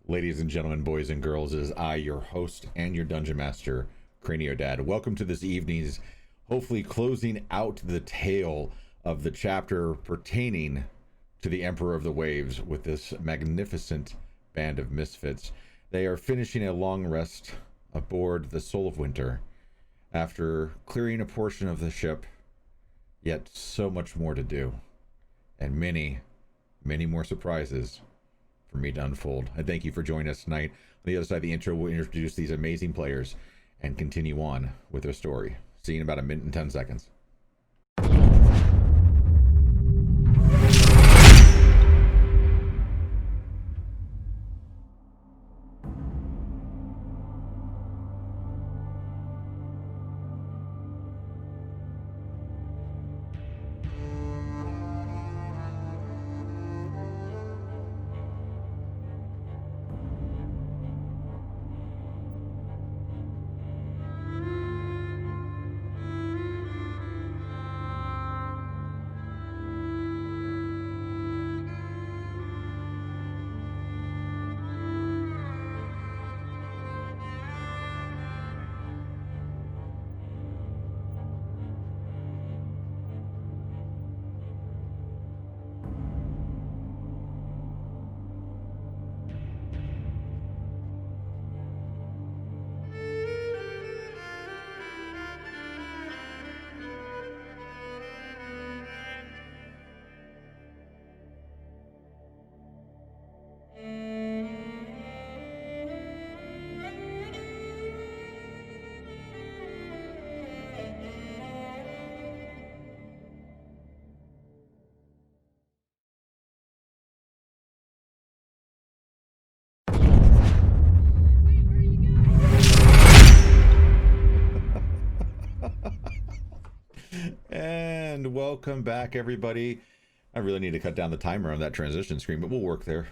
Ladies and gentlemen, boys and girls, it is I, your host and your dungeon master, Cranio Dad. Welcome to this evening's, hopefully closing out the tale of the chapter pertaining to the Emperor of the Waves with this magnificent band of misfits. They are finishing a long rest aboard the Soul of Winter after clearing a portion of the ship, yet so much more to do, and many, many more surprises for me to unfold. I thank you for joining us tonight. On the other side of the intro, we'll introduce these amazing players and continue on with their story. See you in about a minute and 10 seconds. And welcome back, everybody. I really need to cut down the timer on that transition screen, but we'll work there.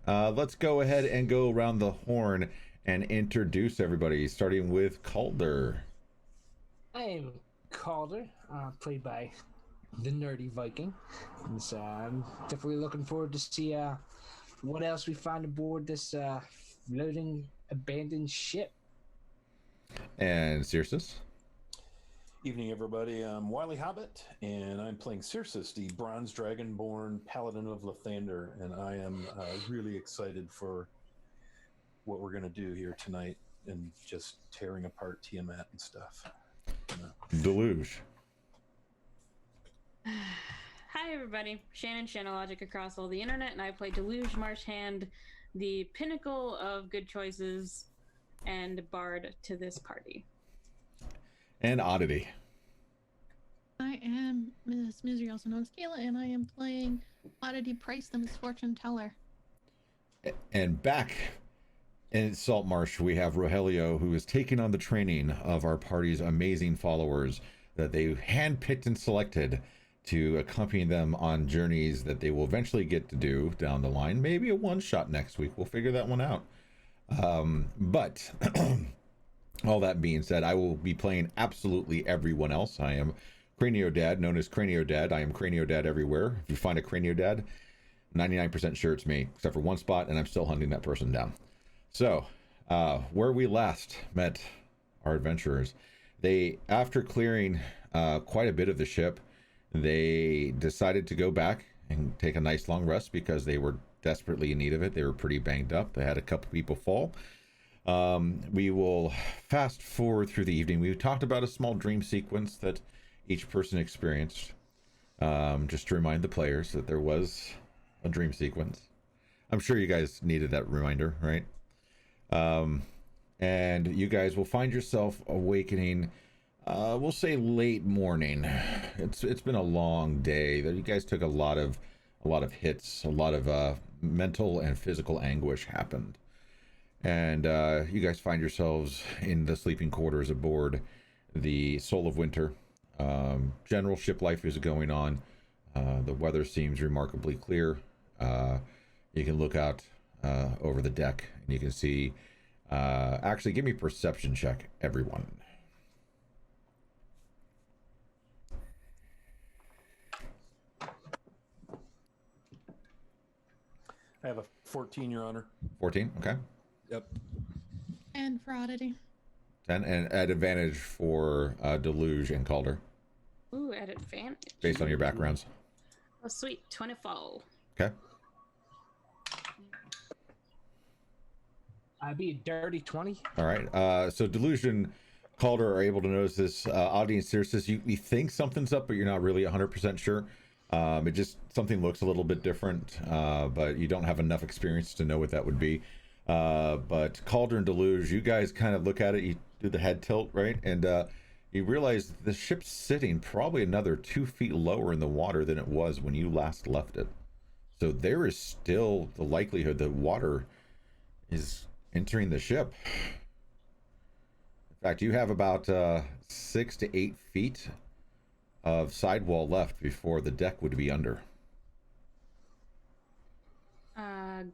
Let's go ahead and go around the horn and introduce everybody, starting with Calder. I am Calder, played by the Nerdy Viking. And so I'm definitely looking forward to see what else we find aboard this floating abandoned ship. And Circes. Evening, everybody. I'm Wiley Hobbit, and I'm playing Circes, the Bronze Dragonborn Paladin of Lathander, and I am really excited for what we're going to do here tonight and just tearing apart Tiamat and stuff. Deluge. Hi, everybody. Shannon, Shannalogic across all the internet, and I play Deluge Marshhand, the pinnacle of good choices and bard to this party. And Oddity. I am Miss Misery, also known as Kayla, and I am playing Oddity Price, the Misfortune Teller. And back in Saltmarsh, we have Rogelio, who is taking on the training of our party's amazing followers that they handpicked and selected to accompany them on journeys that they will eventually get to do down the line. Maybe a one-shot next week. We'll figure that one out. But all that being said, I will be playing absolutely everyone else. I am Cranio Dad, known as Cranio Dad. I am Cranio Dad everywhere. If you find a Cranio Dad, 99% sure it's me, except for one spot, and I'm still hunting that person down. So, where we last met our adventurers, they, after clearing quite a bit of the ship, they decided to go back and take a nice long rest because they were desperately in need of it. They were pretty banged up. They had a couple people fall. We will fast forward through the evening. We talked about a small dream sequence that each person experienced, just to remind the players that there was a dream sequence. I'm sure you guys needed that reminder, right? And you guys will find yourself awakening, we'll say late morning. It's been a long day. You guys took a lot of hits, a lot of mental and physical anguish happened. And you guys find yourselves in the sleeping quarters aboard the Soul of Winter. General ship life is going on. The weather seems remarkably clear. You can look out over the deck and you can see, actually give me a perception check, everyone. I have a 14, Your Honor. 14. Okay. Yep. And for oddity. 10, and at advantage for Deluge and Calder Ooh, at advantage. based on your backgrounds. Oh, sweet. 24. Okay. I'd be a dirty 20. All right. So Deluge and Calder are able to notice this. Audience Cirrus, you think something's up, but you're not really 100% sure. It just, something looks a little bit different, but you don't have enough experience to know what that would be. But Calder and Deluge, you guys kind of look at it, you do the head tilt, right? And you realize the ship's sitting probably another 2 feet lower in the water than it was when you last left it. So there is still the likelihood that water is entering the ship. In fact, you have about 6 to 8 feet of sidewall left before the deck would be under.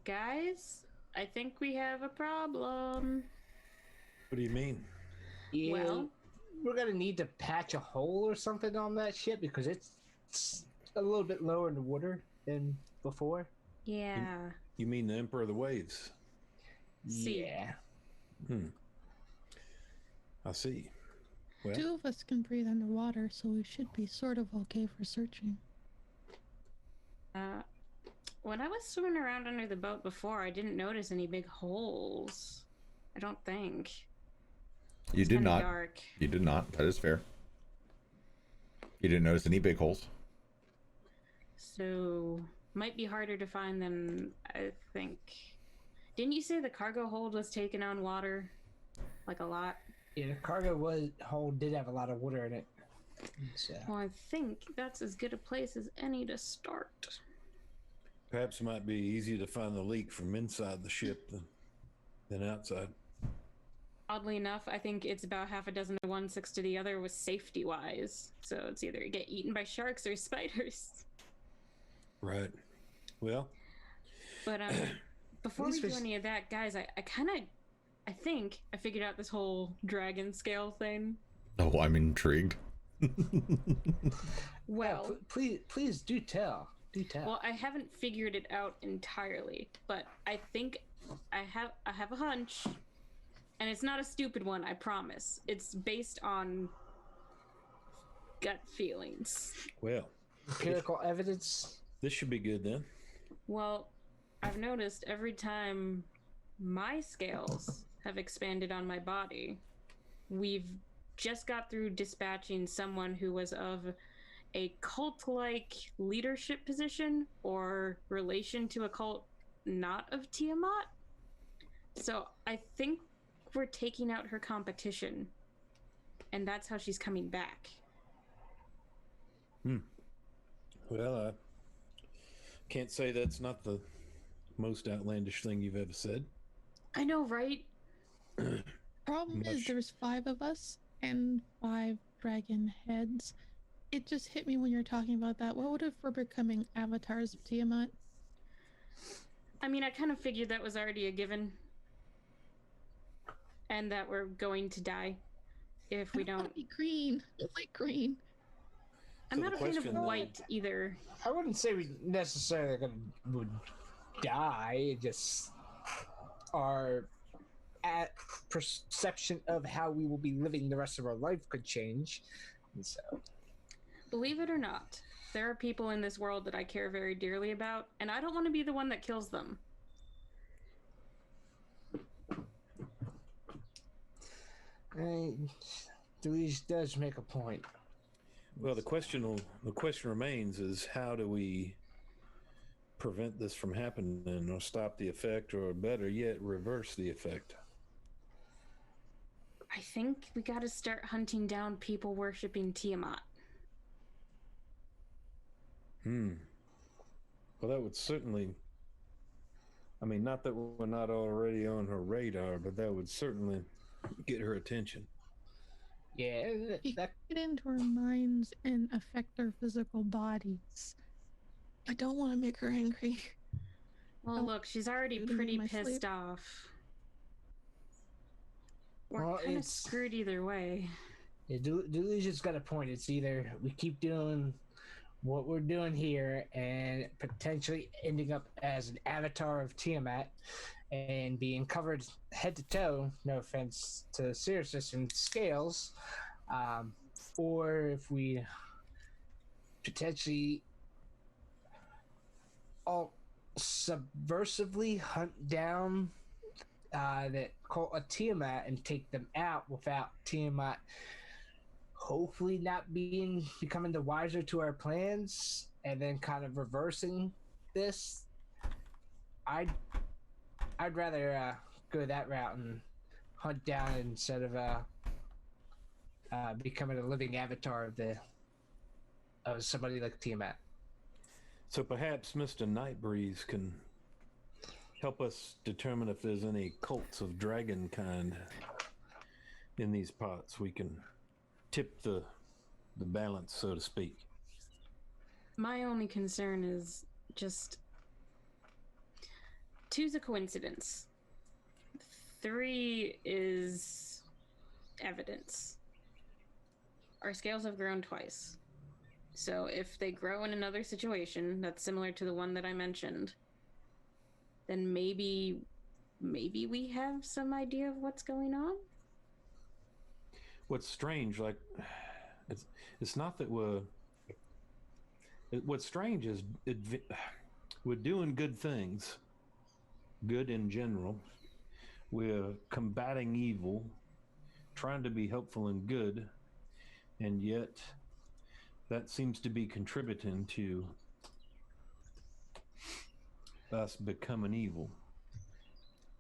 Guys, I think we have a problem. What do you mean? Yeah, Well, we're gonna need to patch a hole or something on that ship because it's a little bit lower in the water than before. yeah. You mean the Emperor of the Waves? See. Yeah. I see. Well, 2 of us can breathe underwater, so we should be sort of okay for searching. When I was swimming around under the boat before, I didn't notice any big holes. I don't think. You It's did kinda not. Dark. You did not. That is fair. You didn't notice any big holes. So, might be harder to find than I think. Didn't you say the cargo hold was taking on water? Like a lot? Yeah, the cargo hold did have a lot of water in it. So, Well, I think that's as good a place as any to start. perhaps it might be easier to find the leak from inside the ship than outside. Oddly enough, I think it's about half a dozen to one, 6 to the other was safety wise. So it's either get eaten by sharks or spiders. Right. Well, But before we These do fish- any of that, guys, I think I figured out this whole dragon scale thing. Oh, I'm intrigued. Well, please do tell. Do tell. well, I haven't figured it out entirely, but I think I have a hunch, and it's not a stupid one, I promise. It's based on gut feelings. well, Empirical evidence. this should be good then. Well, I've noticed every time my scales have expanded on my body, we've just got through dispatching someone who was of a cult-like leadership position or relation to a cult not of Tiamat. So I think we're taking out her competition, and that's how she's coming back. Well, I can't say that's not the most outlandish thing you've ever said. I know, right? Problem is, Much. there's 5 of us and 5 dragon heads. It just hit me when you were talking about that. What if we're becoming avatars of Tiamat? I mean, I kind of figured that was already a given. And that we're going to die if we I don't don't. want to be green. I like green. I'm So not the a fan of question- white either. I wouldn't say we necessarily would die. It just our perception of how we will be living the rest of our life could change. And so, Believe it or not, there are people in this world that I care very dearly about, and I don't want to be the one that kills them. Deluge does make a point. Well, the question remains is how do we prevent this from happening or stop the effect or better yet reverse the effect? I think we gotta start hunting down people worshipping Tiamat. Well, that would certainly, I mean, not that we're not already on her radar, but that would certainly get her attention. Yeah, We that get into our minds and affect our physical bodies. I don't want to make her angry. Well, Oh, look, she's already losing pretty my pissed sleep. off. We're Well, kind of it's- screwed either way. Deluge's got a point. It's either we keep doing what we're doing here and potentially ending up as an avatar of Tiamat and being covered head to toe, no offense to Sirius and Scales, um, or if we potentially all subversively hunt down that cult of Tiamat and take them out without Tiamat hopefully not becoming the wiser to our plans and then kind of reversing this. I'd rather go that route and hunt down instead of becoming a living avatar of somebody like Tiamat. So perhaps Mr. Nightbreeze can help us determine if there's any cults of dragon kind in these parts. We can tip the balance, so to speak. My only concern is just 2's a coincidence. 3 is evidence. Our scales have grown twice. So if they grow in another situation that's similar to the one that I mentioned, then maybe we have some idea of what's going on. What's strange, like, it's not that what's strange is we're doing good things, good in general. We're combating evil, trying to be helpful and good, and yet that seems to be contributing to us becoming evil.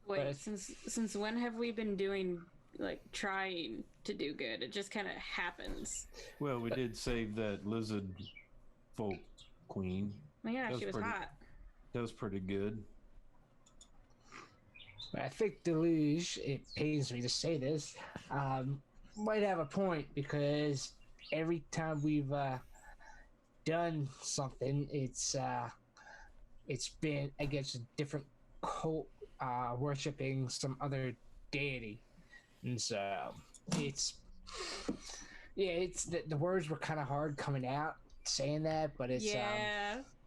Wait, since when have we been doing, like, trying to do good? It just kind of happens. Well, we did save that lizard folk queen. Oh yeah, she was hot. That was pretty good. I think Deluge, it pains me to say this, might have a point because every time we've done something, it's been against a different cult worshiping some other deity, and so it's the words were kind of hard coming out saying that, but it's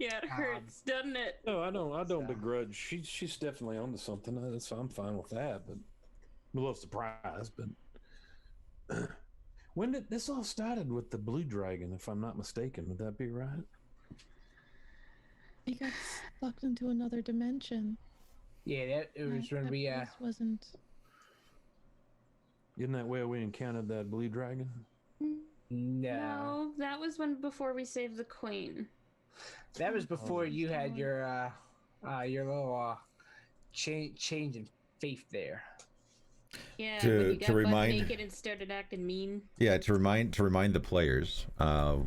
it hurts, doesn't it? No, I don't begrudge. She's definitely onto something. I'm fine with that, but I'm a little surprised. But when did this all started with the blue dragon? If I'm not mistaken, would that be right? He got sucked into another dimension. Yeah, it was when we wasn't. Isn't that where we encountered that blue dragon? No, that was before we saved the queen. That was before you had your little change in faith there. Yeah, To- when you to got remind- butt naked and started acting mean. Yeah, to remind the players,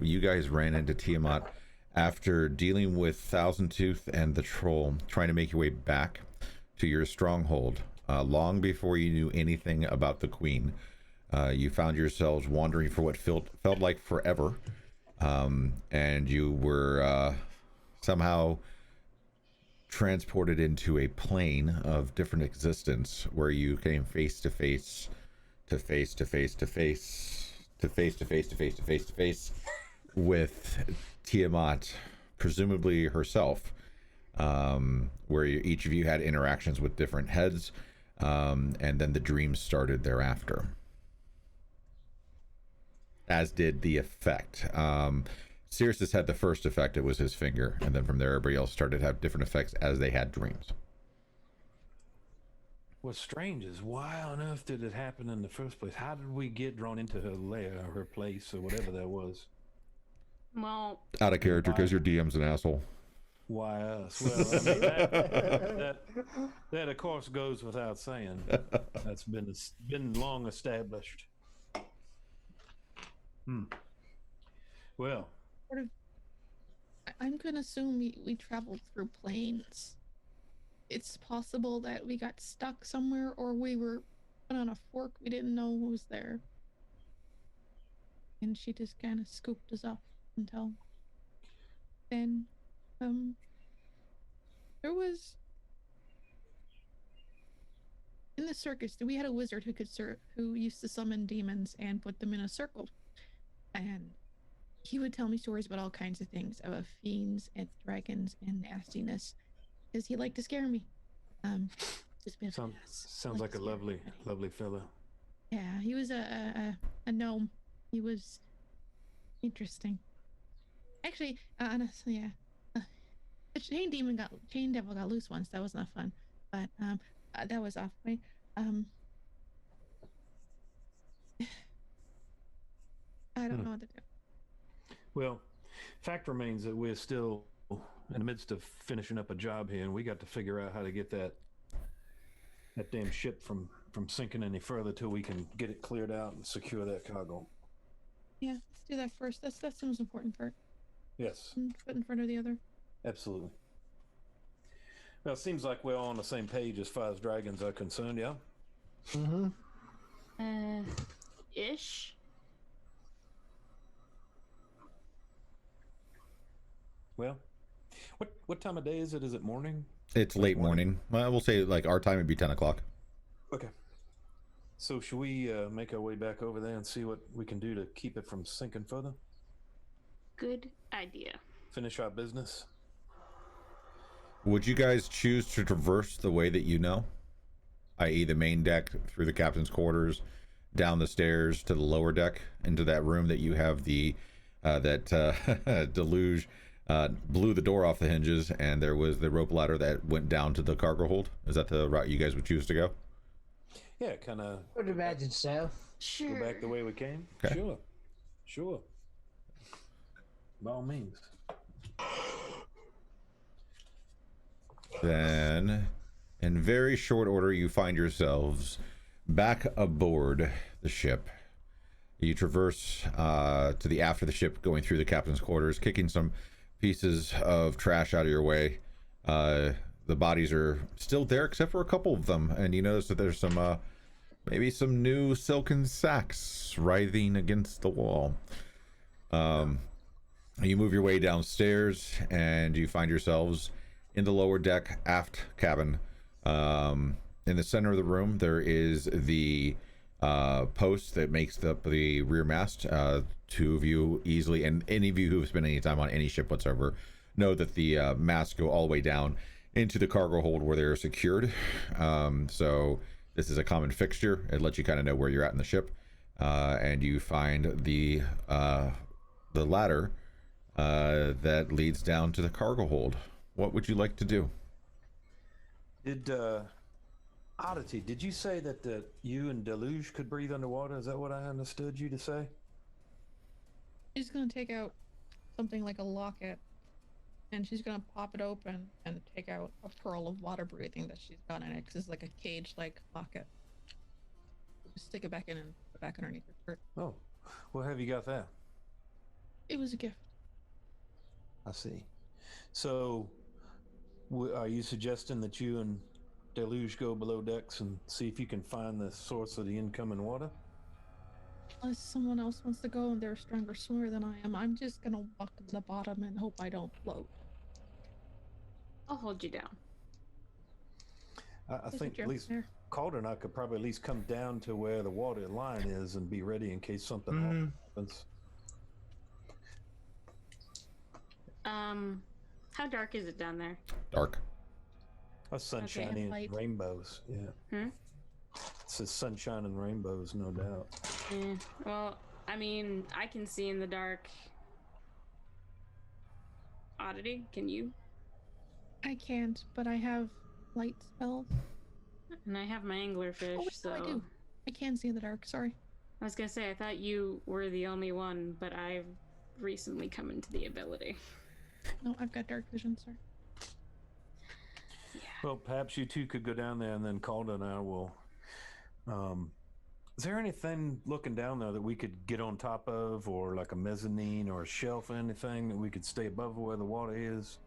you guys ran into Tiamat after dealing with Thousand Tooth and the troll, trying to make your way back to your stronghold. Long before you knew anything about the queen, you found yourselves wandering for what felt like forever, and you were somehow transported into a plane of different existence where you came face to face with Tiamat, presumably herself, where each of you had interactions with different heads, and then the dreams started thereafter, as did the effect. Sirius had the first effect. It was his finger, and then from there everybody else started to have different effects as they had dreams. What's strange is why on earth did it happen in the first place? How did we get drawn into her lair or her place or whatever that was? Well, Out of character because your DM's an asshole. Why us? Well, I mean, that of course goes without saying. That's been long established. Well, I'm gonna assume we traveled through planes. It's possible that we got stuck somewhere, or we were put on a fork we didn't know was there, and she just kind of scooped us up until then. There was in the circus. We had a wizard who used to summon demons and put them in a circle, and he would tell me stories about all kinds of things, about fiends and dragons and nastiness, because he liked to scare me. Just a bit of an ass. Sounds Liked like a to scare lovely, everybody. lovely fellow. Yeah, he was a gnome. He was interesting. Actually, honestly, yeah. The chain devil got loose once. That was not fun, but that was off point. Um, I don't know what to do. Well, fact remains that we're still in the midst of finishing up a job here, and we got to figure out how to get that damn ship from sinking any further till we can get it cleared out and secure that cargo. Yeah, let's do that first. That's the most important part. Yes, Put in front of the other. absolutely. Well, it seems like we're all on the same page as far as dragons are concerned, yeah? Mm-hmm. Ish. Well, what time of day is it? Is it morning? It's late morning. Well, we'll say like our time would be 10 o'clock. Okay. So should we make our way back over there and see what we can do to keep it from sinking further? Good idea. Finish our business? Would you guys choose to traverse the way that you know, i.e. the main deck through the captain's quarters, down the stairs to the lower deck, into that room that you have the deluge blew the door off the hinges, and there was the rope ladder that went down to the cargo hold? Is that the route you guys would choose to go? Yeah, kind of. Would imagine so. Sure. Go back the way we came? Okay. Sure. By all means. Then, in very short order, you find yourselves back aboard the ship. You traverse to the aft of the ship, going through the captain's quarters, kicking some pieces of trash out of your way. The bodies are still there, except for a couple of them, and you notice that there's some maybe some new silken sacks writhing against the wall. You move your way downstairs, and you find yourselves in the lower deck aft cabin. In the center of the room, there is the post that makes up the rear mast. Two of you easily, and any of you who have spent any time on any ship whatsoever, know that the masts go all the way down into the cargo hold where they're secured. So this is a common fixture. It lets you kind of know where you're at in the ship. And you find the ladder that leads down to the cargo hold. What would you like to do? Did Oddity, did you say that you and Deluge could breathe underwater? Is that what I understood you to say? She's gonna take out something like a locket, and she's gonna pop it open and take out a pearl of water breathing that she's got in it, because it's like a cage-like locket. Just stick it back in and put it back underneath her shirt. Oh, well, have you got that? It was a gift. I see. So, are you suggesting that you and Deluge go below decks and see if you can find the source of the incoming water? Unless someone else wants to go and they're a stronger swimmer than I am, I'm just gonna walk to the bottom and hope I don't float. I'll hold you down. I There's a think at joke least there. Calder and I could probably at least come down to where the water line is and be ready in case something happens. How dark is it down there? Dark. Sunshine and and light. rainbows, yeah. It says sunshine and rainbows, no doubt. Eh, well, I mean, I can see in the dark. Oddity, can you? I can't, but I have light spells. And I have my anglerfish, Oh, wait, so... no, I do. I can see in the dark, sorry. I was gonna say, I thought you were the only one, but I've recently come into the ability. No, I've got dark vision, sir. Well, perhaps you two could go down there and then Calder and I will. Is there anything looking down there that we could get on top of, or like a mezzanine or a shelf or anything that we could stay above where the water is?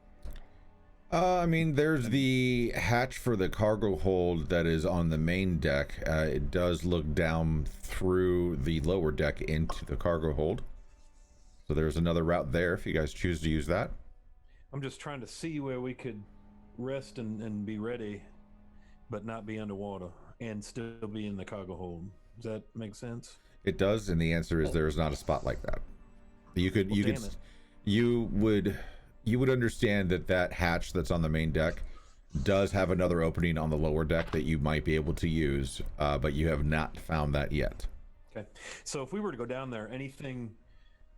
I mean, there's the hatch for the cargo hold that is on the main deck. It does look down through the lower deck into the cargo hold. So there's another route there if you guys choose to use that. I'm just trying to see where we could rest and be ready, but not be underwater and still be in the cargo hold. Does that make sense? It does, and the answer is there is not a spot like that. You could Well, you could damn it. you would understand that that hatch that's on the main deck does have another opening on the lower deck that you might be able to use, but you have not found that yet. Okay. So if we were to go down there, anything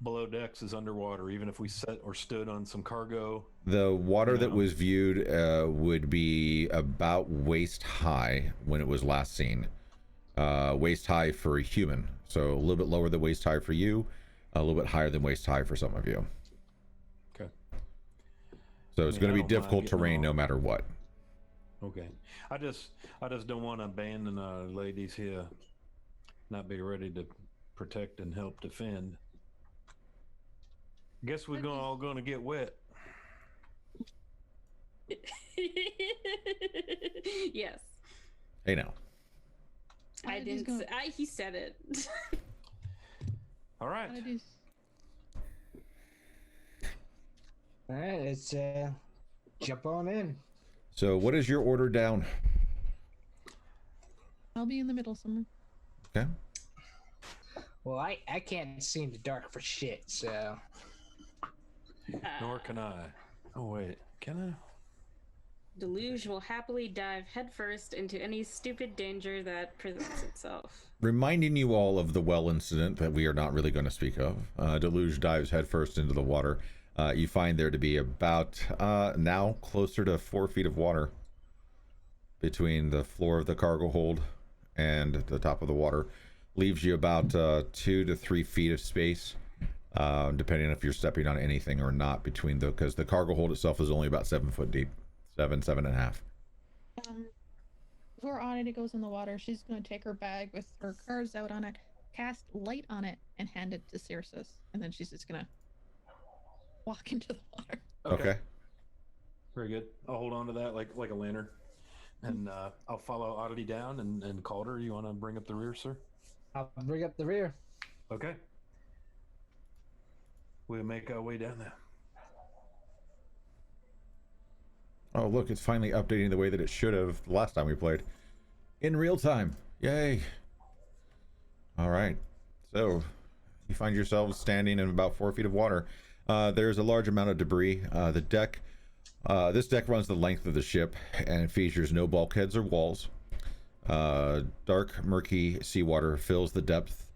below decks is underwater, even if we sat or stood on some cargo. The water that No. was viewed would be about waist high when it was last seen. Waist high for a human, so a little bit lower than waist high for you, a little bit higher than waist high for some of you. Okay. So it's I mean, going I to be don't mind difficult getting terrain all- no matter what. Okay. I just don't want to abandon our ladies here, not be ready to protect and help defend. Guess we're all gonna get wet. Yes. Hey now. I Oddity's didn't. He said it. All right. Oddity's- All right, let's jump on in. So what is your order down? I'll be in the middle somewhere. Okay. Well, I can't see in the dark for shit, so Nor can I. Oh wait, can I? Deluge will happily dive headfirst into any stupid danger that presents itself. Reminding you all of the well incident that we are not really going to speak of. Deluge dives headfirst into the water. You find there to be about now closer to 4 feet of water between the floor of the cargo hold and the top of the water. Leaves you about 2 to 3 feet of space, depending on if you're stepping on anything or not between because the cargo hold itself is only about 7 foot deep, 7.5. Before Oddity goes in the water, she's going to take her bag with her cards out on it, cast light on it, and hand it to Circes. And then she's just going to walk into the water. Okay. Very good. I'll hold on to that like a lantern, and I'll follow Oddity down. And Calder, you want to bring up the rear, sir? I'll bring up the rear. Okay. We'll make our way down there. Oh, look, it's finally updating the way that it should have the last time we played. In real time. Yay. All right. So, you find yourselves standing in about 4 feet of water. There's a large amount of debris. The deck, this deck runs the length of the ship and features no bulkheads or walls. Dark, murky seawater fills the depth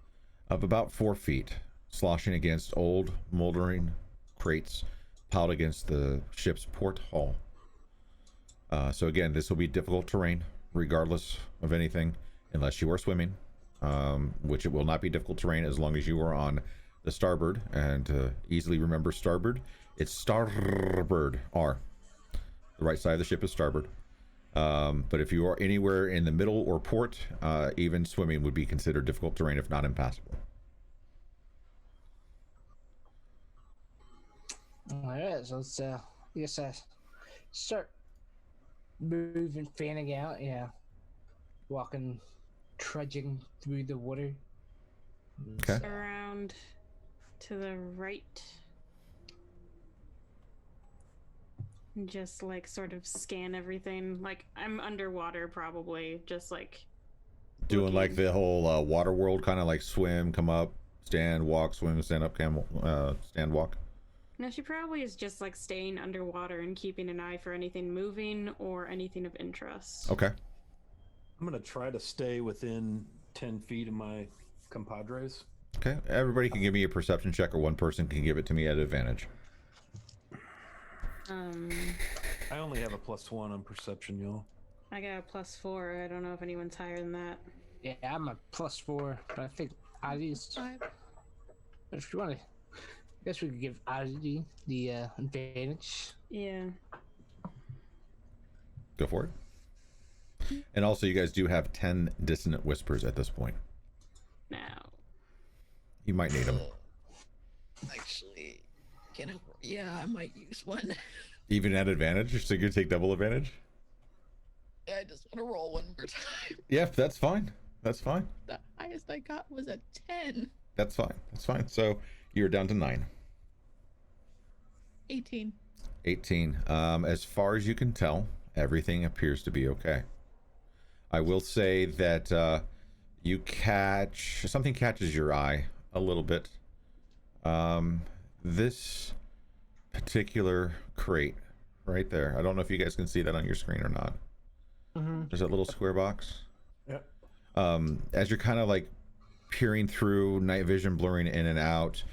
of about 4 feet, sloshing against old, moldering crates piled against the ship's port hull. So again, this will be difficult terrain, regardless of anything, unless you are swimming, which it will not be difficult terrain as long as you are on the starboard. And easily remember starboard, it's starboard, R. The right side of the ship is starboard. But if you are anywhere in the middle or port, even swimming would be considered difficult terrain, if not impassable. All right, so let's start moving, fanning out. Yeah, walking, trudging through the water. Okay. Around to the right. And just like sort of scan everything. Like I'm underwater probably, just like Doing like looking. the whole water world, kind of like swim, come up, stand, walk, swim, stand up, camel, stand, walk. No, she probably is just like staying underwater and keeping an eye for anything moving or anything of interest. Okay. I'm gonna try to stay within 10 feet of my compadres. Okay. Everybody can give me a perception check, or one person can give it to me at advantage. I only have a +1 on perception, y'all. I got a +4. I don't know if anyone's higher than that. Yeah, I'm a +4, but I think Oddity. 5. If you want to, I guess we could give Oddity the advantage. Yeah. Go for it. And also, you guys do have 10 dissonant whispers at this point. Now. You might need them. Actually, yeah, I might use one. Even at advantage? So you take double advantage? I just want to roll one more time. Yeah, that's fine. That's fine. The highest I got was a 10. That's fine. That's fine. So you're down to 9. 18. 18. As far as you can tell, everything appears to be okay. I will say that you catch something catches your eye a little bit. This particular crate right there. I don't know if you guys can see that on your screen or not. Mm-hmm. There's that little square box. Yep. As you're kind of like peering through, night vision blurring in and out,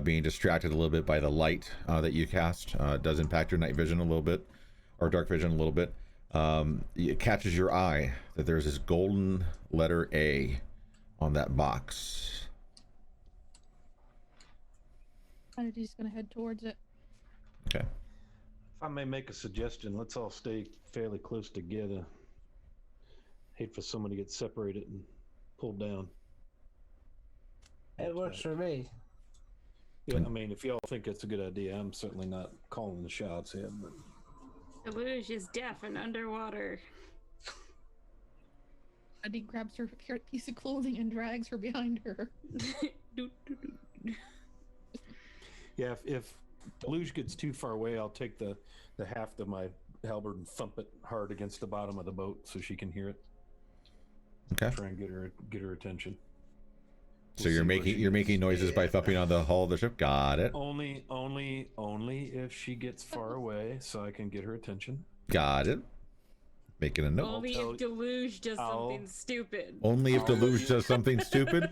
being distracted a little bit by the light that you cast, does impact your night vision a little bit, or dark vision a little bit. It catches your eye that there's this golden letter A on that box. Prodigy's gonna head towards it. Okay. If I may make a suggestion, let's all stay fairly close together. Hate for someone to get separated and pulled down. It works for me. Yeah, I mean, if y'all think it's a good idea, I'm certainly not calling the shots here, but Deluge is deaf and underwater. Prodigy grabs her piece of clothing and drags her behind her. yeah, if Deluge gets too far away, I'll take the haft of my halberd and thump it hard against the bottom of the boat so she can hear it. Okay. Try and get her attention. So We'll you're see where making she you're is. making noises by thumping on the hull of the ship. Got it. Only if she gets far away, so I can get her attention. Got it. Making a note. Only tell- if Deluge does I'll- something stupid. Only if I'll- Deluge does something stupid.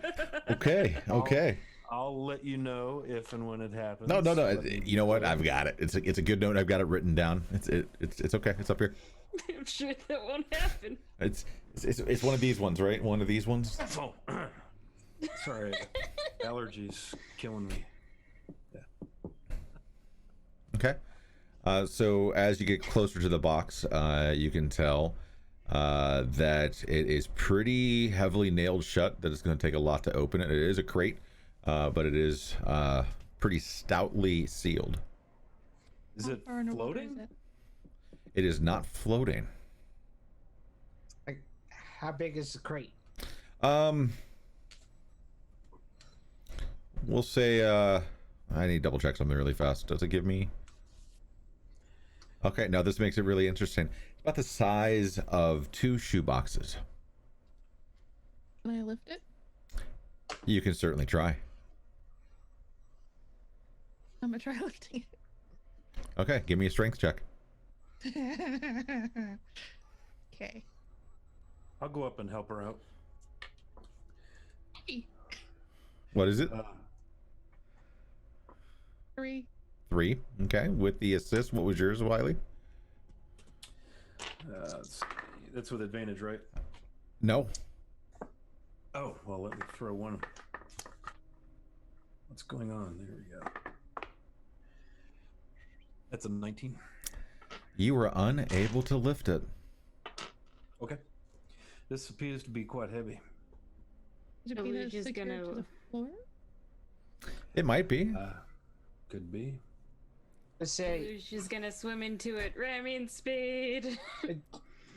Okay. Okay. I'll let you know if and when it happens. No. Let me You know what? know. I've got it. It's a good note. I've got it written down. It's okay. It's up here. I'm sure that won't happen. It's one of these ones, right? One of these ones. Oh, sorry, allergies killing me. Okay. So as you get closer to the box, you can tell that it is pretty heavily nailed shut. That it's going to take a lot to open it. It is a crate, but it is pretty stoutly sealed. Is How it far underwater floating? is it? It is not floating. Like, how big is the crate? We'll say I need to double check something really fast. Does it give me? Okay, now this makes it really interesting. It's about the size of 2 shoe boxes. Can I lift it? You can certainly try. I'm gonna try lifting Okay, give me a strength check. it. Okay. I'll go up and help her out. What is it? 3. 3. Okay, with the assist, what was yours, Wiley? That's with advantage, right? No. Oh, well, let me throw one. What's going on? There we go. That's a 19. You were unable to lift it. Okay. This appears to be quite heavy. Is it So be we're that just secure gonna- to the floor? It might be. Could be. Let's say Deluge is gonna swim into it, ramming speed.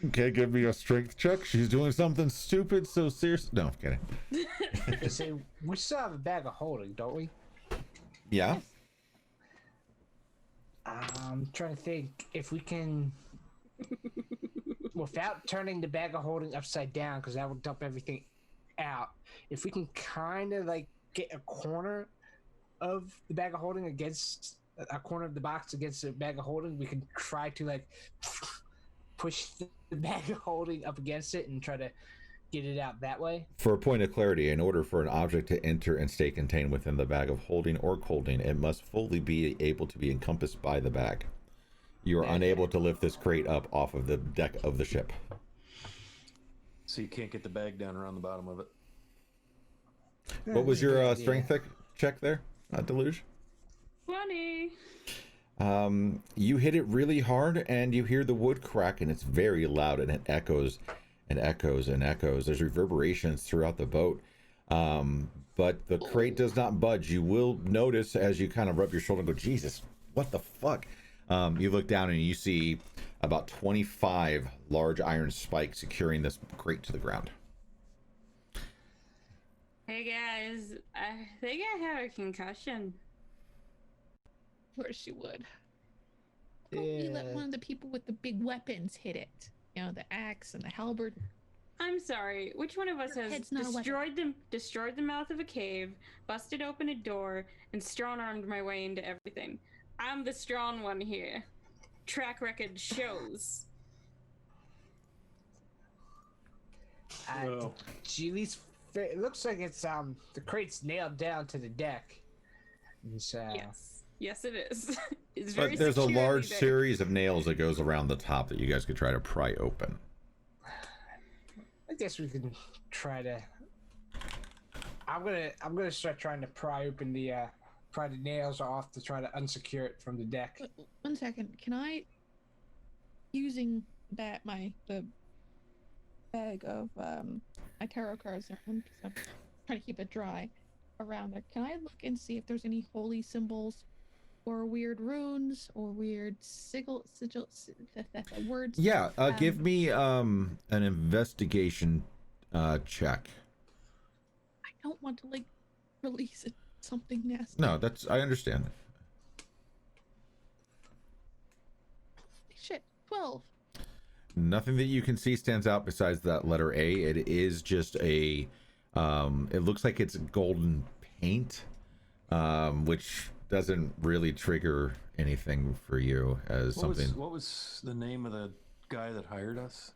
Okay, give me a strength check. She's doing something stupid, so serious. No, I'm kidding. let's say we still have a bag of holding, don't we? Yeah. I'm trying to think if we can, without turning the bag of holding upside down, because that will dump everything out. If we can kind of like get a corner of the bag of holding against a corner of the box against the bag of holding, we can try to like push the bag of holding up against it and try to get it out that way. For a point of clarity, in order for an object to enter and stay contained within the bag of holding or holding, it must fully be able to be encompassed by the bag. You are unable to lift this crate up off of the deck of the ship. So you can't get the bag down around the bottom of it. What was your strength check there, Deluge? 20. You hit it really hard and you hear the wood crack, and it's very loud, and it echoes and echoes and echoes. There's reverberations throughout the boat, but the crate does not budge. You will notice as you kind of rub your shoulder and go, Jesus, what the fuck? You look down and you see about 25 large iron spikes securing this crate to the ground. Hey guys, I think I have a concussion. Of course you would. Why don't you let Yeah. one of the people with the big weapons hit it? You know, the axe and the halberd. I'm sorry. Which one of us Your has head's not a weapon. destroyed the mouth of a cave, busted open a door, and strong-armed my way into everything? I'm the strong one here. Track record shows. Well, Julie's. It looks like it's the crate's nailed down to the deck. It's, Yes, it is. It's very But there's a securely large there. series of nails that goes around the top that you guys could try to pry open. I guess we can try to. I'm gonna start trying to pry open the nails off to try to unsecure it from the deck. Wait, 1 second. Can I, using that the bag of my tarot cards around, because I'm trying to keep it dry around there, can I look and see if there's any holy symbols or weird runes or weird words? Yeah, give me an investigation check. I don't want to like release something nasty. No, I understand. Shit, 12. Nothing that you can see stands out besides that letter A. It is just a it looks like it's golden paint, which doesn't really trigger anything for you as something. what was the name of the guy that hired us?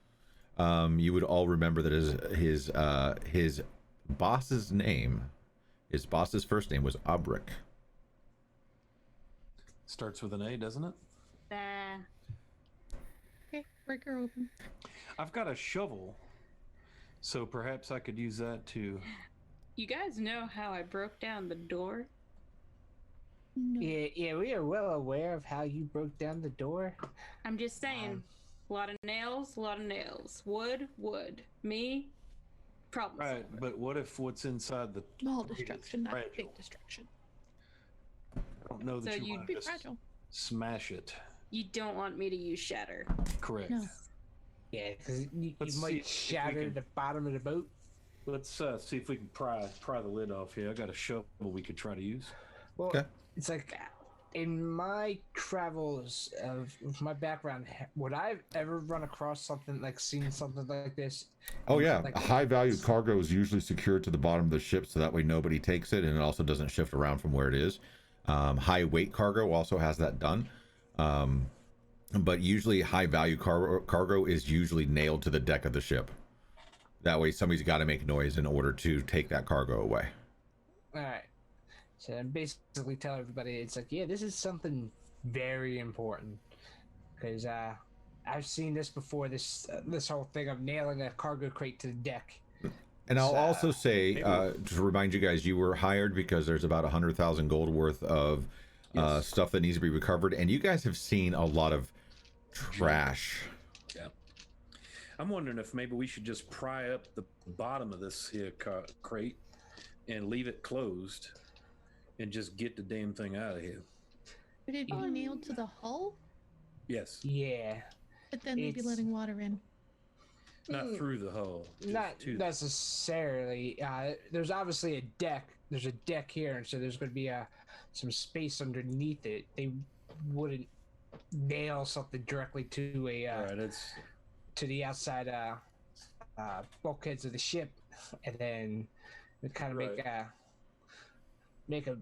You would all remember that his boss's first name was Abric. Starts with an A, doesn't it? Okay, break her open. I've got a shovel, so perhaps I could use that to. You guys know how I broke down the door? No. Yeah, we are well aware of how you broke down the door. I'm just saying. A lot of nails, Wood. Me, problem Right, solver. but what if what's inside the Small crate is destruction, not fragile? big destruction. I don't know that So you you'd want Be to just fragile. smash it. You don't want me to use shatter. Correct. No. Yeah, because you Let's see might if we shatter can- the bottom of the boat. Let's see if we can pry the lid off here. I got a shovel we could try to use. Well, Okay. it's like in my travels of my background, would I ever run across seen something like this? Oh yeah, Like- a high value cargo is usually secured to the bottom of the ship so that way nobody takes it and it also doesn't shift around from where it is. High weight cargo also has that done. But usually high value cargo is usually nailed to the deck of the ship. That way somebody's got to make noise in order to take that cargo away. All right. So I'm basically telling everybody, it's like, yeah, this is something very important because I've seen this before. This whole thing of nailing a cargo crate to the deck. And I'll So, also say, maybe- to remind you guys, you were hired because there's about 100,000 gold worth of Yes. stuff that needs to be recovered, and you guys have seen a lot of trash. Yeah. I'm wondering if maybe we should just pry up the bottom of this here crate and leave it closed and just get the damn thing out of here. Would it be nailed to the hull? Yes. Yeah. But then they'd be It's- letting water in. Not through the hull. just Not to necessarily. There's obviously a deck. There's a deck here, and so there's going to be some space underneath it. They wouldn't nail something directly to All right, it's to the outside bulkheads of the ship, and then it kind of make a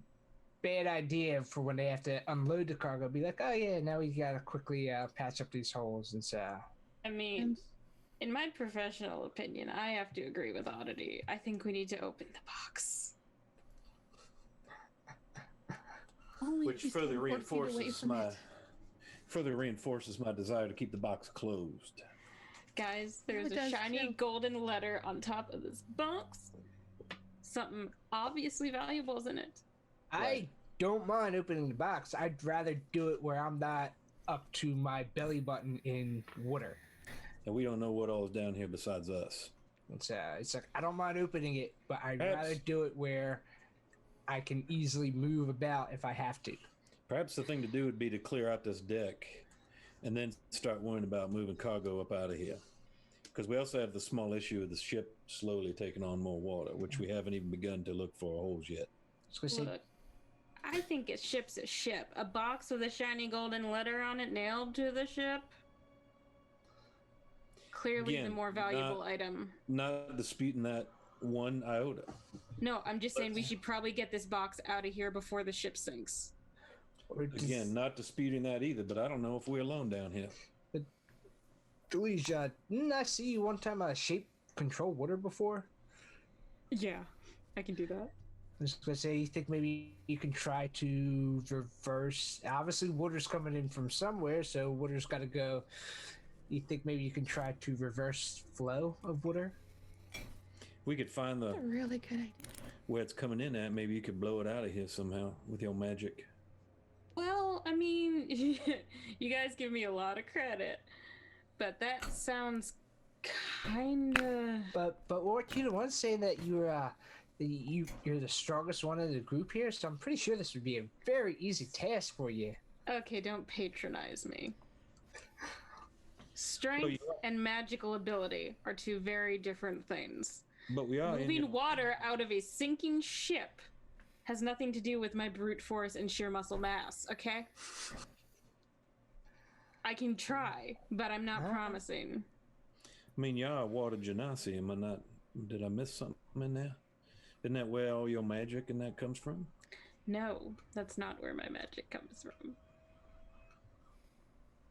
bad idea for when they have to unload the cargo. Be like, oh yeah, now we gotta quickly patch up these holes, and so. I mean, in my professional opinion, I have to agree with Oddity. I think we need to open the box. Only which if you stand 4 feet away from it. further reinforces my desire to keep the box closed. Guys, there's it a does shiny too. golden letter on top of this box. Something obviously valuable is in it. I don't mind opening the box. I'd rather do it where I'm not up to my belly button in water. And we don't know what all is down here besides us. It's like I don't mind opening it, but I'd Perhaps- rather do it where I can easily move about if I have to. Perhaps the thing to do would be to clear out this deck and then start worrying about moving cargo up out of here. Because we also have the small issue of the ship slowly taking on more water, which we haven't even begun to look for holes yet. I was gonna say, Look, I think a ship's a ship. A box with a shiny golden letter on it nailed to the ship. clearly Again, the more valuable item. Not disputing that one iota. No, I'm just saying we should probably get this box out of here before the ship sinks. Or does, Again, not disputing that either, but I don't know if we're alone down here. Deluge, didn't I see you one time shape control water before? Yeah, I can do that. I was gonna say, you think maybe you can try to reverse? Obviously, water's coming in from somewhere, so water's got to go. You think maybe you can try to reverse flow of water? We could find the That's a really good idea. where it's coming in at. Maybe you could blow it out of here somehow with your magic. Well, I mean, you guys give me a lot of credit, but that sounds kinda. But weren't you the one saying that you're the strongest one in the group here? So I'm pretty sure this would be a very easy task for you. Okay, don't patronize me. Strength and magical ability are two very different things. But we are Moving water out of a sinking ship has nothing to do with my brute force and sheer muscle mass, okay? I can try, but I'm not promising. I mean, you are water genasi. Am I not? Did I miss something in there? Isn't that where all your magic and that comes from? No, that's not where my magic comes from.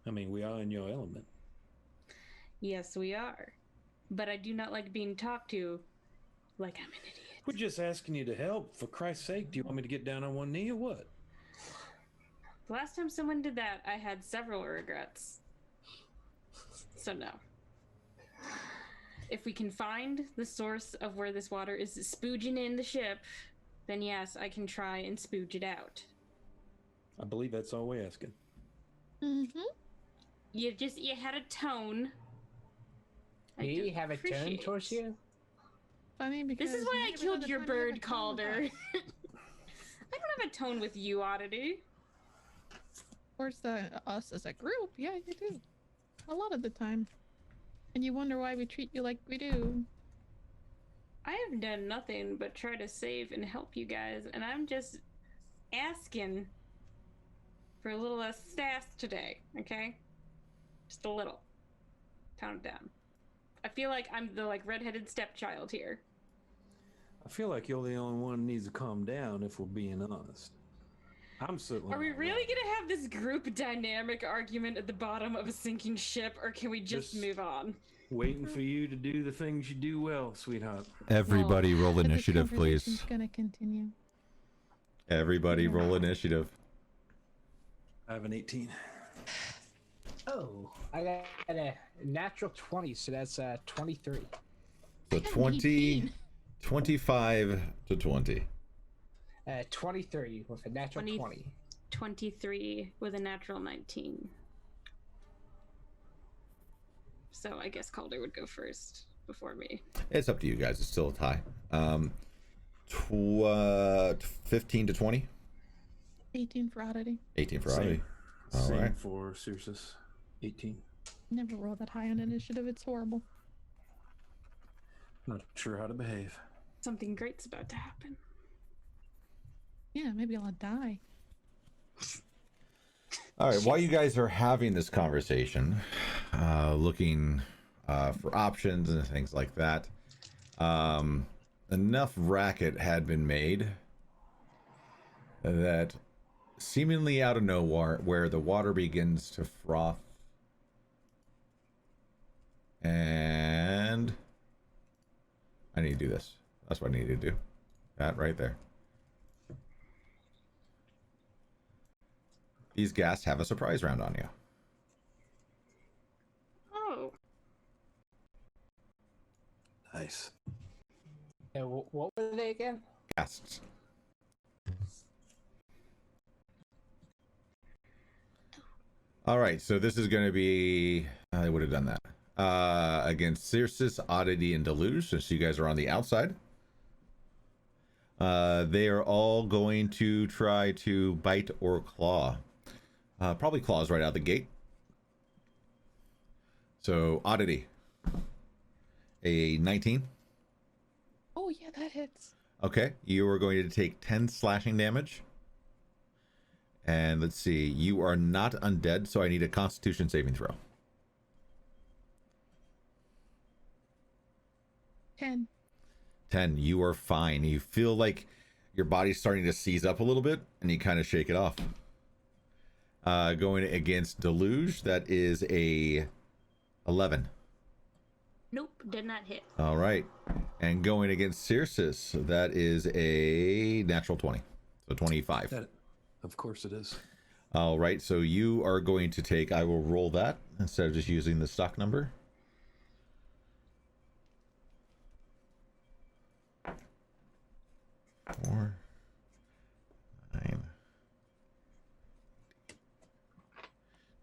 I mean, we are in your element. Yes, we are. But I do not like being talked to like I'm an idiot. We're just asking you to help. For Christ's sake, do you want me to get down on one knee or what? The last time someone did that, I had several regrets. So no. If we can find the source of where this water is spooging in the ship, then yes, I can try and spooge it out. I believe that's all we're asking. Mm-hmm. You had a tone. You have a tone towards you? Funny because This is why I neither killed of your us have a bird, tone Calder. with us. I don't have a tone with you, Oddity. Towards us as a group, yeah, you do. A lot of the time. And you wonder why we treat you like we do. I have done nothing but try to save and help you guys, and I'm just asking for a little less sass today, okay? Just a little. Tone it down. I feel like I'm the redheaded stepchild here. I feel like you're the only one who needs to calm down if we're being honest. I'm certainly. Are we not really right. gonna have this group dynamic argument at the bottom of a sinking ship, or can we just move on? Waiting for you to do the things you do well, sweetheart. Everybody roll But initiative, the conversation's please. gonna continue. Everybody roll initiative. I have an 18. Oh, I got a natural 20, so that's 23. So I got an 20, 18. 25 to 20. 23 with a natural 20. 23 with a natural 19. So I guess Calder would go first before me. It's up to you guys. It's still a tie. 15 to 20. 18 for oddity. 18 for Same. Avi. All Same right. for Circes. 18. Never roll that high on initiative. It's horrible. Not sure how to behave. Something great's about to happen. Yeah, maybe I'll die. All right. While you guys are having this conversation, looking for options and things like that, enough racket had been made that seemingly out of nowhere, where the water begins to froth, and I need to do this. That's what I need to do. That right there. These guests have a surprise round on you. Oh. Nice. Yeah, what were they again? Guests. All right, so this is going to be. I would have done that against Circes, Oddity, and Deluge, since you guys are on the outside. They are all going to try to bite or claw. Probably claws right out the gate. So Oddity, a 19. Oh, yeah, that hits. Okay, you are going to take 10 slashing damage. And let's see, you are not undead, so I need a Constitution saving throw. 10. 10. You are fine. You feel like your body's starting to seize up a little bit, and you kind of shake it off. Going against Deluge, that is a 11. Nope, did not hit. All right. And going against Circes, that is a natural 20. So 25. That, of course it is. All right. So you are going to take, I will roll that instead of just using the stock number. Four, 9,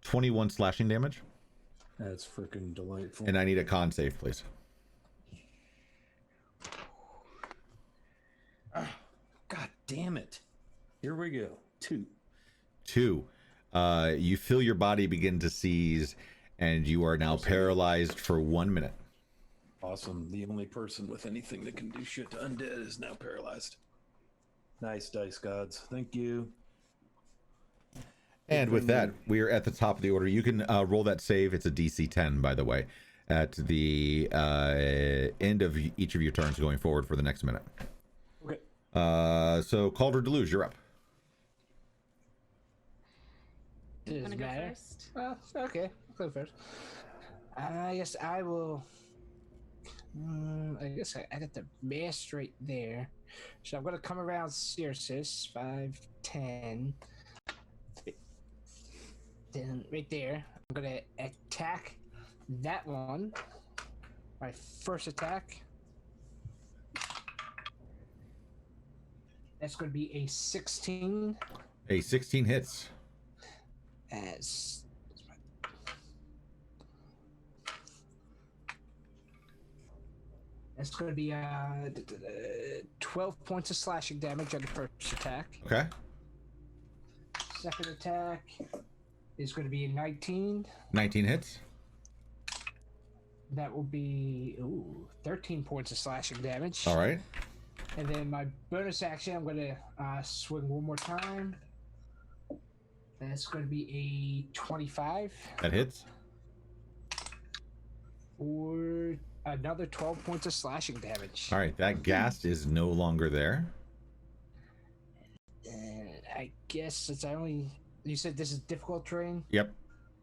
21 slashing damage. That's freaking delightful. And I need a con save, please. God damn it. Here we go. 2. 2. You feel your body begin to seize, and you are now paralyzed for 1 minute. Awesome. The only person with anything that can do shit to undead is now paralyzed. Nice dice gods. Thank you. And with that, we are at the top of the order. You can roll that save. It's a DC 10, by the way, at the end of each of your turns going forward for the next minute. Okay. So Calder Deluge, you're up. Does Wanna it go matter? first? Well, okay. I'll go first. I guess I will. I guess I got the mast right there. So I'm going to come around Circes, 5, 10. Then right there, I'm going to attack that one. My first attack. That's going to be a 16. A 16 hits. As that's going to be 12 points of slashing damage on the first attack. Okay. Second attack is going to be a 19. 19 hits. That will be 13 points of slashing damage. All right. And then my bonus action, I'm going to swing one more time. That's going to be a 25. That hits. Or another 12 points of slashing damage. All right. That ghast is no longer there. And I guess since you said this is difficult terrain. Yep.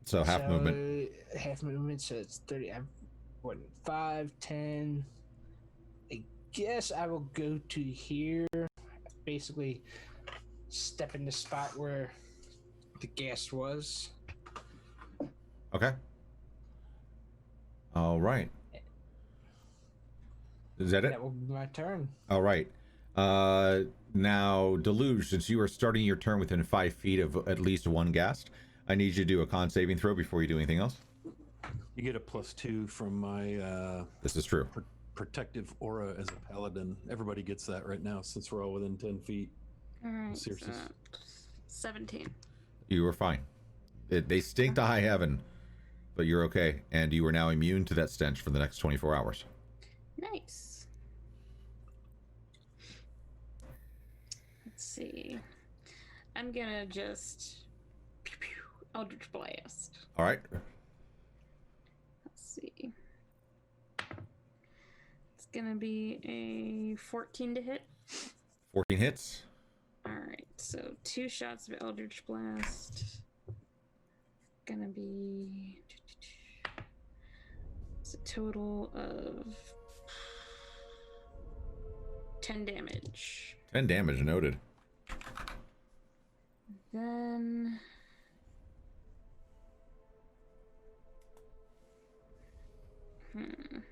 So half movement. Half movement, so it's 30. I'm 5, 10. I guess I will go to here. Basically, step in the spot where the ghast was. Okay. All right. Is that it? That will be my turn. All right. Now, Deluge, since you are starting your turn within 5 feet of at least one ghast, I need you to do a con saving throw before you do anything else. You get a +2 from my This is true. protective aura as a paladin. Everybody gets that right now since we're all within 10 feet. All right. Circes. 17. You are fine. They stink to high heaven, but you're okay. And you are now immune to that stench for the next 24 hours. Nice. Let's see. I'm gonna just Eldritch Blast. All right. Let's see. It's gonna be a 14 to hit. 14 hits. Alright, so 2 shots of Eldritch Blast. Gonna be. It's a total of 10 damage. 10 damage noted. Then. I'm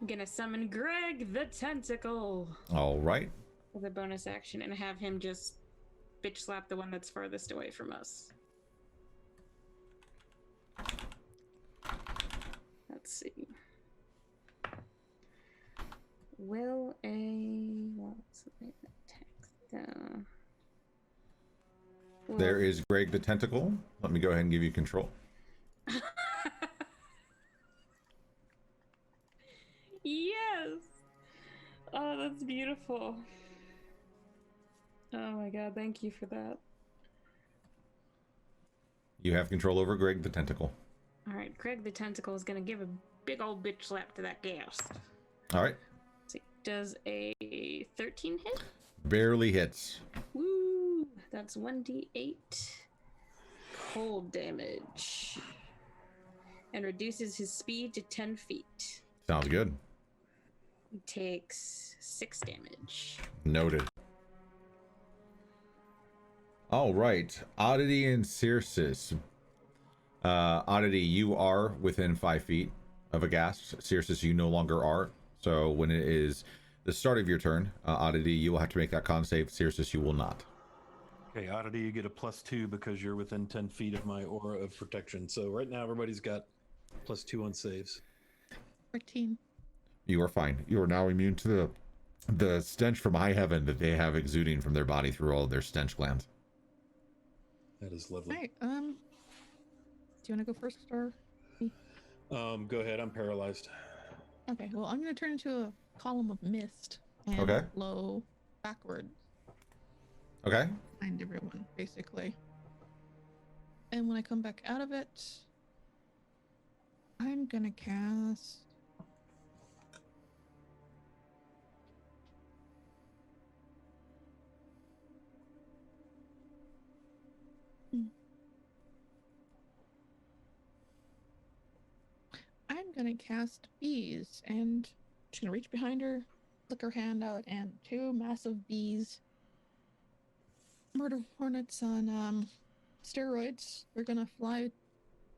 gonna summon Greg the Tentacle All right. with a bonus action and have him just bitch slap the one that's farthest away from us. Let's see. Will a what's the text? There is Greg the Tentacle. Let me go ahead and give you control. Yes. Oh, that's beautiful. Oh my god, thank you for that. You have control over Greg the Tentacle. All right, Greg the Tentacle is gonna give a big old bitch slap to that ghast. All right. So does a 13 hit? Barely hits. Woo! That's 1d8 cold damage. And reduces his speed to 10 feet. Sounds good. He takes 6 damage. Noted. All right. Oddity and Circes. Oddity, you are within 5 feet of a ghast. Circes, you no longer are. So when it is the start of your turn, Oddity, you will have to make that con save. Circes, you will not. Okay, Oddity, you get a +2 because you're within 10 feet of my aura of protection. So right now, everybody's got +2 on saves. 14. You are fine. You are now immune to the stench from high heaven that they have exuding from their body through all of their stench glands. That is lovely. All right. Do you want to go first or me? Go ahead. I'm paralyzed. Okay. Well, I'm going to turn into a column of mist and Okay. blow backwards Okay. behind everyone, basically. And when I come back out of it, I'm going to cast. I'm gonna cast bees, and she's gonna reach behind her, flick her hand out, and 2 massive bees, murder hornets on steroids. They're gonna fly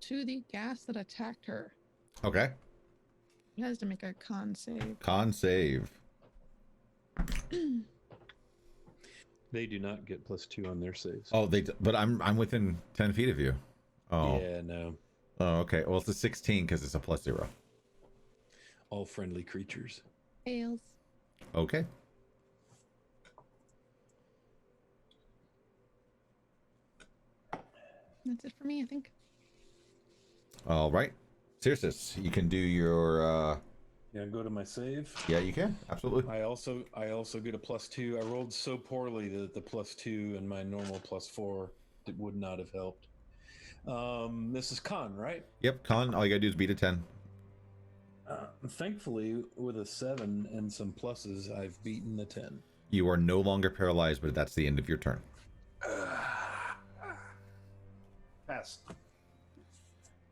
to the gas that attacked her. Okay. He has to make a con save. Con save. They do not get +2 on their saves. Oh, but I'm within 10 feet of you. Oh. Yeah, no. Oh, okay. Well, it's a 16 because it's a +0. All friendly creatures. Fails. Okay. That's it for me, I think. All right. Circes, you can do your. Yeah, go to my save. Yeah, you can. Absolutely. I also get a +2. I rolled so poorly that the +2 and my normal +4 would not have helped. This is con, right? Yep. Con. All you gotta do is beat a 10. Thankfully, with a 7 and some pluses, I've beaten the 10. You are no longer paralyzed, but that's the end of your turn. Pass.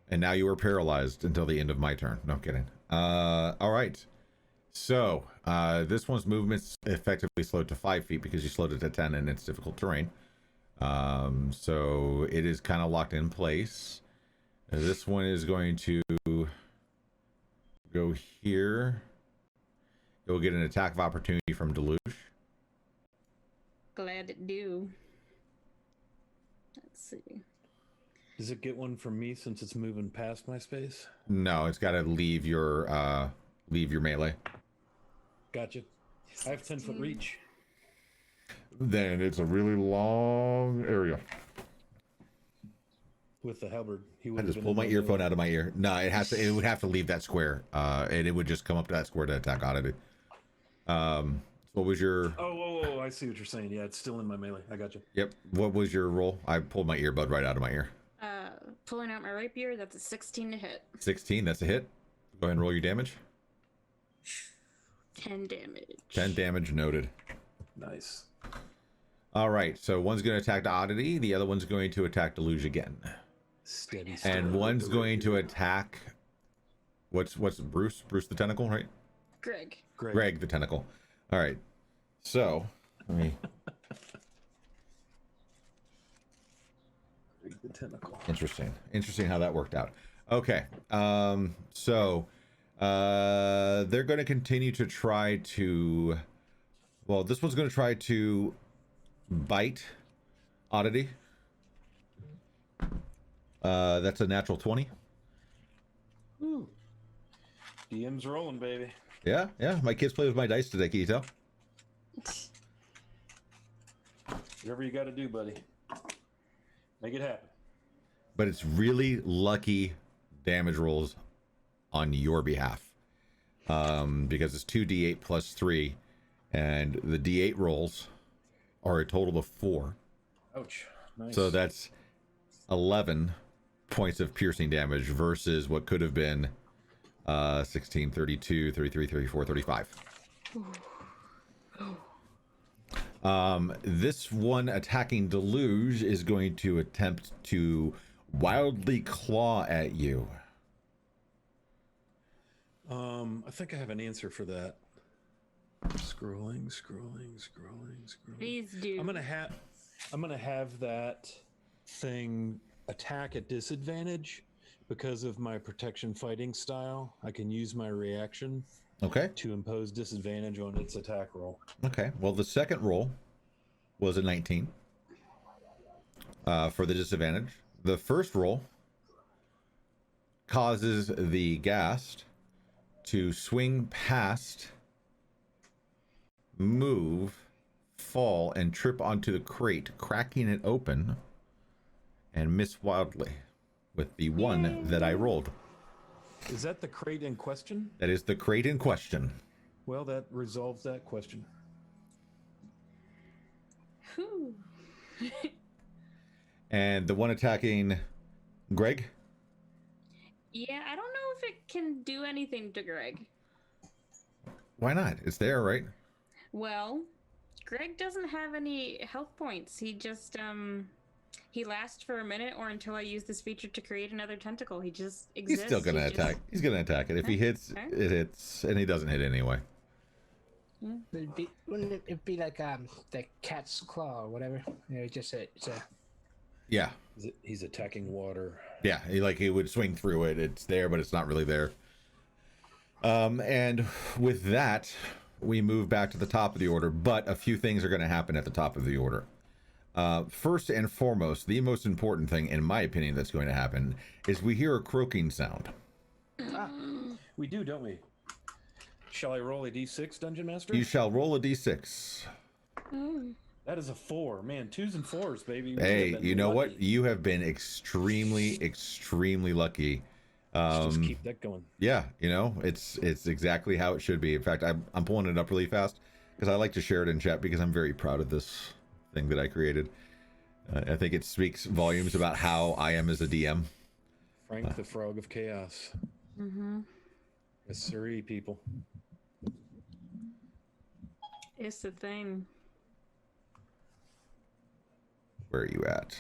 And now you are paralyzed until the end of my turn. No, I'm kidding. All right. So this one's movement's effectively slowed to 5 feet because you slowed it to 10 and it's difficult terrain. So it is kind of locked in place. This one is going to go here. Go get an attack of opportunity from Deluge. Glad it do. Let's see. Does it get one from me since it's moving past my space? No, it's got to leave your melee. Gotcha. I have 10-foot reach. Then it's a really long area. With the halberd, he I would just pulled my earphone out of my ear. No, it has to. It would have to leave that square, and it would just come up to that square to attack Oddity. What was your? Oh, I see what you're saying. Yeah, it's still in my melee. I got you. Yep. What was your roll? I pulled my earbud right out of my ear. Pulling out my rapier, that's a 16 to hit. 16. That's a hit. Go ahead and roll your damage. 10 damage. 10 damage noted. Nice. All right. So one's going to attack the Oddity. The other one's going to attack Deluge again. Steady. And one's going to attack. What's Bruce? Bruce the Tentacle, right? Greg. Greg the Tentacle. All right. So let me. The tentacle. Interesting how that worked out. Okay. So they're going to continue to try to. Well, this one's going to try to bite Oddity. That's a natural 20. Ooh. DM's rolling, baby. Yeah. My kids play with my dice today. Can you tell? Whatever you got to do, buddy. Make it happen. But it's really lucky damage rolls on your behalf, because it's 2d8 plus 3, and the d8 rolls are a total of 4. Ouch. Nice. So that's 11 points of piercing damage versus what could have been 16, 32, 33, 34, 35. This one attacking Deluge is going to attempt to wildly claw at you. I think I have an answer for that. Scrolling. Please do. I'm gonna have that thing attack at disadvantage because of my protection fighting style. I can use my reaction Okay. to impose disadvantage on its attack roll. Okay. Well, the second roll was a 19 for the disadvantage. The first roll causes the ghast to swing past, move, fall, and trip onto the crate, cracking it open, and miss wildly with the one that I rolled. Is that the crate in question? That is the crate in question. Well, that resolves that question. Whew. And the one attacking Greg? Yeah, I don't know if it can do anything to Greg. Why not? It's there, right? Well, Greg doesn't have any health points. He just he lasts for a minute or until I use this feature to create another tentacle. He just exists. He's still gonna attack. He's gonna attack it. If he hits, it hits, and he doesn't hit anyway. Wouldn't it be like the cat's claw or whatever? You know, it's a Yeah. He's attacking water. Yeah, he would swing through it. It's there, but it's not really there. And with that, we move back to the top of the order, but a few things are going to happen at the top of the order. First and foremost, the most important thing, in my opinion, that's going to happen is we hear a croaking sound. We do, don't we? Shall I roll a d6, Dungeon Master? You shall roll a d6. That is a 4. Man, 2s and 4s, baby. Hey, you know what? You have been extremely, extremely lucky. Just keep that going. Yeah, it's exactly how it should be. In fact, I'm pulling it up really fast because I like to share it in chat because I'm very proud of this thing that I created. I think it speaks volumes about how I am as a DM. Frank the Frog of Chaos. Mm-hmm. Yes, sirree, people. It's the thing. Where are you at?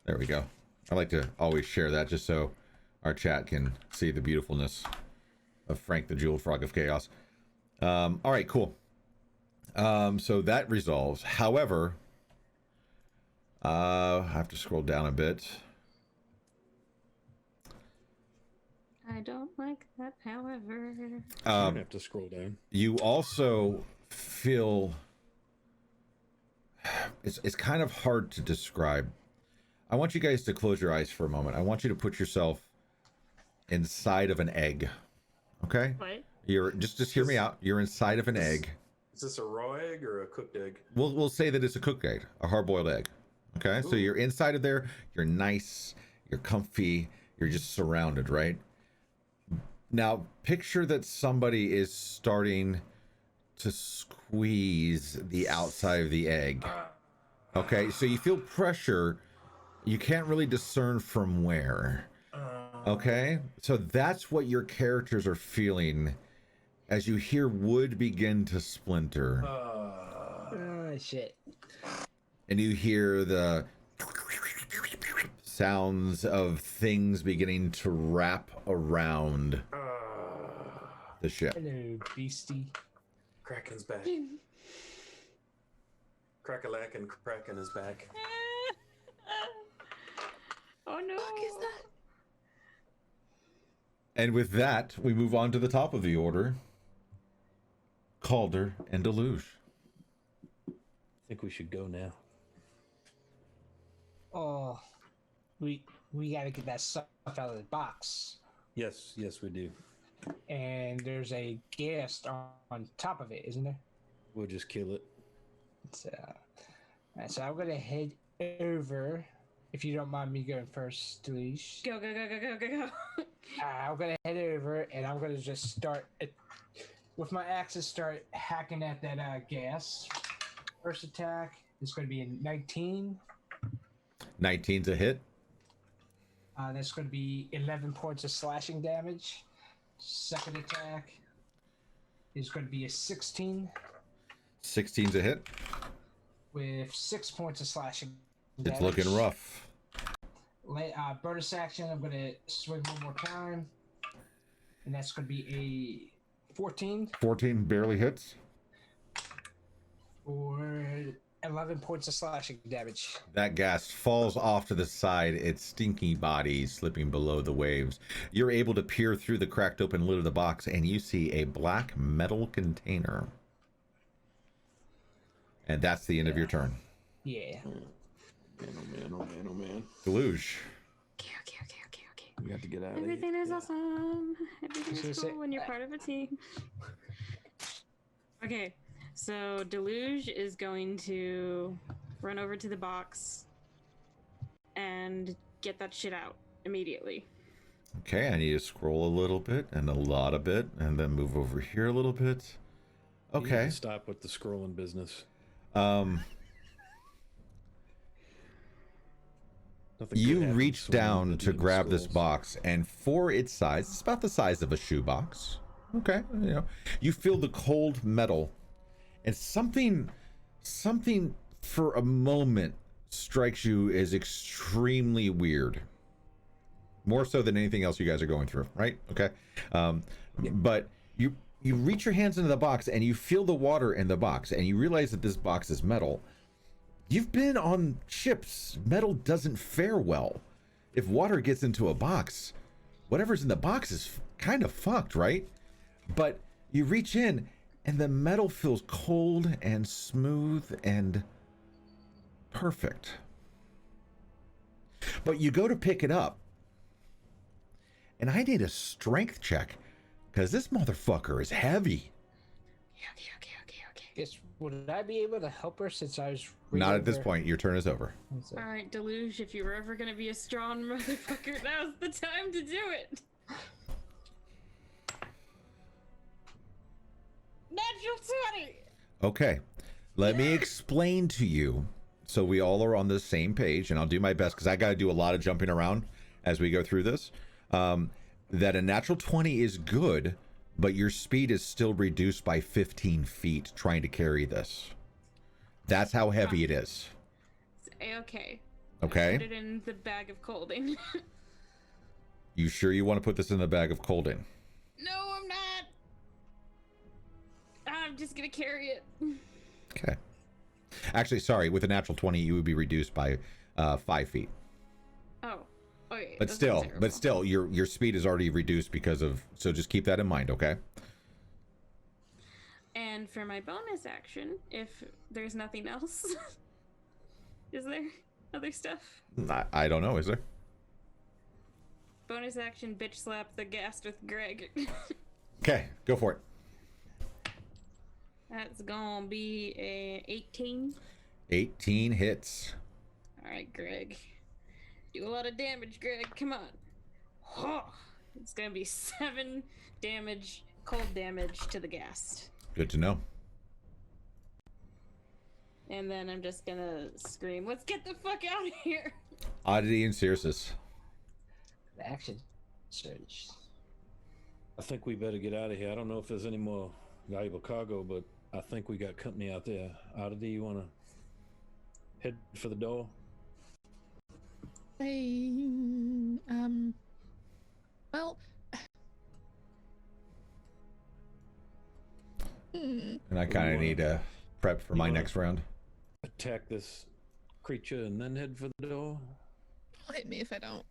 There we go. I like to always share that just so our chat can see the beautifulness of Frank the Jeweled Frog of Chaos. All right, cool. So that resolves. However, I have to scroll down a bit. I don't like that, however. You don't have to scroll down. You also feel... It's kind of hard to describe. I want you guys to close your eyes for a moment. I want you to put yourself inside of an egg. Okay? What? You're just hear me out. You're inside of an egg. Is this a raw egg or a cooked egg? We'll say that it's a cooked egg, a hard-boiled egg. Okay? Ooh. So you're inside of there. You're nice. You're comfy. You're just surrounded, right? Now, picture that somebody is starting to squeeze the outside of the egg. Okay? So you feel pressure. You can't really discern from where. Okay? So that's what your characters are feeling as you hear wood begin to splinter. oh shit. And you hear the sounds of things beginning to wrap around the ship. Hello, beastie. Kraken's back. Crack-a-lack and Kraken is back. Oh no! What is that? And with that, we move on to the top of the order. Calder and Deluge. I think we should go now. Oh, we gotta get that stuff out of the box. Yes, we do. And there's a guest on top of it, isn't there? We'll just kill it. So, alright, so I'm gonna head over. If you don't mind me going first, Deluge. Go, go, go, go, go, go, go. I'm gonna head over and I'm gonna just start with my axes, start hacking at that gas. First attack is going to be a 19. 19's a hit. That's going to be 11 points of slashing damage. Second attack is going to be a 16 16's a hit. with 6 points of slashing damage. It's looking rough. Bonus action, I'm going to swing one more time. And that's going to be a 14 14 barely hits. for 11 points of slashing damage. That ghast falls off to the side, its stinky body slipping below the waves. You're able to peer through the cracked open lid of the box, and you see a black metal container. And that's the end of your turn. Yeah. Man, oh man, oh man, oh man. Deluge. Okay. We have to get out of Everything here. is awesome. Everything is So cool when you're part of a team. Okay, so Deluge is going to run over to the box and get that shit out immediately. Okay, I need to scroll a little bit and a lot of bit, and then move over here a little bit. You need Okay. to stop with the scrolling business. Nothing good You happens reach when the down to DM grab this scrolls. box, and for its size, it's about the size of a shoebox. Okay, you feel the cold metal, and something for a moment strikes you as extremely weird. More so than anything else you guys are going through, right? Okay, but you reach your hands into the box, and you feel the water in the box, and you realize that this box is metal. You've been on ships. Metal doesn't fare well. If water gets into a box, whatever's in the box is kind of fucked, right? But you reach in, and the metal feels cold and smooth and perfect. But you go to pick it up, and I need a strength check, because this motherfucker is heavy. Okay. Guess, would I be able to help her since I was Not at this over- point. Your turn is over. So- Alright, Deluge, if you were ever gonna be a strong motherfucker, now's the time to do it! Natural 20! Okay, let me explain to you so we all are on the same page, and I'll do my best because I got to do a lot of jumping around as we go through this. That a natural 20 is good, but your speed is still reduced by 15 feet trying to carry this. That's how heavy it is. Okay. Okay? Put it in the bag of colding. You sure you want to put this in the bag of colding? No, I'm not! I'm just gonna carry it. Okay. Actually, sorry, with a natural 20, you would be reduced by 5 feet. Oh. Okay. But that's still, not terrible. your speed is already reduced because of, so just keep that in mind, okay? And for my bonus action, if there's nothing else, is there other stuff? I don't know, is there? Bonus action, bitch slap the ghast with Greg. Okay, go for it. That's gonna be a 18. 18 hits. All right, Greg. Do a lot of damage, Greg. Come on. Oh, it's gonna be 7 damage, cold damage to the ghast. Good to know. And then I'm just gonna scream, let's get the fuck out of here! Oddity and Cirrus. Action surge. I think we better get out of here. I don't know if there's any more valuable cargo, but I think we got company out there. Oddity, you want to head for the door? Well, And I kind of need to prep for my wanna- next round. Attack this creature and then head for the door? hit me if I don't.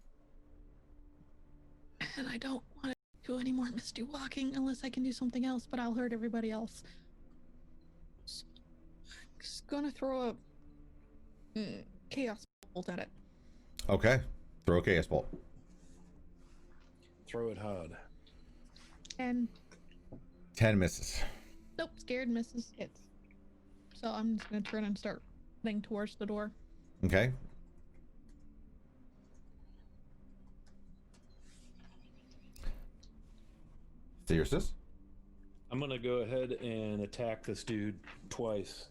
And I don't want to do any more misty walking unless I can do something else, but I'll hurt everybody else. So, I'm just gonna throw a chaos bolt at it. Okay, throw a chaos bolt. Throw it hard. And 10 misses. nope, scared misses hits. So I'm just gonna turn and start heading towards the door. Okay. Cirrus. I'm going to go ahead and attack this dude twice.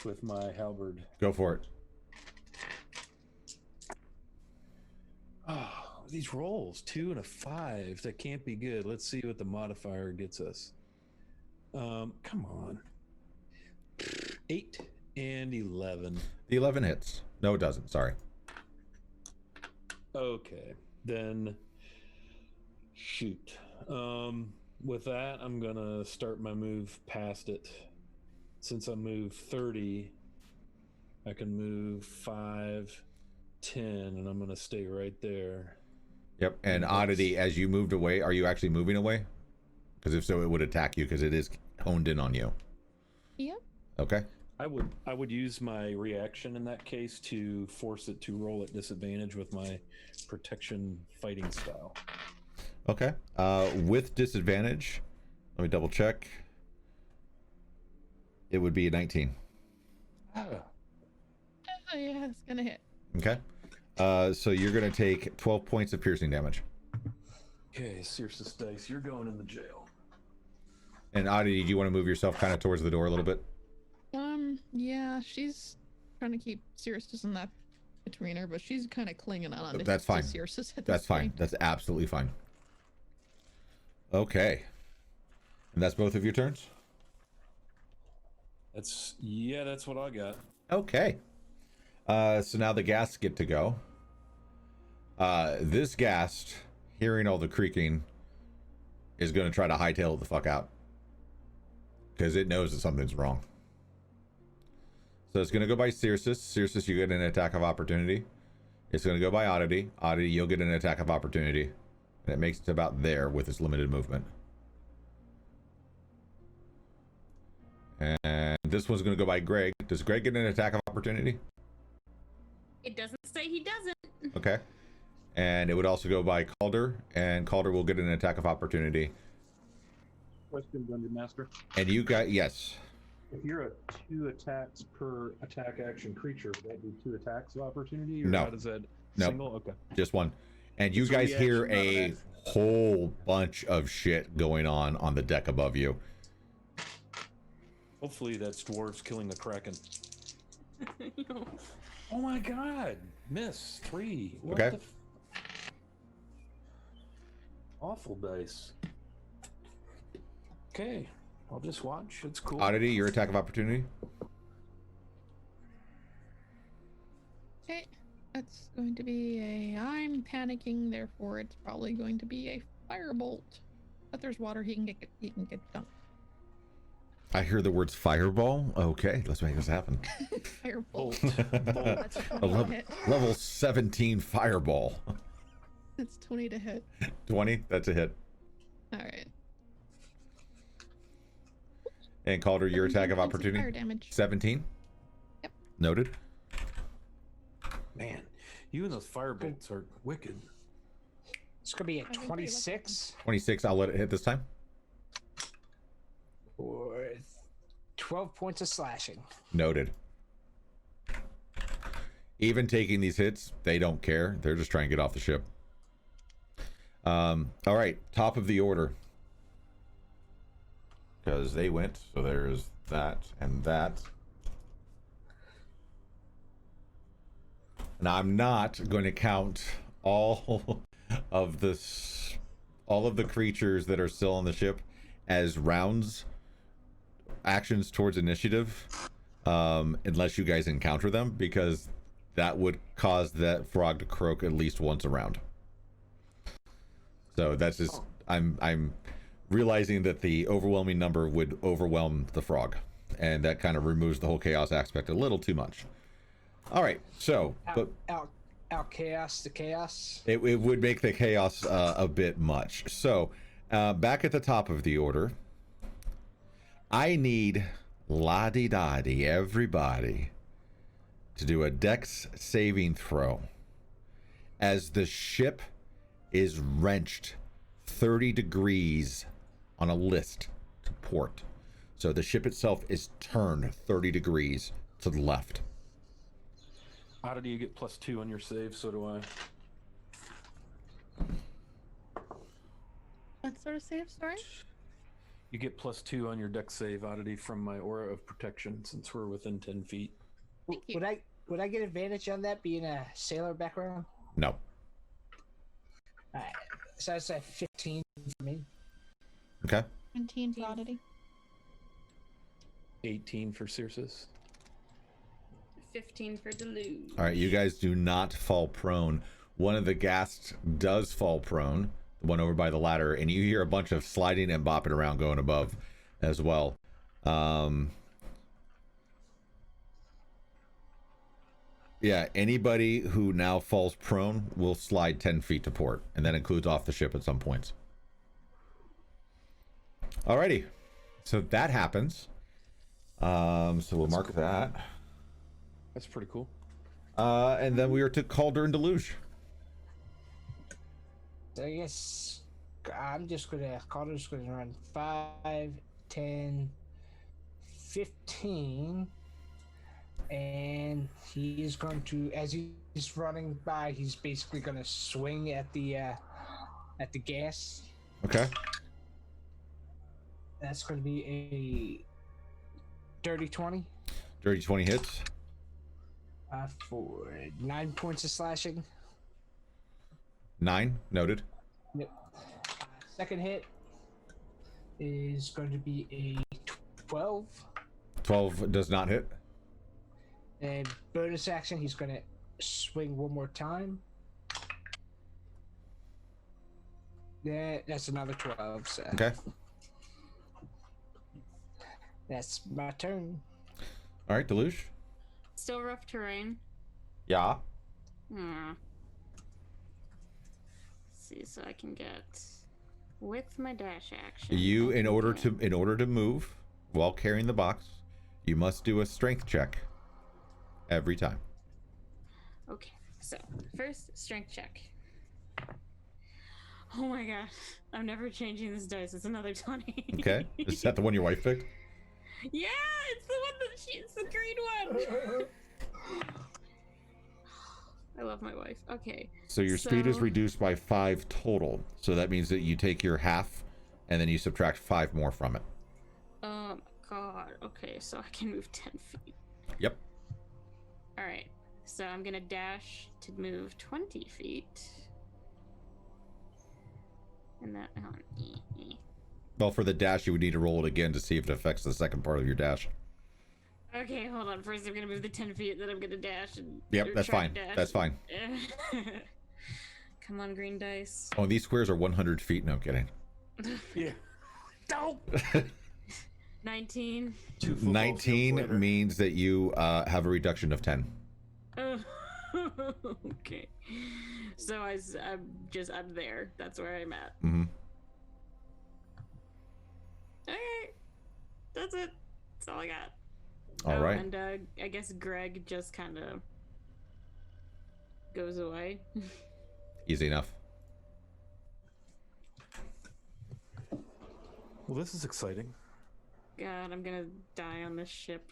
with my halberd. Go for it. Oh, these rolls, 2 and a 5. That can't be good. Let's see what the modifier gets us. Come on. 8 and 11. The 11 hits. No, it doesn't. Sorry. Okay, then shoot. With that, I'm gonna start my move past it. Since I moved 30, I can move 5, 10, and I'm gonna stay right there. Yep. And Oddity, as you moved away, are you actually moving away? Because if so, it would attack you because it is honed in on you. Yep. Okay. I would use my reaction in that case to force it to roll at disadvantage with my protection fighting style. Okay. With disadvantage, let me double check. It would be a 19. Ah, Oh, yeah, it's gonna hit. Okay. So you're going to take 12 points of piercing damage. okay, Circe's dice, you're going in the jail. And Oddity, do you want to move yourself kind of towards the door a little bit? Yeah, she's trying to keep Cirrus in that between her, but she's kind of clinging on to That's fine. Cirrus at this That's fine. point. That's absolutely fine. Okay. And that's both of your turns? That's what I got. Okay. So now the ghasts get to go. This ghast, hearing all the creaking, is going to try to hightail it the fuck out. Because it knows that something's wrong. So it's going to go by Circe. Circe, you get an attack of opportunity. It's going to go by Oddity. Oddity, you'll get an attack of opportunity. And it makes it about there with its limited movement. And this one's going to go by Greg. Does Greg get an attack of opportunity? It doesn't say he doesn't. Okay. And it would also go by Calder. And Calder will get an attack of opportunity. Question, Dungeon Master. And you got, yes. If you're a 2 attacks per attack action creature, would that be 2 attacks of opportunity? Or No. How does that? No. Single? Okay. Just one. And you It's a guys hear reaction, not an a action. whole bunch of shit going on the deck above you. Hopefully that's dwarves killing the kraken. Oh my god! Miss 3. What Okay. Awful dice. Okay, I'll just watch. It's cool. Oddity, your attack of opportunity. Okay, that's going to be I'm panicking, therefore it's probably going to be a firebolt. But there's water, he can get dunked. I hear the words fireball. Okay, let's make this happen. Firebolt. Bolt. That's A 20 to level, hit. level 17 fireball. It's 20 to hit. 20, that's a hit. Alright. And Calder, your attack of 17 points Fire opportunity. damage. 17. Yep. Noted. Man, you and those firebolts are wicked. It's gonna be a I think we 26 26, I'll let it hit this time. or 12 points of slashing. Noted. Even taking these hits, they don't care. They're just trying to get off the ship. All right, top of the order. Because they went, so there's that and that. Now I'm not going to count all of the creatures that are still on the ship as rounds, actions towards initiative, unless you guys encounter them, because that would cause that frog to croak at least once a round. So that's just I'm realizing that the overwhelming number would overwhelm the frog, and that kind of removes the whole chaos aspect a little too much. All right, so but Out chaos to chaos. it would make the chaos a bit much. So back at the top of the order, I need la-di-da-di everybody to do a dex saving throw as the ship is wrenched 30 degrees on a list to port. So the ship itself is turned 30 degrees to the left. Oddity, you get +2 on your save, so do I. What sort of save, sorry? You get +2 on your dex save, Oddity, from my aura of protection since we're within 10 feet. Thank you. Would I get advantage on that being a sailor background? No. Alright. So that's a 15 for me. Okay. 17 for Oddity. 18 for Circes. 15 for Deluge. All right, you guys do not fall prone. One of the ghasts does fall prone, the one over by the ladder, and you hear a bunch of sliding and bopping around going above as well. Yeah, anybody who now falls prone will slide 10 feet to port, and that includes off the ship at some points. Alrighty, so that happens. So we'll mark that. That's pretty cool. And then we are to Calder and Deluge. So I guess I'm just gonna Calder's gonna run 5, 10, 15, and he is going to, as he's running by, he's basically gonna swing at the gas. Okay. That's going to be a dirty 20 Dirty 20 hits. for 9 points of slashing. 9, noted. Yep. Second hit is going to be a 12. 12 does not hit. And bonus action, he's going to swing one more time. Yeah, that's another 12. So Okay. that's my turn. All right, Deluge. Still rough terrain. Yeah. Hmm. Let's see, so I can get with my dash action. You, I in can order get- to move while carrying the box, you must do a strength check every time. Okay, so first strength check. Oh my gosh, I'm never changing this dice. It's another 20. Okay. Is that the one your wife picked? Yeah, it's the one that it's the green one. I love my wife. Okay. So your speed is So- reduced by 5 total. So that means that you take your half and then you subtract 5 more from it. Oh my god. Okay, so I can move 10 feet. Yep. All right. So I'm gonna dash to move 20 feet. And that. Well, for the dash, you would need to roll it again to see if it affects the second part of your dash. Okay, hold on. First, I'm gonna move the 10 feet, then I'm gonna dash and. Yep, or that's try to fine. dash. That's fine. Come on, green dice. Oh, these squares are 100 feet. No kidding. Yeah. Don't. 19. 2 football 19 fields later. means that you have a reduction of 10. Okay. So I'm there. That's where I'm at. Mm-hmm. Okay. That's it. That's all I got. All right. And I guess Greg just kind of goes away. Easy enough. Well, this is exciting. God, I'm gonna die on this ship.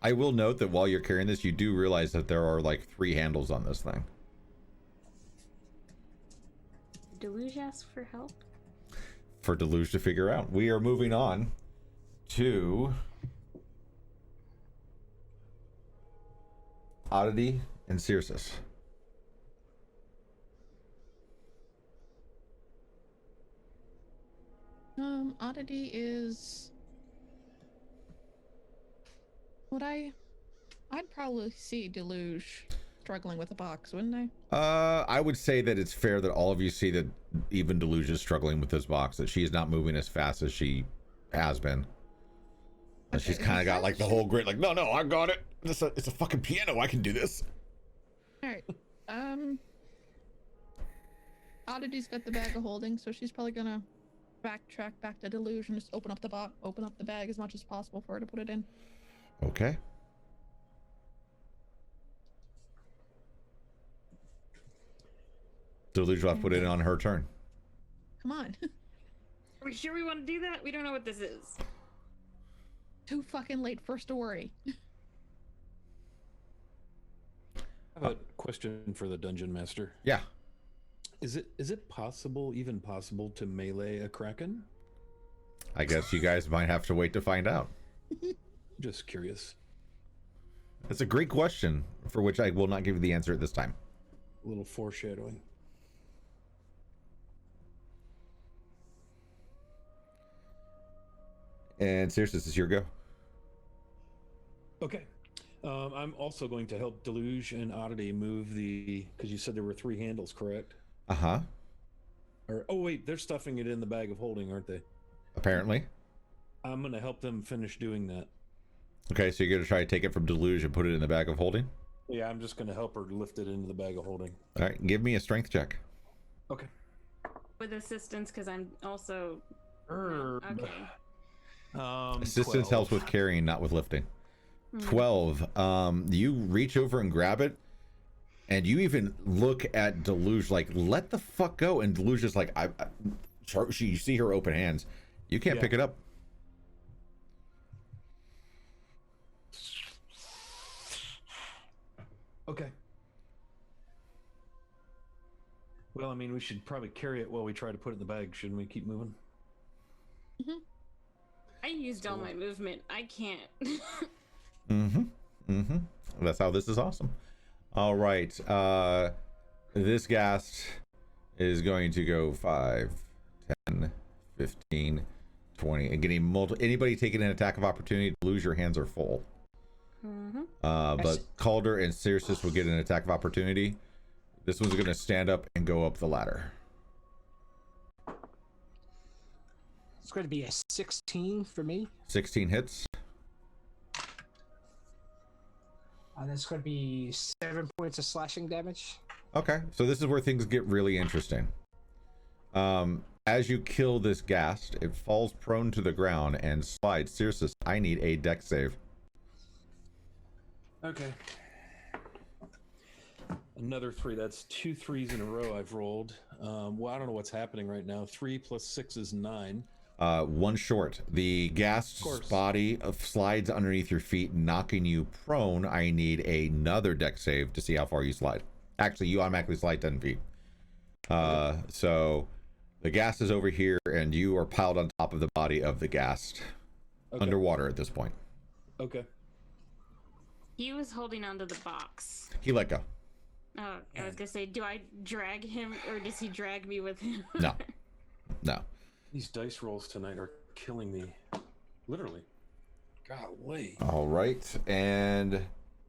I will note that while you're carrying this, you do realize that there are like 3 handles on this thing. Deluge ask for help? For Deluge to figure out. We are moving on to Oddity and Circes. Oddity is I'd probably see Deluge struggling with a box, wouldn't I? I would say that it's fair that all of you see that even Deluge is struggling with this box, that she is not moving as fast as has been. And she's kind of got like the whole grit, like, no, I got it. It's a fucking piano. I can do this. Alright. Oddity's got the bag of holding, so she's probably gonna backtrack back to Deluge and just open up the bag as much as possible for her to put it in. Okay. Deluge will have to put it in on her turn. Come on. Are we sure we want to do that? We don't know what this is. Too fucking late for us to worry. I have a question for the dungeon master. Yeah. Is it even possible to melee a kraken? I guess you guys might have to wait to find out. Just curious. That's a great question, for which I will not give you the answer at this time. A little foreshadowing. And seriously, this is your go. Okay. I'm also going to help Deluge and Oddity move because you said there were 3 handles, correct? Uh-huh. Or oh wait, they're stuffing it in the bag of holding, aren't they? Apparently. I'm going to help them finish doing that. Okay, so you're going to try to take it from Deluge and put it in the bag of holding? Yeah, I'm just going to help her lift it into the bag of holding. All right, give me a strength check. Okay. With assistance, because I'm also. Herb. Okay. Assistance 12. helps with carrying, not with lifting. 12. You reach over and grab it, and you even look at Deluge like, let the fuck go. And Deluge is like, you see her open hands. You can't pick it up. Okay. Well, I mean, we should probably carry it while we try to put it in the bag. Shouldn't we keep moving? I used all my movement. I can't. That's how this is awesome. All right. This ghast is going to go 5, 10, 15, 20. And getting anybody taking an attack of opportunity, lose your hands are full. But Calder and Circes will get an attack of opportunity. This one's going to stand up and go up the ladder. It's going to be a 16 for me. 16 hits. That's going to be 7 points of slashing damage. Okay, so this is where things get really interesting. As you kill this ghast, it falls prone to the ground and slides. Circes, I need a dex save. Okay. Another 3. That's 2 3s in a row I've rolled. Well, I don't know what's happening right now. 3 plus 6 is 9. 1 short. The ghast's body slides underneath your feet, knocking you prone. I need another dex save to see how far you slide. Actually, you automatically slide 10 feet. So the ghast is over here, and you are piled on top of the body of the ghast. Underwater at this point. Okay. He was holding onto the box. He let go. Oh, I was gonna say, do I drag him, or does he drag me with him? No. These dice rolls tonight are killing me. Literally. Golly. All right. And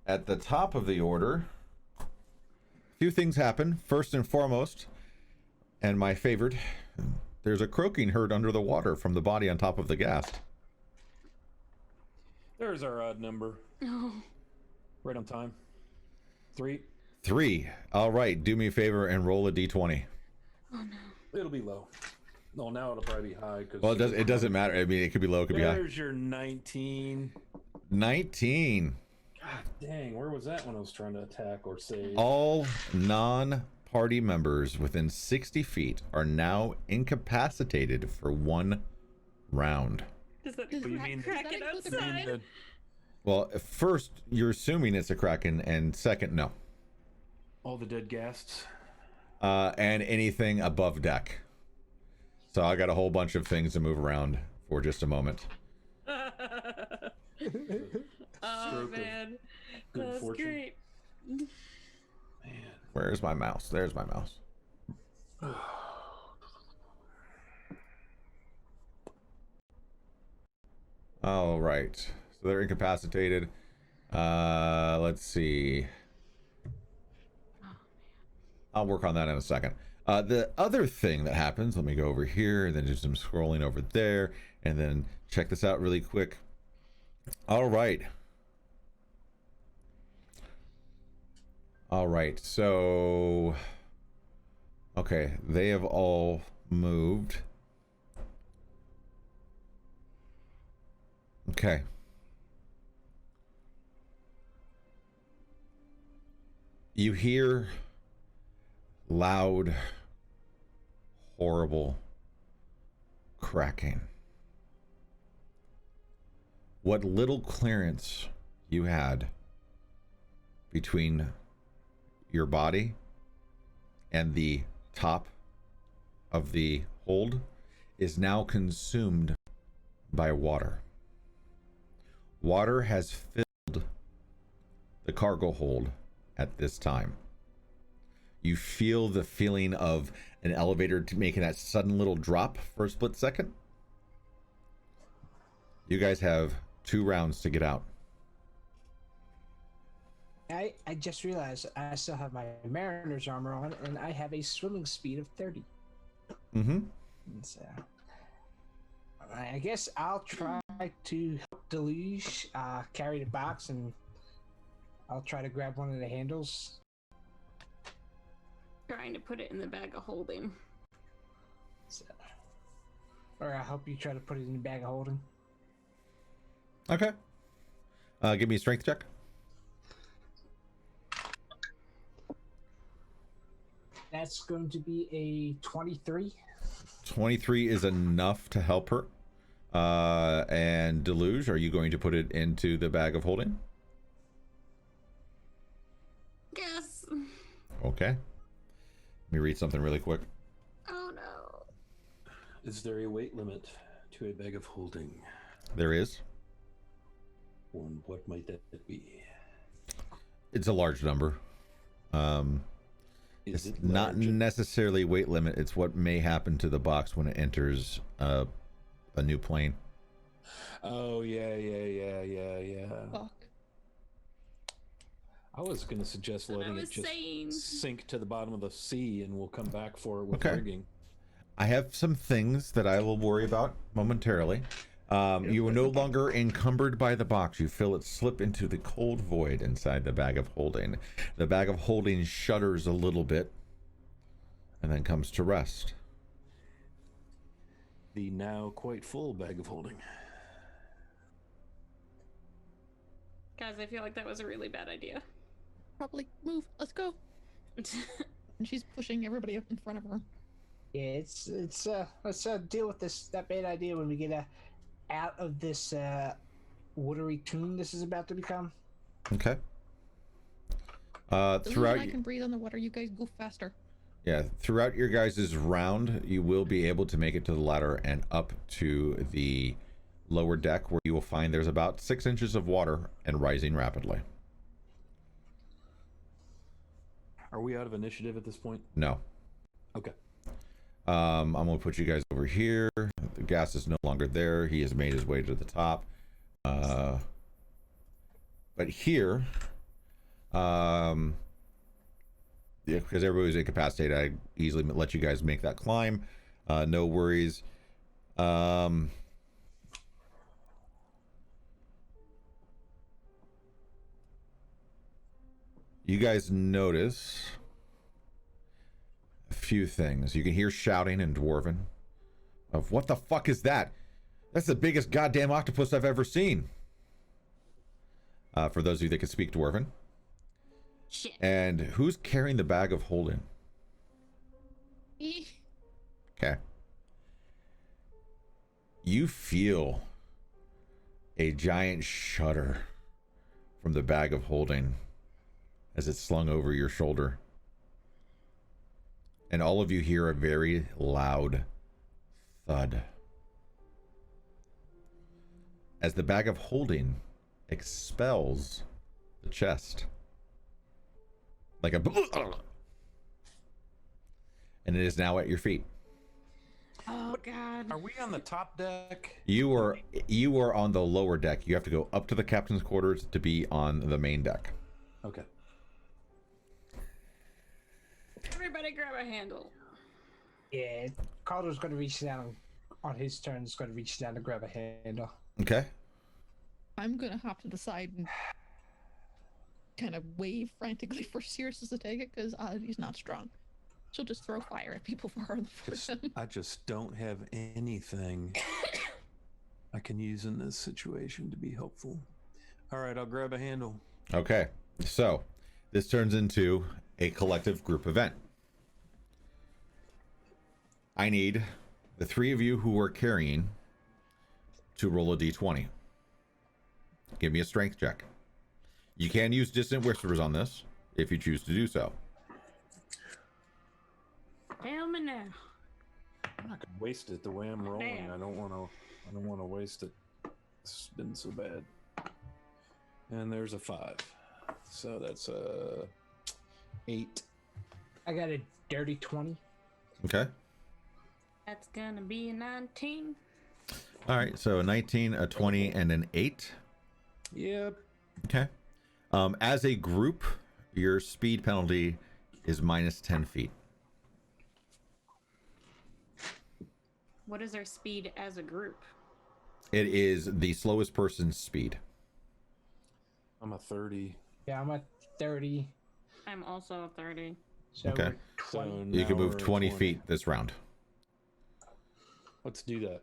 at the top of the order, a few things happen. First and foremost, and my favorite, there's a croaking heard under the water from the body on top of the ghast. There's our odd number. Oh. Right on time. 3. 3. All right. Do me a favor and roll a d20. Oh no. It'll be low. No, now it'll probably be high. Well, it doesn't matter. I mean, it could be low, it could be high. There's your 19. 19. God dang, where was that when I was trying to attack or save? All non-party members within 60 feet are now incapacitated for 1 round. Does that Does mean that Kraken include the outside? Well, first, you're assuming it's a Kraken, and second, no. All the dead ghasts. And anything above deck. So I got a whole bunch of things to move around for just a moment. Oh man, good that's fortune. great. Man. Where's my mouse? There's my mouse. All right. So they're incapacitated. Let's see. I'll work on that in a second. The other thing that happens, let me go over here and then do some scrolling over there and then check this out really quick. All right. All right. So, okay. They have all moved. Okay. You hear loud, horrible cracking. What little clearance you had between your body and the top of the hold is now consumed by water. Water has filled the cargo hold at this time. You feel the feeling of an elevator making that sudden little drop for a split second. You guys have 2 rounds to get out. I just realized I still have my mariner's armor on, and I have a swimming speed of 30. Mm-hmm. So, I guess I'll try to help Deluge carry the box, and I'll try to grab one of the handles. Trying to put it in the bag of holding. So, or I'll help you try to put it in the bag of holding. Okay. Give me a strength check. That's going to be a 23. 23 is enough to help her. And Deluge, are you going to put it into the bag of holding? Yes. Okay. Let me read something really quick. Oh no. Is there a weight limit to a bag of holding? There is. And what might that be? It's a large number. Is It's it not large? necessarily weight limit. It's what may happen to the box when it enters a new plane. Oh, yeah. Fuck. I was going to suggest That's what I letting it was just saying. sink to the bottom of the sea, and we'll come back for it with Okay. rigging. I have some things that I will worry about momentarily. You are no longer encumbered by the box. You feel it slip into the cold void inside the bag of holding. The bag of holding shudders a little bit and then comes to rest. The now quite full bag of holding. Guys, I feel like that was a really bad idea. Probably move. Let's go. And she's pushing everybody up in front of her. Yeah, let's deal with that bad idea when we get out of this watery tomb this is about to become. Okay. Deluge Throughout and I can breathe on the water. You guys go faster. throughout your guys' round, you will be able to make it to the ladder and up to the lower deck, where you will find there's about 6 inches of water and rising rapidly. Are we out of initiative at this point? No. Okay. I'm gonna put you guys over here. The gas is no longer there. He has made his way to the top. But here, yeah, because everybody's incapacitated, I easily let you guys make that climb. No worries. You guys notice a few things. You can hear shouting in Dwarven of, what the fuck is that? That's the biggest goddamn octopus I've ever seen. For those of you that can speak Dwarven. Shit. And who's carrying the bag of holding? Eh. Okay. You feel a giant shudder from the bag of holding as it's slung over your shoulder. And all of you hear a very loud thud as the bag of holding expels the chest. Like a... And it is now at your feet. Oh god. Are we on the top deck? You are on the lower deck. You have to go up to the captain's quarters to be on the main deck. Okay. Everybody grab a handle. Yeah, Calder's going to reach down on his turn. Is going to reach down to grab a handle. Okay. I'm gonna hop to the side and kind of wave frantically for Circe to take it because he's not strong. She'll just throw fire at people farther from him. I just don't have anything I can use in this situation to be helpful. All right, I'll grab a handle. Okay. So this turns into a collective group event. I need the 3 of you who are carrying to roll a d20. Give me a strength check. You can use distant whispers on this if you choose to do so. Man, tell me now. I'm not gonna waste it the way I'm rolling. Damn. I don't want to waste it. It's been so bad. And there's a 5. So that's a 8. I got a dirty 20. Okay. That's gonna be a 19. All right. So a 19, a 20, and an 8. Yep. Okay. As a group, your speed penalty is minus 10 feet. What is our speed as a group? It is the slowest person's speed. I'm a 30. Yeah, I'm at 30. I'm also 30. So Okay. we're 20. So You can now move we're at 20 feet this round. Let's do that.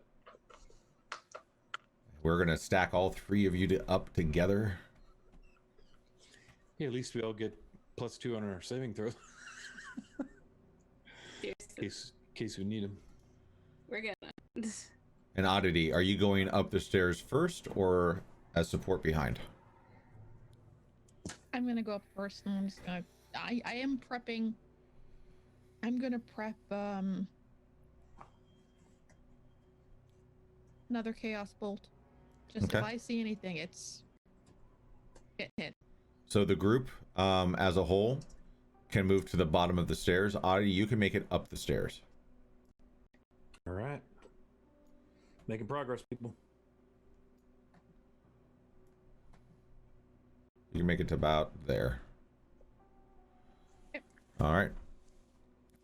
We're going to stack all three of you up together. Yeah, at least we all get +2 on our saving throws. in case we need them. We're gonna. And Oddity, are you going up the stairs first or as support behind? I'm gonna go up first, and I'm just gonna. I am prepping. I'm gonna prep another chaos bolt. Just Okay. if I see anything, it's get hit. So the group as a whole can move to the bottom of the stairs. Oddity, you can make it up the stairs. All right. Making progress, people. You can make it to about there. Yep. All right.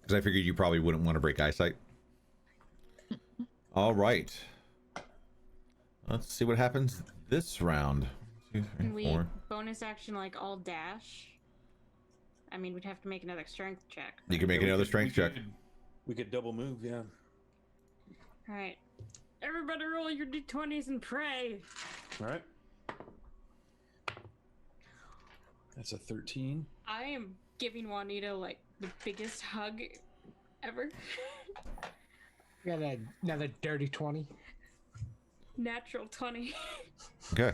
Because I figured you probably wouldn't want to break eyesight. All right. Let's see what happens this round. 2, 3, Can we 4. bonus action like all dash? I mean, we'd have to make another strength check. You can make Yeah, another strength check. We could double move, yeah. All right. Everybody roll your d20s and pray. All right. That's a 13. I am giving Juanita like the biggest hug ever. Got another dirty 20. Natural 20. Okay.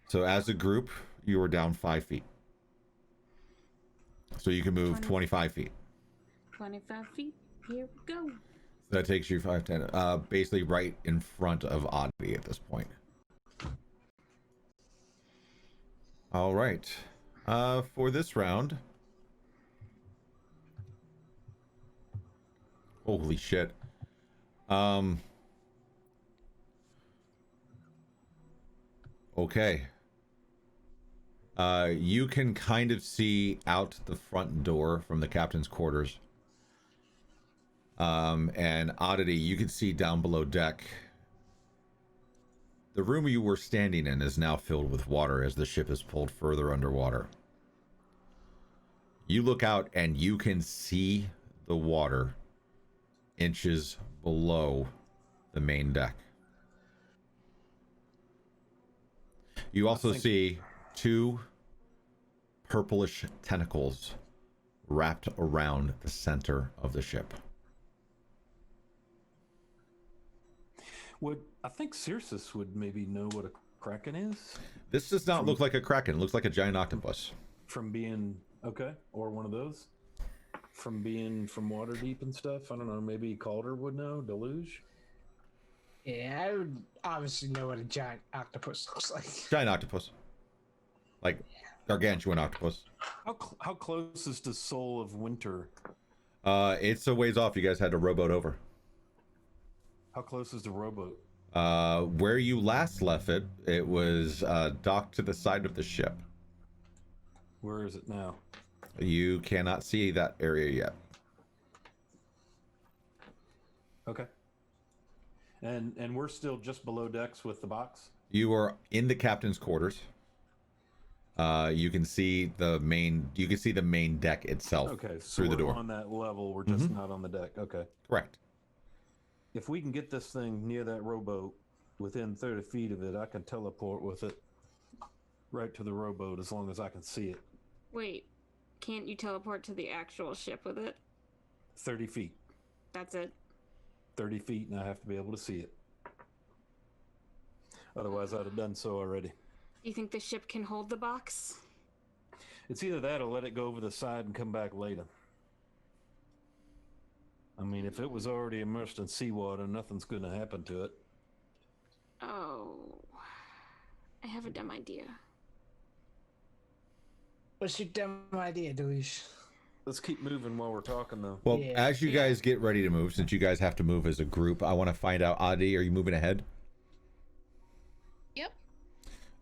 So as a group, you are down 5 feet. So you can move 25 feet. 25 feet. Here we go. So that takes you 5, 10, basically right in front of Oddity at this point. All right. For this round. Holy shit. Okay. You can kind of see out the front door from the captain's quarters. And Oddity, you can see down below deck. The room you were standing in is now filled with water as the ship is pulled further underwater. You look out and you can see the water inches below the main deck. You also see 2 purplish tentacles wrapped around the center of the ship. I think Circe would maybe know what a kraken is This does not look like a kraken. It looks like a giant octopus. from being or one of those from being from water deep and stuff. I don't know. Maybe Calder would know. Deluge. Yeah, I would obviously know what a giant octopus looks like. Giant octopus. Like gargantuan octopus. How close is the Soul of Winter? It's a ways off. You guys had to rowboat over. How close is the rowboat? Where you last left it, it was docked to the side of the ship. Where is it now? You cannot see that area yet. Okay. And we're still just below decks with the box. You are in the captain's quarters. You can see the main. You can see the main deck itself. Okay, so through we're the door. on that level. We're just not on the deck. Okay. Correct. If we can get this thing near that rowboat, within 30 feet of it, I can teleport with it right to the rowboat as long as I can see it. Wait, can't you teleport to the actual ship with it? 30 feet. That's it. 30 feet, and I have to be able to see it. Otherwise, I'd have done so already. Do you think the ship can hold the box? It's either that or let it go over the side and come back later. I mean, if it was already immersed in seawater, nothing's going to happen to it. Oh, I have a dumb idea. What's your dumb idea, Deluge? Let's keep moving while we're talking, though. Well, Yeah. as you guys get ready to move, since you guys have to move as a group, I want to find out, Adi, are you moving ahead? Yep.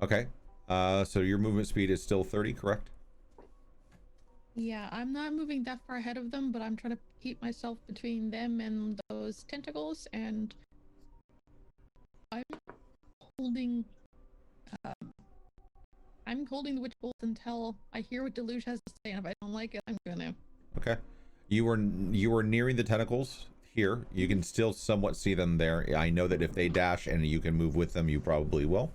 Okay. So your movement speed is still 30, correct? Yeah, I'm not moving that far ahead of them, but I'm trying to keep myself between them and those tentacles, and I'm holding. I'm holding the witch bolt until I hear what Deluge has to say, and if I don't like it, I'm gonna. Okay. You were nearing the tentacles here. You can still somewhat see them there. I know that if they dash and you can move with them, you probably will.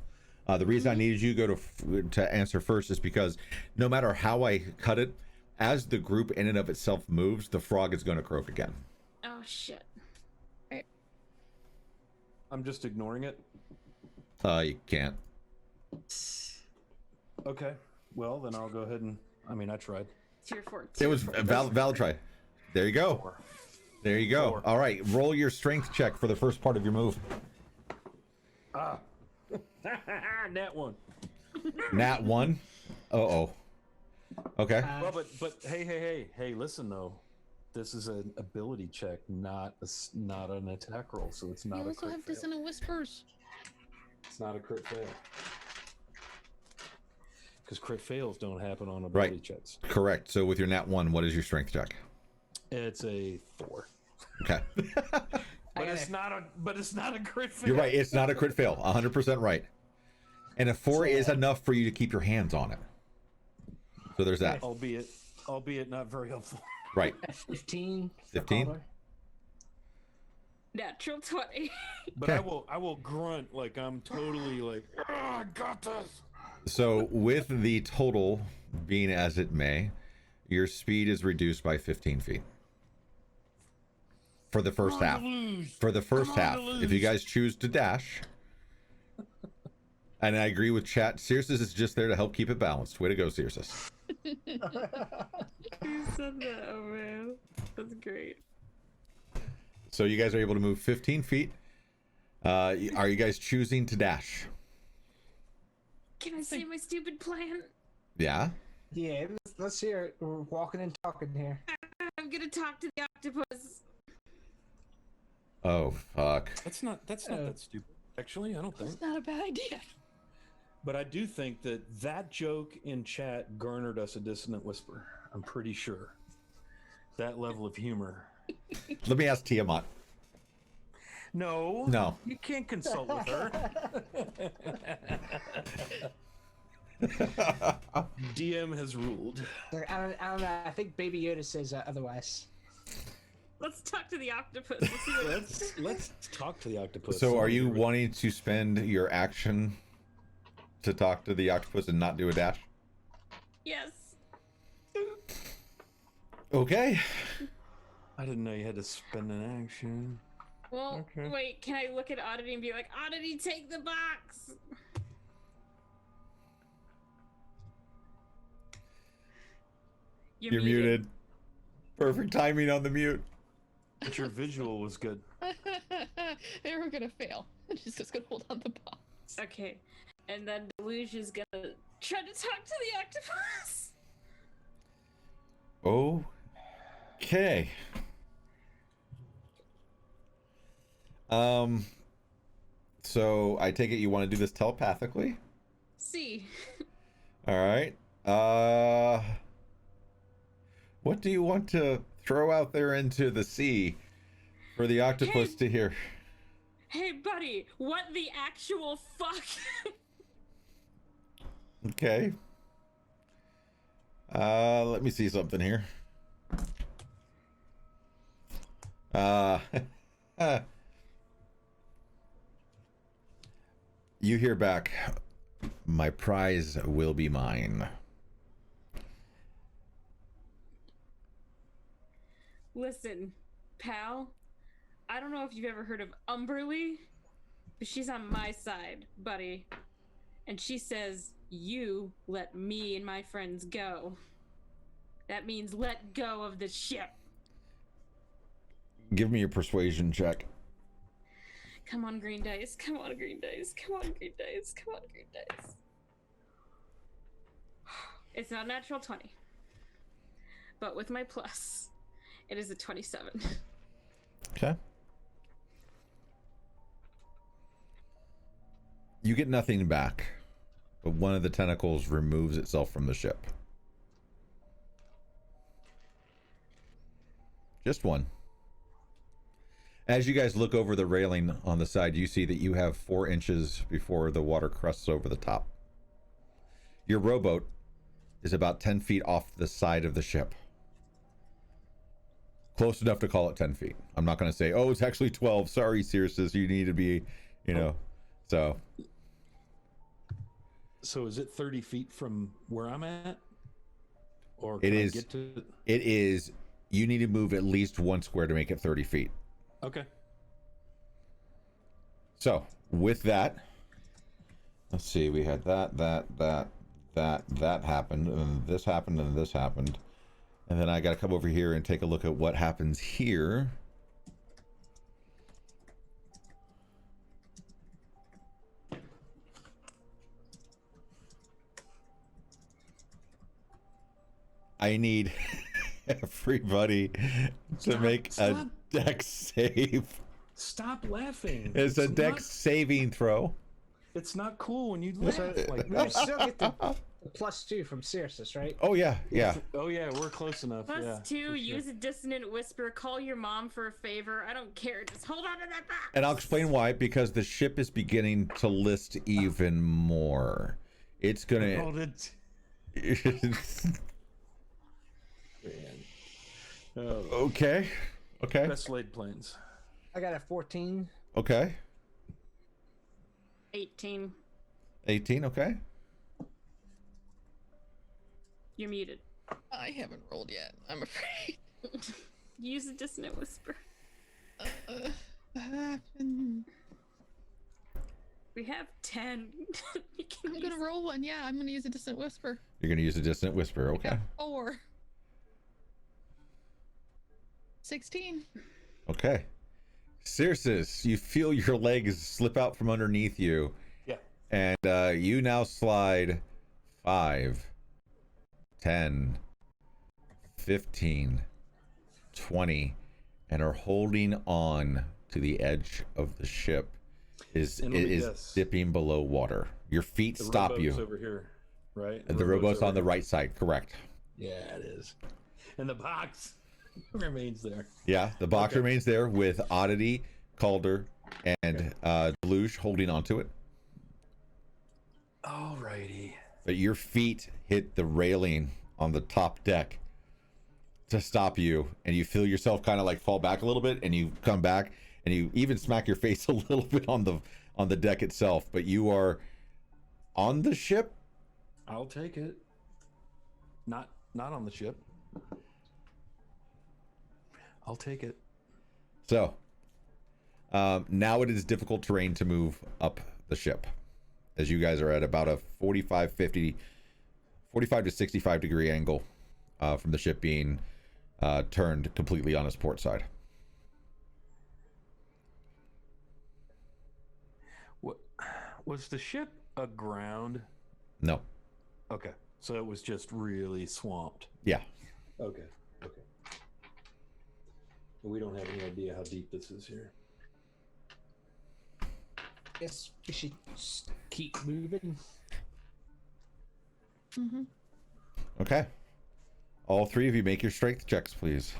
The reason I needed you to go to answer first is because no matter how I cut it, as the group in and of itself moves, the frog is going to croak again. Oh shit. I'm just ignoring it. You can't. Okay. Well, then I'll go ahead and... I mean, I tried. Tier 4. It was a valid try. There you go. 4. There you go. 4. All right, roll your strength check for the first part of your move. Ah. Nat 1. Nat 1. Uh-oh. Okay. Well, but hey, listen though. This is an ability check, not an attack roll, so it's not We a also crit have fail. dissonant whispers. It's not a crit fail. Because crit fails don't happen on ability checks. Correct. So with your nat 1, what is your strength check? It's a 4. Okay. But it's not a crit fail. You're right. It's not a crit fail. 100% right. And a 4 is enough for you to keep your hands on it. So there's that. Albeit not very helpful. Right. 15. 15? Natural 20. But Okay. I will grunt like I'm totally like, I got this. So with the total being as it may, your speed is reduced by 15 feet. For the first half. For the first half. If you guys choose to dash. And I agree with chat. Circes is just there to help keep it balanced. Way to go, Circes. You said that, oh man. That's great. So you guys are able to move 15 feet. Are you guys choosing to dash? Can I say my stupid plan? Yeah? Yeah, let's hear it. We're walking and talking here. I'm gonna talk to the octopus. Oh, fuck. That's not that stupid. Actually, I don't think. It's not a bad idea. But I do think that joke in chat garnered us a dissonant whisper. I'm pretty sure. That level of humor. Let me ask Tiamat. No. No. You can't consult with her. DM has ruled. I don't know. I think Baby Yoda says otherwise. Let's talk to the octopus. Let's see what Let's talk to the octopus. So are you wanting to spend your action to talk to the octopus and not do a dash? Yes. Okay. I didn't know you had to spend an action. Well, Okay. wait, can I look at Oddity and be like, Oddity, take the box? You're muted. Perfect timing on the mute. But your visual was good. They were gonna fail. She's just gonna hold on the box. Okay. And then Deluge is gonna try to talk to the octopus. Okay. So I take it you want to do this telepathically? See. All right. What do you want to throw out there into the sea for the octopus to hear? Hey, buddy, what the actual fuck? Okay. Let me see something here. You hear back, my prize will be mine. Listen, pal, I don't know if you've ever heard of Umberly, but she's on my side, buddy. And she says, you let me and my friends go. That means let go of the ship. Give me a persuasion check. Come on, green dice. Come on, green dice. Come on, green dice. Come on, green dice. It's not natural 20. But with my plus, it is a 27. Okay. You get nothing back, but one of the tentacles removes itself from the ship. Just one. As you guys look over the railing on the side, you see that you have 4 inches before the water crusts over the top. Your rowboat is about 10 feet off the side of the ship. Close enough to call it 10 feet. I'm not going to say, oh, it's actually 12. Sorry, Circes, you need to be, so. So is it 30 feet from where I'm at? Or It can I is. get to... It is. You need to move at least 1 square to make it 30 feet. Okay. So with that, let's see. We had that happened, and this happened, and this happened, and then I got to come over here and take a look at what happens here. I need everybody to make a dex save. Stop laughing. It's a dex saving throw. It's not cool when you laugh like We that. still get the +2 from Circes, right? Oh yeah. Oh yeah, we're close enough. Plus yeah, 2, for sure. use a dissonant whisper, call your mom for a favor. I don't care. Just hold on to that box. And I'll explain why. Because the ship is beginning to list even more. It's gonna. Hold it. Oh, Okay. best laid plans. I got a 14. Okay. 18. 18. Okay. You're muted. I haven't rolled yet. I'm afraid. Use a dissonant whisper. We have 10. You can I'm gonna roll one. Yeah, I'm gonna use a distant whisper. You're gonna use a dissonant whisper. Okay. Yeah, 4. 16. Okay. Circes, you feel your legs slip out from underneath you. Yeah. And you now slide 5, 10, 15, 20, and are holding on to the edge of the ship. It is dipping below water. Your feet stop you. Over here, right? The rowboat's on the right side, correct? Yeah, it is. And the box remains there. Yeah, the box Okay. remains there with Oddity, Calder, and Deluge holding onto it. Alrighty. But your feet hit the railing on the top deck to stop you, and you feel yourself kind of like fall back a little bit, and you come back, and you even smack your face a little bit on the deck itself. But you are on the ship. I'll take it. Not on the ship. I'll take it. So now it is difficult terrain to move up the ship, as you guys are at about a 45 to 65 degree angle from the ship being turned completely on its port side. What was the ship aground? No. Okay, so it was just really swamped. Yeah. Okay. We don't have any idea how deep this is here. Guess we should just keep moving. Mm-hmm. Okay. All 3 of you make your strength checks, please.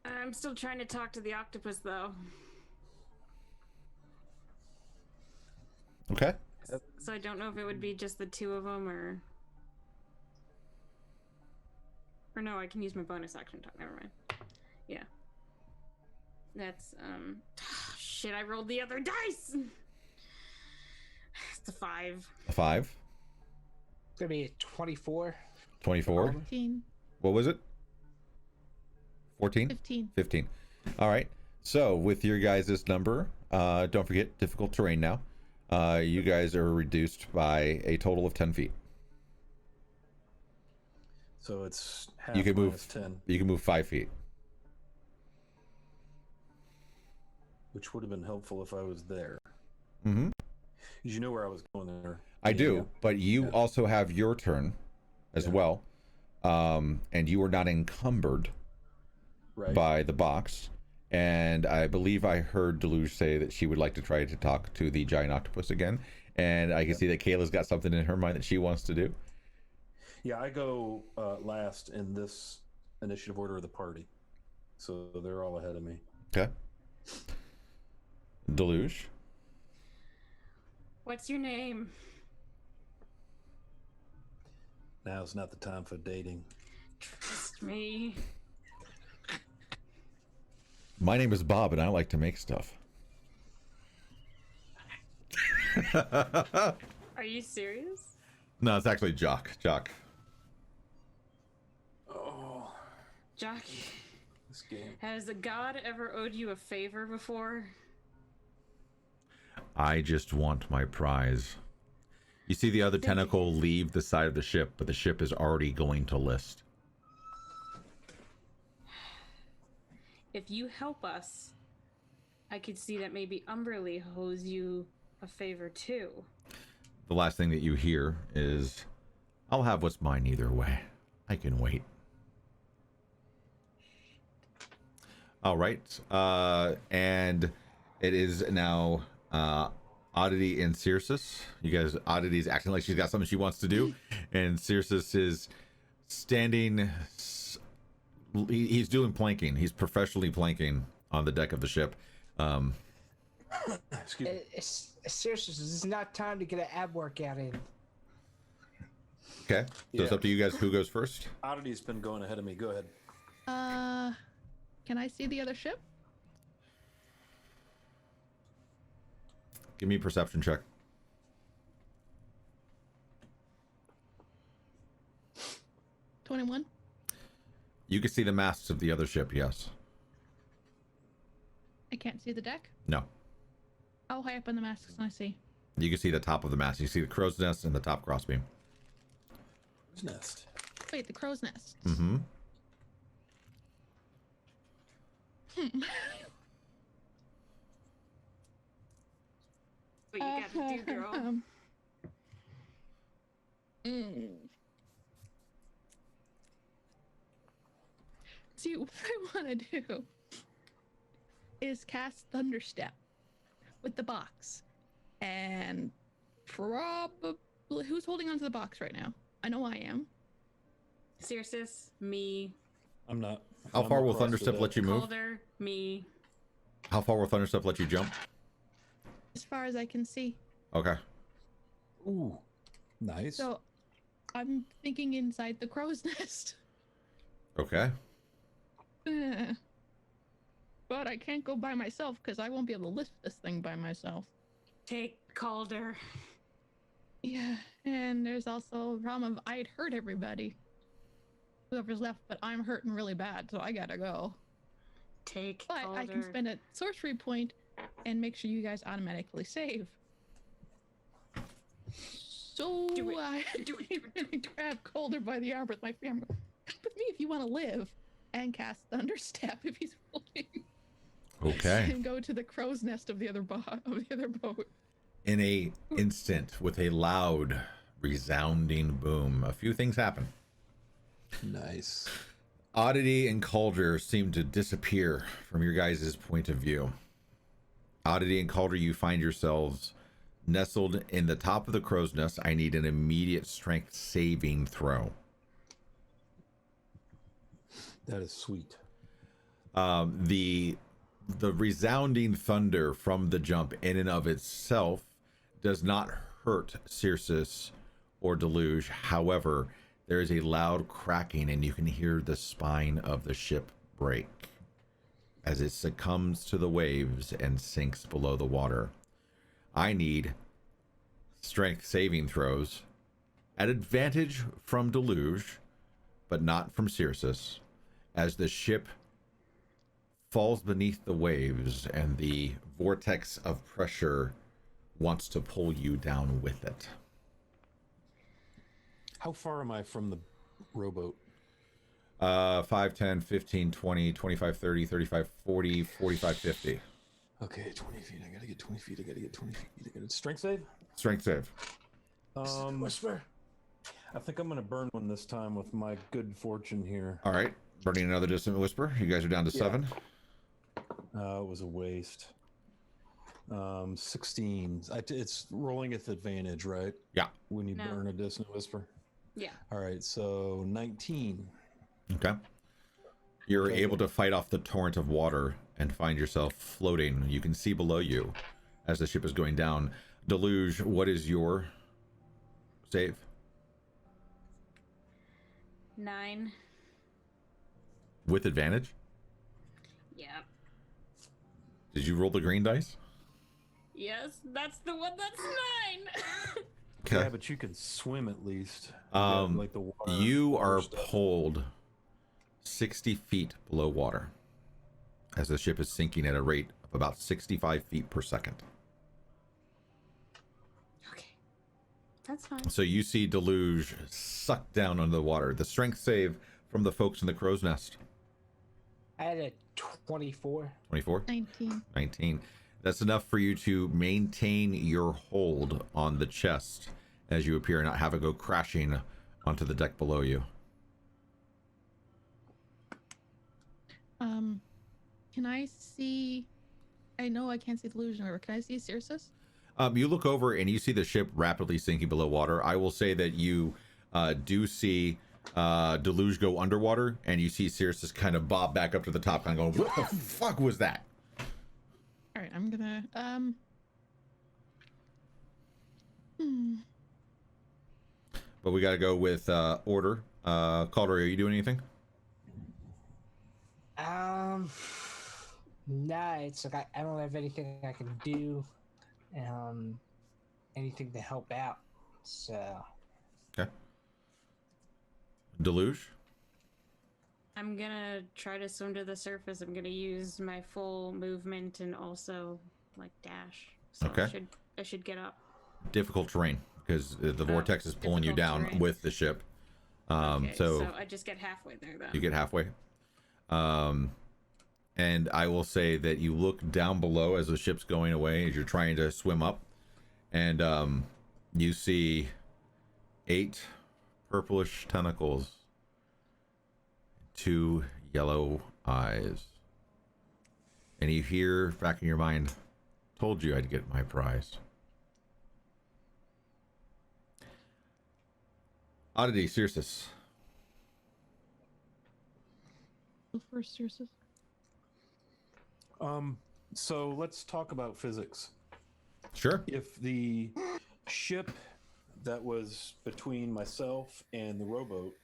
I'm still trying to talk to the octopus, though. Okay. So I don't know if it would be just the 2 of them, or no, I can use my bonus action talk. Never mind. Yeah. That's, shit, I rolled the other dice! It's a 5. A 5. It's gonna be a 24. 24. 15. What was it? 14? 15. 15. All right. So with your guys' number, don't forget difficult terrain now. You guys are reduced by a total of 10 feet. So it's half You can minus move 10, You can move 5 feet. which would have been helpful if I was there. Mm-hmm. Did you know where I was going there? I Yeah, do, yeah. but you Yeah. also have your turn as Yeah. well, and you are not encumbered Right. by the box. And I believe I heard Deluge say that she would like to try to talk to the giant octopus again. And I can see that Kayla's got something in her mind that she wants to do. Yeah, I go last in this initiative order of the party. So they're all ahead of me. Okay. Deluge. What's your name? Now's not the time for dating. Trust me. My name is Bob, and I like to make stuff. Are you serious? No, it's actually Jock. Jock. Oh, Jock, this game. has a god ever owed you a favor before? I just want my prize. You see the other tentacle leave the side of the ship, but the ship is already going to list. If you help us, I could see that maybe Umberly owes you a favor too. The last thing that you hear is, I'll have what's mine either way. I can wait. All right. And it is now Oddity and Circes. You guys, Oddity's acting like she's got something she wants to do. And Circes is standing. He's doing planking. He's professionally planking on the deck of the ship. Excuse me. Seriously, this is not time to get an ab workout in. Okay. So it's Yeah. up to you guys who goes first. Oddity's been going ahead of me. Go ahead. Can I see the other ship? Give me a perception check. 21. You can see the masts of the other ship, yes. I can't see the deck. No. How high up in the mast can I see? You can see the top of the mast. You see the crow's nest and the top crossbeam. Who's nest? Wait, the crow's nest. Mm-hmm. What you gotta do, girl? Mm. See, what I want to do is cast Thunderstep with the box. And probably... Who's holding onto the box right now? I know I am. Circes, me. I'm not. How I'm far will across the Thunderstep deck. let you move? Calder, me. How far will Thunderstep let you jump? As far as I can see. Okay. Ooh, nice. So, I'm thinking inside the crow's nest. Okay. But I can't go by myself because I won't be able to lift this thing by myself. Take Calder. Yeah, and there's also a problem of I'd hurt everybody. Whoever's left, but I'm hurting really bad, so I gotta go. Take But Calder. I can spend a sorcery point and make sure you guys automatically save. So Do it. I grab Calder by the arm with my finger. Come with me if you want to live, and cast Thunderstep if he's holding. Okay. And go to the crow's nest of the other boat. In a instant, with a loud, resounding boom, a few things happen. Nice. Oddity and Calder seem to disappear from your guys' point of view. Oddity and Calder, you find yourselves nestled in the top of the crow's nest. I need an immediate strength saving throw. That is sweet. The resounding thunder from the jump in and of itself does not hurt Circes or Deluge. However, there is a loud cracking and you can hear the spine of the ship break as it succumbs to the waves and sinks below the water. I need strength saving throws at advantage from Deluge, but not from Circes, as the ship falls beneath the waves and the vortex of pressure wants to pull you down with it. How far am I from the rowboat? 5, 10, 15, 20, 25, 30, 35, 40, 45, 50. Okay, 20 feet. I gotta get 20 feet. I gotta get 20 feet. I gotta strength save. Strength save. Whisper. I think I'm gonna burn one this time with my good fortune here. All right. Burning another distant whisper. You guys are down to 7. It was a waste. 16. It's rolling with advantage, right? Yeah. When you No. burn a dissonant whisper. Yeah. All right, so 19. Okay. You're Okay. able to fight off the torrent of water and find yourself floating. You can see below you as the ship is going down. Deluge, what is your save? 9. With advantage? Yeah. Did you roll the green dice? Yes, that's the one that's 9. Yeah, but you can swim at least. Like the water. You are stuff. pulled 60 feet below water as the ship is sinking at a rate of about 65 feet per second. Okay. That's fine. So you see Deluge sucked down under the water. The strength save from the folks in the crow's nest. I had a 24. 24? 19. 19. That's enough for you to maintain your hold on the chest as you appear and not have it go crashing onto the deck below you. Can I see? I know I can't see the illusion river. Can I see Circe? You look over and you see the ship rapidly sinking below water. I will say that you do see Deluge go underwater, and you see Circe kind of bob back up to the top, kind of going, "What the fuck was that?" All right, I'm gonna But we got to go with order. Calder, are you doing anything? Nah, it's like I don't have anything I can do, anything to help out. So Okay. Deluge? I'm gonna try to swim to the surface. I'm gonna use my full movement and also like dash. So Okay. I should get up. Difficult terrain because the vortex is pulling you difficult down terrain. with the ship. Okay, so so I just get halfway there then. you get halfway. And I will say that you look down below as the ship's going away as you're trying to swim up, and you see 8 purplish tentacles, 2 yellow eyes, and you hear back in your mind, "Told you I'd get my prize." Oddity, Circe. go first, Circe. So let's talk about physics. Sure. If the ship that was between myself and the rowboat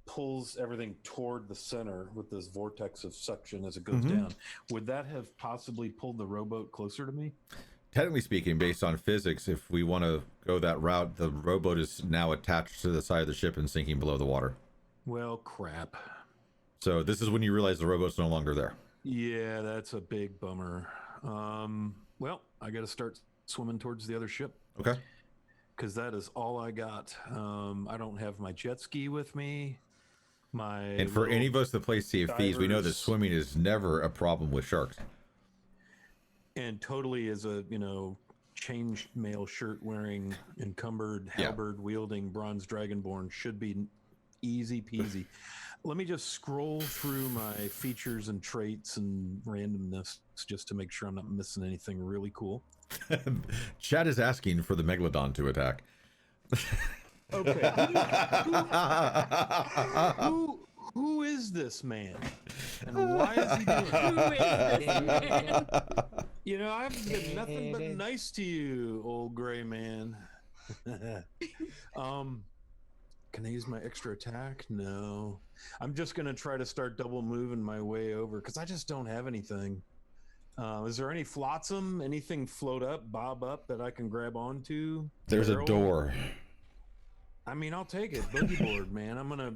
pulls everything toward the center with this vortex of suction as it goes down, would that have possibly pulled the rowboat closer to me? Technically speaking, based on physics, if we want to go that route, the rowboat is now attached to the side of the ship and sinking below the water. Well, crap. So this is when you realize the rowboat's no longer there. Yeah, that's a big bummer. Well, I got to start swimming towards the other ship Okay. because that is all I got. I don't have my jet ski with me. And for any of us that play Sea of Thieves, we know that divers. swimming is never a problem with sharks. And totally as a, chainmail shirt wearing, encumbered, halberd wielding, bronze dragonborn should be easy peasy. Let me just scroll through my features and traits and randomness just to make sure I'm not missing anything really cool. Chad is asking for the Megalodon to attack. Okay. Who is this man? And why is he doing Who is this man? I've been nothing but nice to you, old gray man. Can I use my extra attack? No. I'm just going to try to start double moving my way over because I just don't have anything. Is there any flotsam, anything float up, bob up that I can grab onto? There's a Barrel? door. I mean, I'll take it. Boogie board, man. I'm going to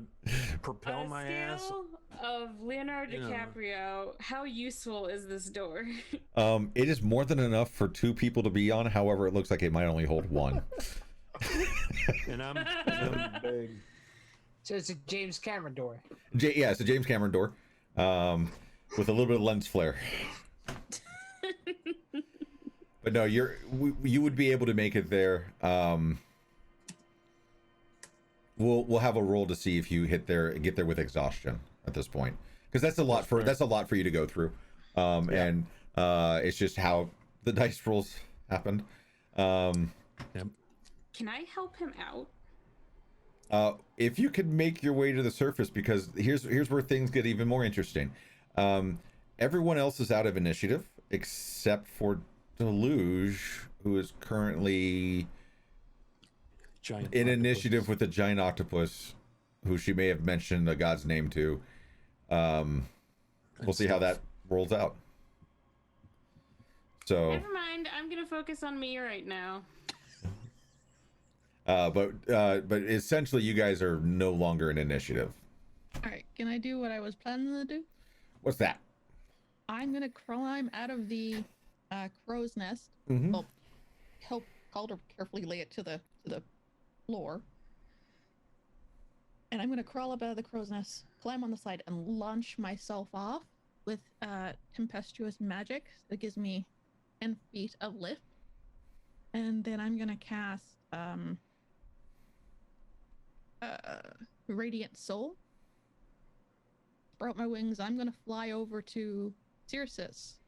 propel On my a ass. scale of Leonardo DiCaprio, how useful is this door? It is more than enough for 2 people to be on. However, it looks like it might only hold 1. And I'm big. So it's a James Cameron door. Yeah, it's a James Cameron door, with a little bit of lens flare. But no, you would be able to make it there. We'll have a roll to see if you get there with exhaustion at this point, because that's a lot for you to go through. And it's just how the dice rolls happened. Can I help him out? If you could make your way to the surface, because here's where things get even more interesting. Everyone else is out of initiative except for Deluge, who is currently in initiative with a giant octopus, who she may have mentioned a god's name to. We'll see how that rolls out. So never mind. I'm gonna focus on me right now. But essentially, you guys are no longer in initiative. All right, can I do what I was planning to do? What's that? I'm gonna climb out of the crow's nest. Mm-hmm. Well, help Calder carefully lay it to the floor. And I'm gonna crawl up out of the crow's nest, climb on the side, and launch myself off with tempestuous magic that gives me 10 feet of lift. And then I'm gonna cast Radiant Soul. Sprout my wings. I'm gonna fly over to Circe,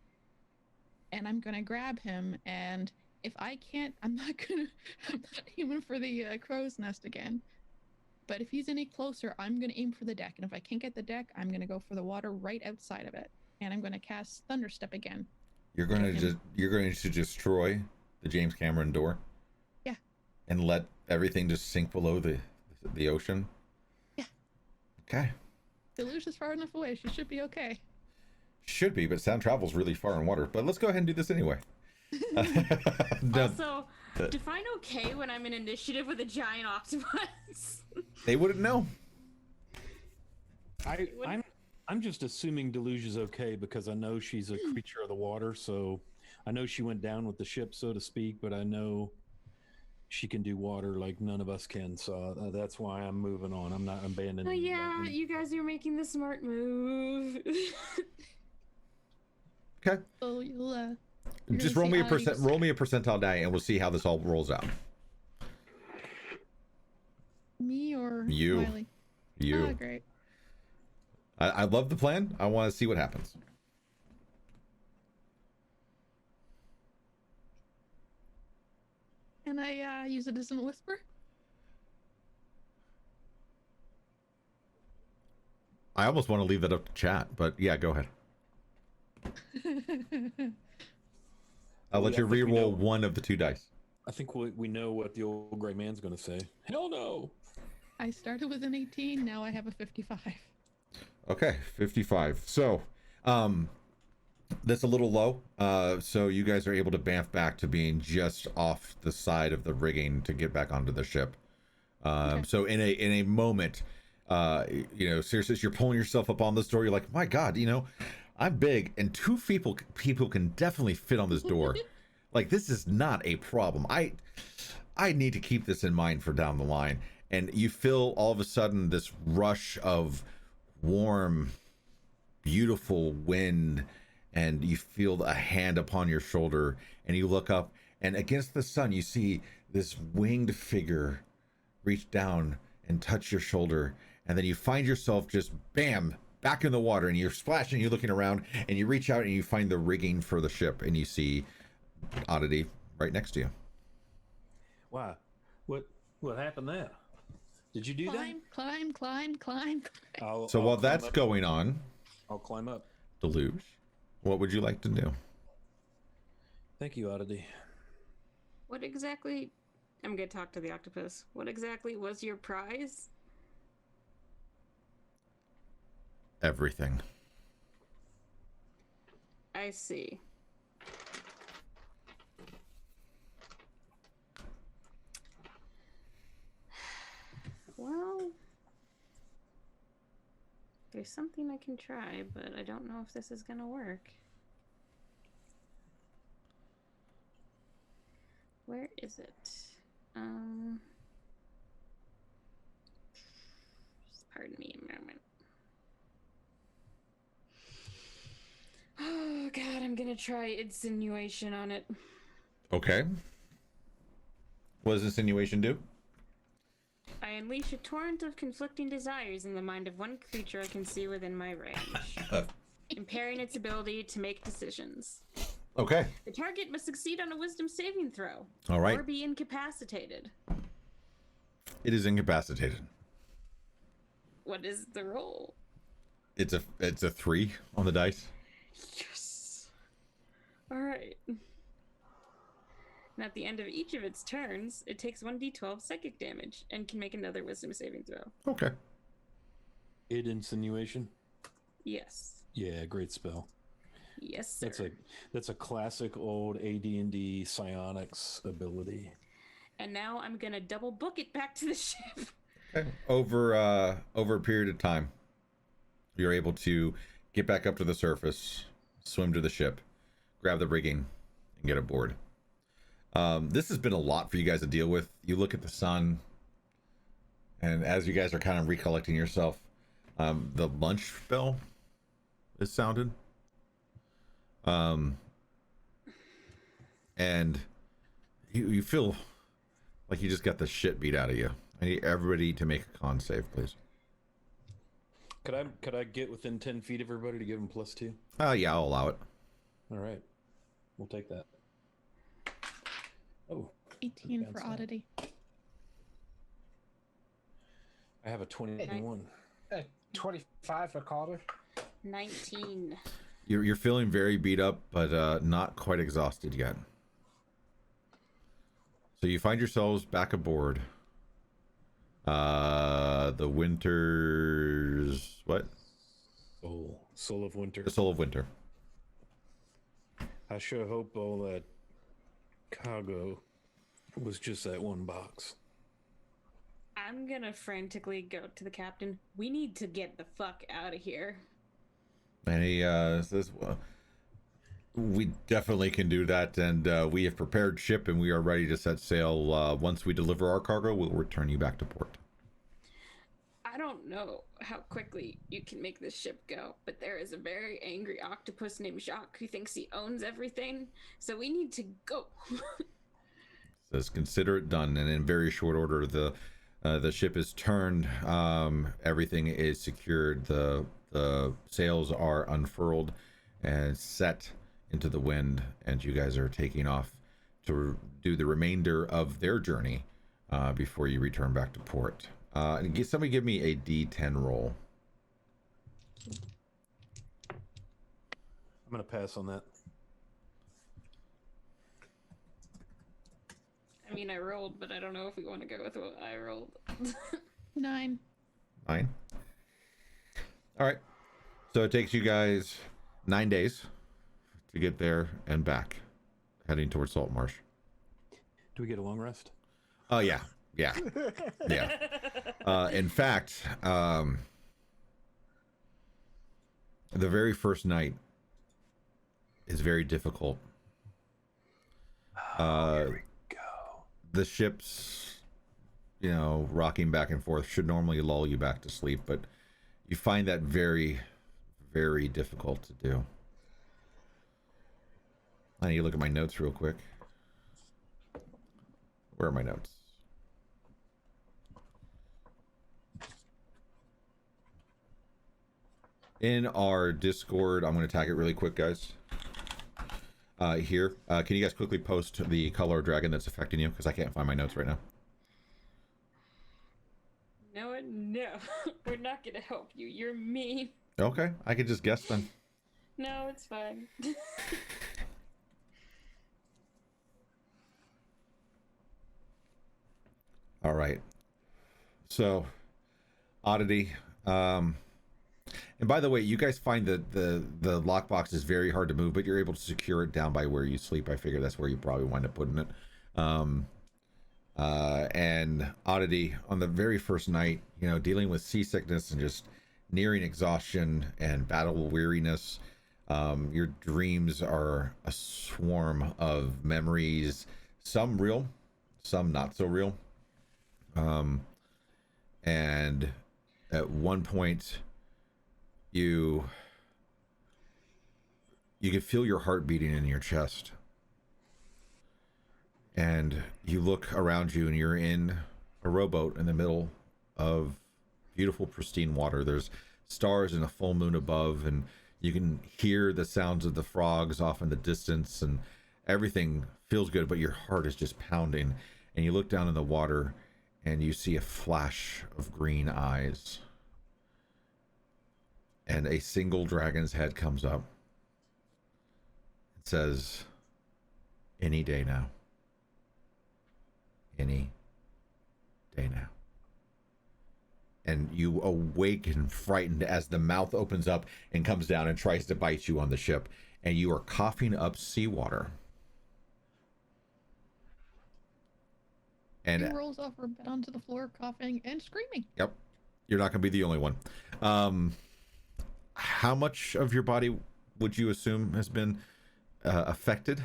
and I'm gonna grab him. And if I can't, I'm not aiming for the crow's nest again. But if he's any closer, I'm gonna aim for the deck. And if I can't get the deck, I'm gonna go for the water right outside of it. And I'm gonna cast Thunderstep again. You're going to destroy the James Cameron door. Yeah. And let everything just sink below the ocean. Yeah. Okay. Deluge is far enough away. She should be okay. Should be, but sound travels really far in water. But let's go ahead and do this anyway. Also, define okay when I'm in initiative with a giant octopus. They wouldn't know. I'm just assuming Deluge is okay because I know she's a creature of the water, so I know she went down with the ship, so to speak, but I know she can do water like none of us can, so that's why I'm moving on. I'm not abandoning. Oh yeah, you guys are making the smart move. Okay. So you'll just roll me a percentile die, and we'll see how this all rolls out. Me or you? Miley? You. Oh, great. I love the plan. I want to see what happens. Can I use a Dissonant Whisper? I almost want to leave that up to chat, but yeah, go ahead. I'll let you re-roll one of the two dice. I think we know what the old gray man's going to say. Hell no! I started with an 18, now I have a 55. Okay, 55. So, that's a little low. So you guys are able to bamf back to being just off the side of the rigging to get back onto the ship. Okay. So in a moment, seriously, you're pulling yourself up on this door. You're like, my God, I'm big, and two people can definitely fit on this door. Like, this is not a problem. I need to keep this in mind for down the line. And you feel all of a sudden this rush of warm, beautiful wind, and you feel a hand upon your shoulder, and you look up, and against the sun you see this winged figure reach down and touch your shoulder, and then you find yourself just bam back in the water, and you're splashing, you're looking around, and you reach out and you find the rigging for the ship, and you see Oddity right next to you. Wow, what happened there? Did you do that? Climb. So while that's going on, I'll climb up. Deluge, what would you like to do? Thank you, Oddity. What exactly? I'm gonna talk to the octopus. What exactly was your prize? Everything. I see. Well, there's something I can try, but I don't know if this is gonna work. Where is it? Pardon me a moment. Oh god, I'm gonna try insinuation on it. Okay. What does insinuation do? I unleash a torrent of conflicting desires in the mind of one creature I can see within my range, impairing its ability to make decisions. Okay. The target must succeed on a wisdom saving throw. All right. Or be incapacitated. It is incapacitated. What is the roll? It's a 3 on the dice. Yes. Alright. And at the end of each of its turns, it takes 1d12 psychic damage and can make another wisdom saving throw. Okay. Id insinuation. Yes. Yeah, great spell. Yes, sir. That's a classic old AD&D psionics ability. And now I'm gonna double book it back to the ship. Okay. Over a period of time, you're able to get back up to the surface, swim to the ship, grab the rigging, and get aboard. This has been a lot for you guys to deal with. You look at the sun, and as you guys are kind of recollecting yourself, the lunch bell is sounded. And you feel like you just got the shit beat out of you. I need everybody to make a con save, please. Could I get within 10 feet of everybody to give them +2? Yeah, I'll allow it. All right, we'll take that. Oh, 18 for Bad stat. oddity. I have a 21. 25 for Calder. 19. You're feeling very beat up, but not quite exhausted yet. So you find yourselves back aboard. The winter's what? Soul of Winter. The Soul of Winter. I sure hope all that cargo was just that one box. I'm gonna frantically go to the captain. We need to get the fuck out of here. And he says, well, we definitely can do that, and we have prepared ship, and we are ready to set sail. Once we deliver our cargo, we'll return you back to port. I don't know how quickly you can make this ship go, but there is a very angry octopus named Jacques who thinks he owns everything, so we need to go. Says, consider it done, and in very short order, the ship is turned, everything is secured, the sails are unfurled and set into the wind, and you guys are taking off to do the remainder of their journey before you return back to port. Somebody give me a D10 roll. I'm gonna pass on that. I mean, I rolled, but I don't know if we want to go with what I rolled. 9. 9. All right. So it takes you guys 9 days to get there and back, heading towards Saltmarsh. Do we get a long rest? Oh, yeah. Yeah. In fact, the very first night is very difficult. Here we go. The ship's, rocking back and forth should normally lull you back to sleep, but you find that very, very difficult to do. I need to look at my notes real quick. Where are my notes? In our Discord, I'm going to tag it really quick, guys. Here, can you guys quickly post the color dragon that's affecting you? Because I can't find my notes right now. No, we're not gonna help you. You're mean. Okay, I could just guess then. No, it's fine. All right. So, oddity. And by the way, you guys find that the lockbox is very hard to move, but you're able to secure it down by where you sleep. I figure that's where you probably wind up putting it. And oddity, on the very first night, dealing with seasickness and just nearing exhaustion and battle weariness, your dreams are a swarm of memories, some real, some not so real. And At one point, you can feel your heart beating in your chest. And you look around you and you're in a rowboat in the middle of beautiful, pristine water. There's stars and a full moon above, and you can hear the sounds of the frogs off in the distance, and everything feels good, but your heart is just pounding. And you look down in the water and you see a flash of green eyes. And a single dragon's head comes up. It says, "Any day now. Any day now." And you awaken frightened as the mouth opens up and comes down and tries to bite you on the ship. And you are coughing up seawater. And He rolls off her bed onto the floor, coughing and screaming. Yep. You're not going to be the only one. How much of your body would you assume has been affected?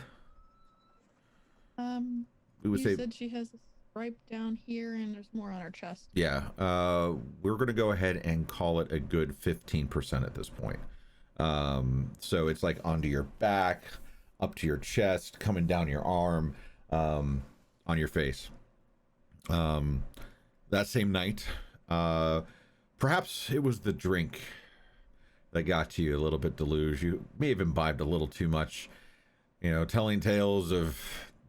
We would say said she has a stripe down here and there's more on her chest. Yeah. We're going to go ahead and call it a good 15% at this point. So it's like onto your back, up to your chest, coming down your arm, on your face. That same night, perhaps it was the drink that got to you a little bit deluged. You may have imbibed a little too much, telling tales of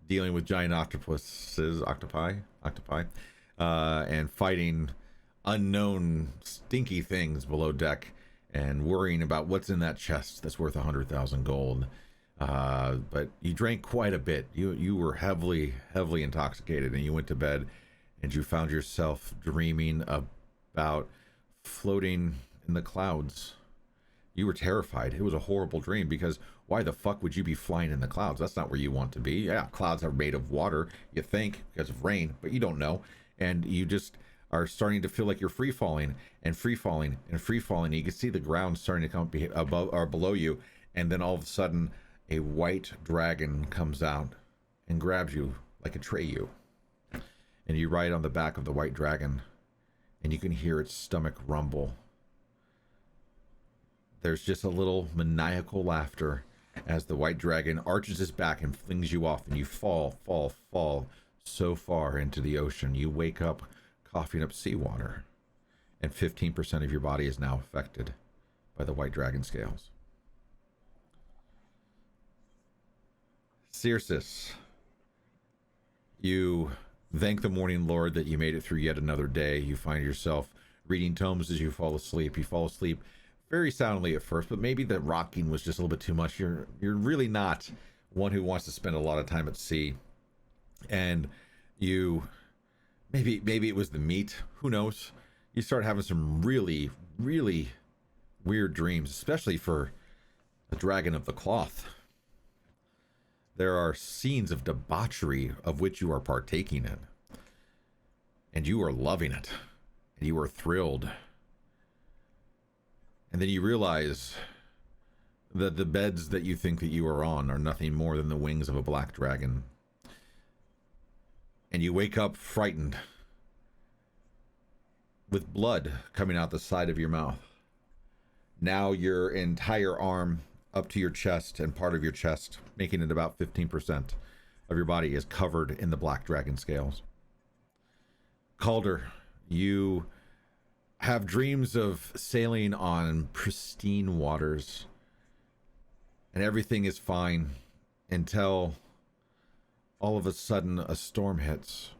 dealing with giant octopi, and fighting unknown stinky things below deck, and worrying about what's in that chest that's worth 100,000 gold. But you drank quite a bit. You were heavily intoxicated, and you went to bed, and you found yourself dreaming about floating in the clouds. You were terrified. It was a horrible dream, because why the fuck would you be flying in the clouds? That's not where you want to be. Yeah, clouds are made of water, you think, because of rain, but you don't know. And you just are starting to feel like you're free falling and free falling and free falling. You can see the ground starting to come above or below you, and then all of a sudden a white dragon comes out and grabs you like a Treyu. And you ride on the back of the white dragon, and you can hear its stomach rumble. There's just a little maniacal laughter as the white dragon arches his back and flings you off, and you fall so far into the ocean. You wake up coughing up seawater, and 15% of your body is now affected by the white dragon scales. Circe, you thank the morning lord that you made it through yet another day. You find yourself reading tomes as you fall asleep. You fall asleep very soundly at first, but maybe the rocking was just a little bit too much. You're really not one who wants to spend a lot of time at sea, and you maybe it was the meat, who knows. You start having some really weird dreams, especially for the dragon of the cloth. There are scenes of debauchery of which you are partaking in, and you are loving it, and you are thrilled. And then you realize that the beds that you think that you are on are nothing more than the wings of a black dragon. And you wake up frightened, with blood coming out the side of your mouth. Now your entire arm up to your chest and part of your chest, making it about 15% of your body, is covered in the black dragon scales. Calder, you have dreams of sailing on pristine waters, and everything is fine until all of a sudden a storm hits.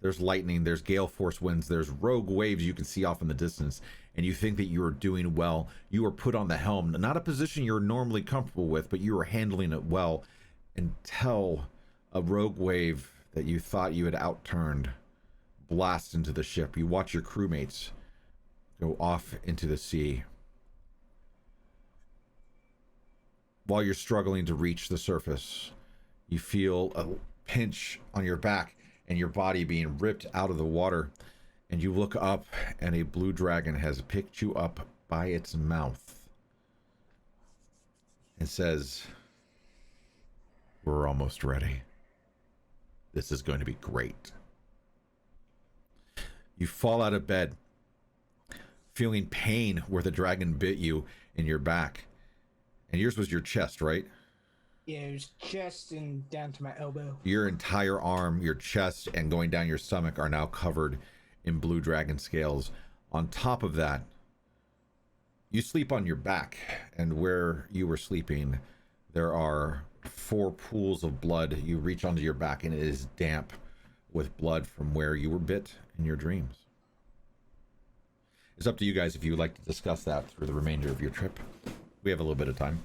There's lightning, there's gale force winds, there's rogue waves you can see off in the distance, and you think that you are doing well. You are put on the helm, not a position you're normally comfortable with, but you are handling it well, until a rogue wave that you thought you had outturned blasts into the ship. You watch your crewmates go off into the sea. While you're struggling to reach the surface, you feel a pinch on your back and your body being ripped out of the water, and you look up, and a blue dragon has picked you up by its mouth and says, "We're almost ready. This is going to be great." You fall out of bed, feeling pain where the dragon bit you in your back. And yours was your chest, right? Yeah, it was chest and down to my elbow. Your entire arm, your chest, and going down your stomach are now covered in blue dragon scales. On top of that, you sleep on your back, and where you were sleeping, there are 4 pools of blood. You reach onto your back, and it is damp with blood from where you were bit in your dreams. It's up to you guys if you would like to discuss that through the remainder of your trip. We have a little bit of time.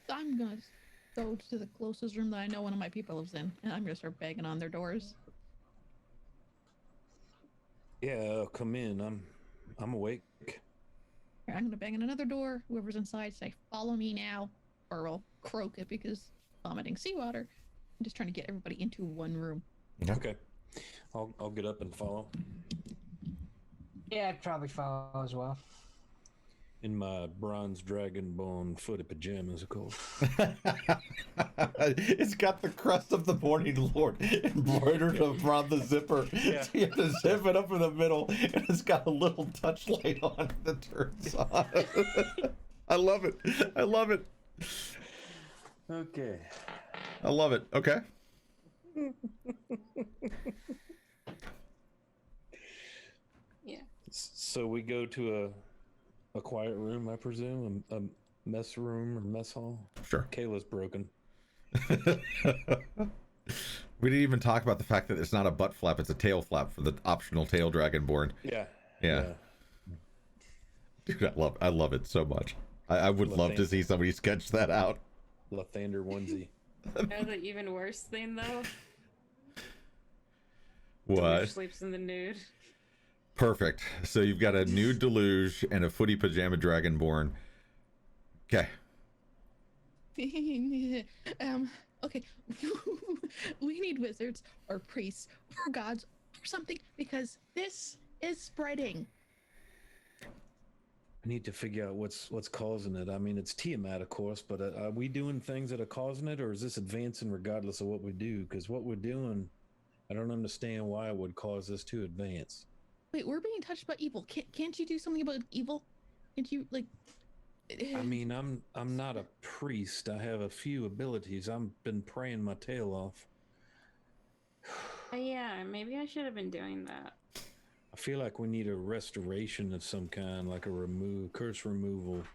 I'm gonna go to the closest room that I know one of my people lives in, and I'm gonna start banging on their doors. Yeah, come in. I'm awake. I'm gonna bang on another door. Whoever's inside, say, "Follow me now," or I'll croak it because vomiting seawater. I'm just trying to get everybody into one room. Okay. I'll get up and follow. Yeah, I'd probably follow as well. In my bronze dragonbone footy pajamas, of course. It's got the crest of the Morning Lord embroidered around the zipper. Yeah. So you have to zip it up in the middle, and it's got a little touch light on it that turns on. I love it. I love it. Okay. I love it. Okay. Yeah. So we go to a quiet room, I presume, a mess room or mess hall. Sure. Kayla's broken. We didn't even talk about the fact that it's not a butt flap, it's a tail flap for the optional tail dragonborn. Yeah. Yeah. Dude, I love it so much. I would love to see somebody sketch that out. Lathander onesie. Know the even worse thing though? What? Deluge sleeps in the nude. Perfect. So you've got a nude deluge and a footy pajama dragonborn. Okay. Okay. We need wizards or priests or gods or something because this is spreading. I need to figure out what's causing it. I mean, it's Tiamat, of course, but are we doing things that are causing it, or is this advancing regardless of what we do? Because what we're doing, I don't understand why it would cause us to advance. Wait, we're being touched by evil. Can't you do something about evil? Can't you like? I mean, I'm not a priest. I have a few abilities. I've been praying my tail off. Yeah, maybe I should have been doing that. I feel like we need a restoration of some kind, like a curse removal,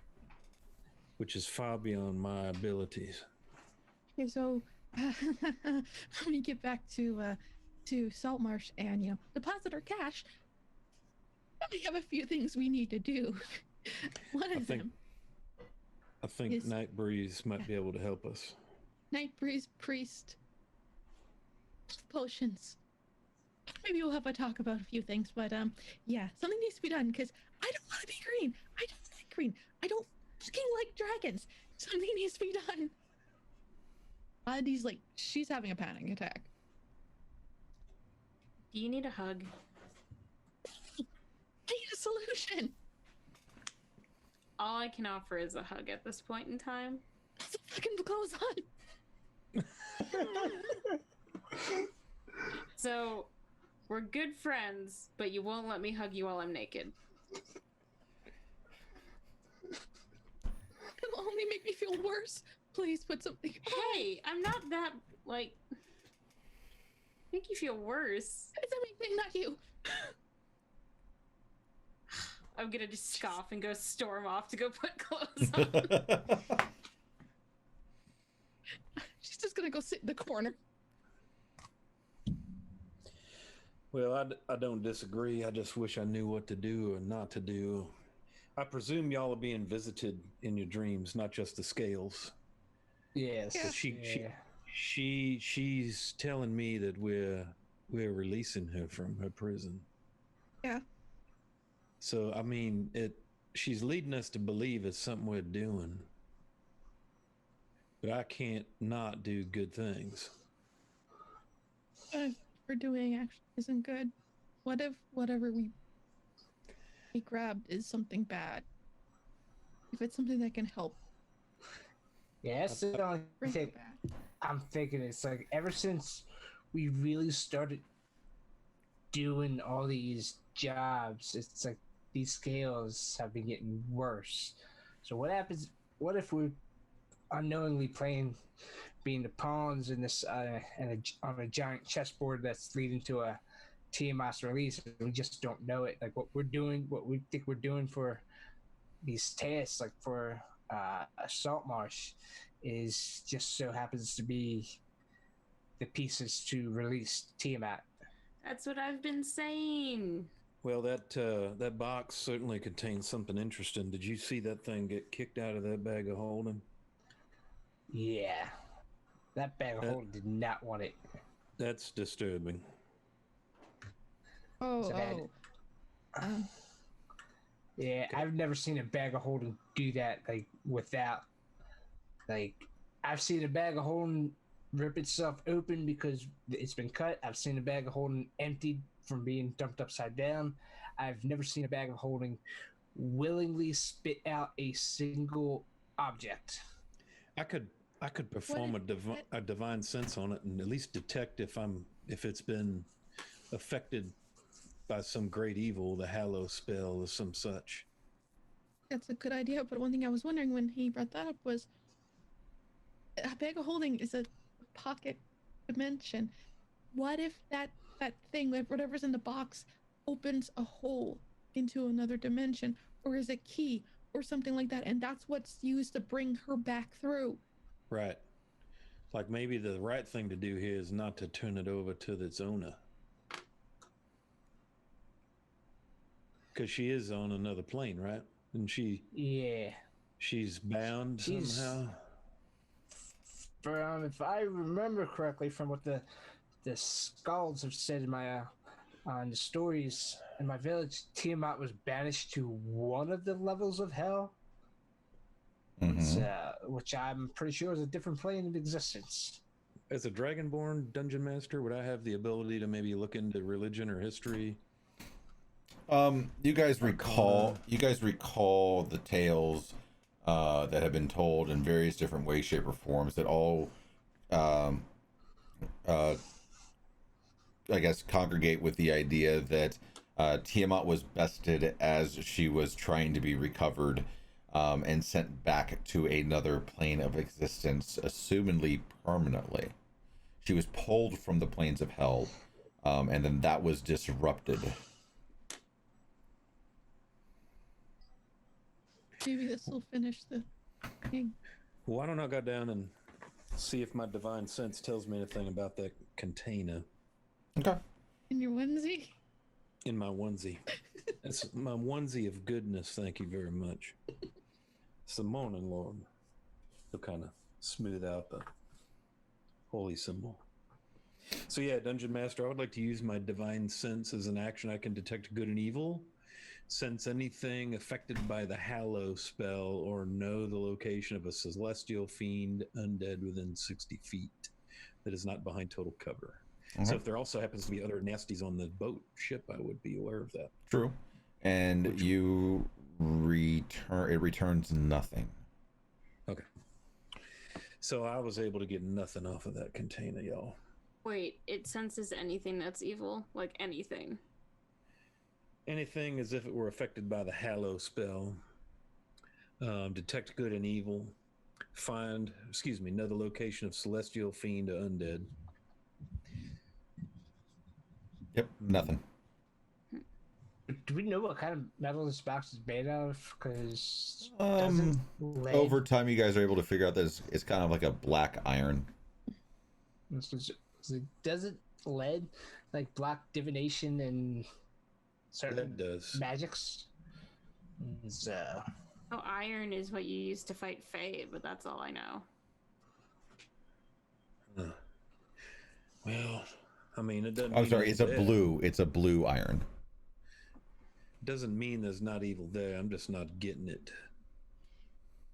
which is far beyond my abilities. Okay, so let me get back to Saltmarsh and deposit our cash. We have a few things we need to do. One of them. I think Night Breeze might be able to help us. Night Breeze Priest potions. Maybe we'll have a talk about a few things, but yeah, something needs to be done because I don't want to be green. I don't like green. I don't fucking like dragons. Something needs to be done. He's like, she's having a panic attack. Do you need a hug? I need a solution. All I can offer is a hug at this point in time. Put some fucking clothes on. So, we're good friends, but you won't let me hug you while I'm naked. It'll only make me feel worse. Please put something on. Hey, I'm not that, like... make you feel worse. It's everything, not you. I'm gonna just scoff and go storm off to go put clothes on. She's just gonna go sit in the corner. Well, I don't disagree. I just wish I knew what to do or not to do. I presume y'all are being visited in your dreams, not just the scales. Yes. Yeah. She's telling me that we're releasing her from her prison. Yeah. So I mean, she's leading us to believe it's something we're doing. But I can't not do good things. We're doing actually isn't good. What if whatever we grabbed is something bad? If it's something that can help. Yeah, that's the only Bring thing it back. I'm thinking. It's like ever since we really started doing all these jobs, it's like these scales have been getting worse. So what happens? What if we're unknowingly playing, being the pawns in this on a giant chessboard that's leading to a Tiamat's release, and we just don't know it. Like what we're doing, what we think we're doing for these tests, like for Saltmarsh, is just so happens to be the pieces to release Tiamat. That's what I've been saying. Well, that box certainly contains something interesting. Did you see that thing get kicked out of that bag of holding? Yeah, that bag of holding did not want it. That's disturbing. Yeah, I've never seen a bag of holding do that, like without, like, I've seen a bag of holding rip itself open because it's been cut. I've seen a bag of holding emptied from being dumped upside down. I've never seen a bag of holding willingly spit out a single object. I could perform a divine sense on it and at least detect if it's been affected by some great evil, the hallow spell or some such. That's a good idea, but one thing I was wondering when he brought that up was a bag of holding is a pocket dimension. What if that thing, whatever's in the box, opens a hole into another dimension, or is a key or something like that, and that's what's used to bring her back through? Right. Like maybe the right thing to do here is not to turn it over to its owner. Because she is on another plane, right? And Yeah. She's bound somehow. If I remember correctly from what the skalds have said in my on the stories in my village, Tiamat was banished to one of the levels of hell, which I'm pretty sure is a different plane of existence. As a Dragonborn dungeon master, would I have the ability to maybe look into religion or history? You guys recall the tales that have been told in various different ways, shape, or forms that all I guess congregate with the idea that Tiamat was bested as she was trying to be recovered and sent back to another plane of existence, assumedly permanently. She was pulled from the planes of hell, and then that was disrupted. Maybe this will finish the thing. Well, why don't I go down and see if my divine sense tells me anything about that container? Okay. In your onesie? In my onesie. That's my onesie of goodness, thank you very much. It's the morning, Lord. He'll kind of smooth out the holy symbol. So yeah, Dungeon Master, I would like to use my divine sense as an action. I can detect good and evil, sense anything affected by the hallow spell, or know the location of a celestial fiend undead within 60 feet that is not behind total cover. So if there also happens to be other nasties on the boat ship, I would be aware of that. True. And it returns nothing. Okay. So I was able to get nothing off of that container, y'all. Wait, it senses anything that's evil? Like anything? Anything as if it were affected by the hallow spell. Detect good and evil. Know the location of celestial fiend or undead. Yep, nothing. Do we know what kind of metal this box is made of? Because over time, you guys are able to figure out that it's kind of like a black iron. Doesn't lead like block divination and certain magics? So, iron is what you use to fight Fae, but that's all I know. Well, I mean, it doesn't. I'm sorry, it's a blue iron. Doesn't mean there's not evil there. I'm just not getting it.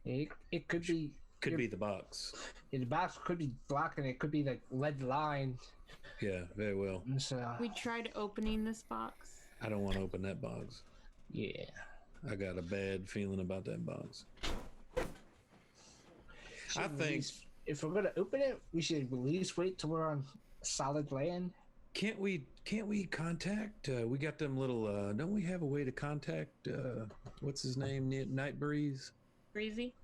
It could be. Could be the box. The box could be blocking it. Could be like lead lined. Yeah, very well. So, we tried opening this box. I don't want to open that box. Yeah. I got a bad feeling about that box. I think if we're gonna open it, we should at least wait till we're on solid land. Can't we contact? We got them little. Don't we have a way to contact? What's his name? Night Breeze. Breezy.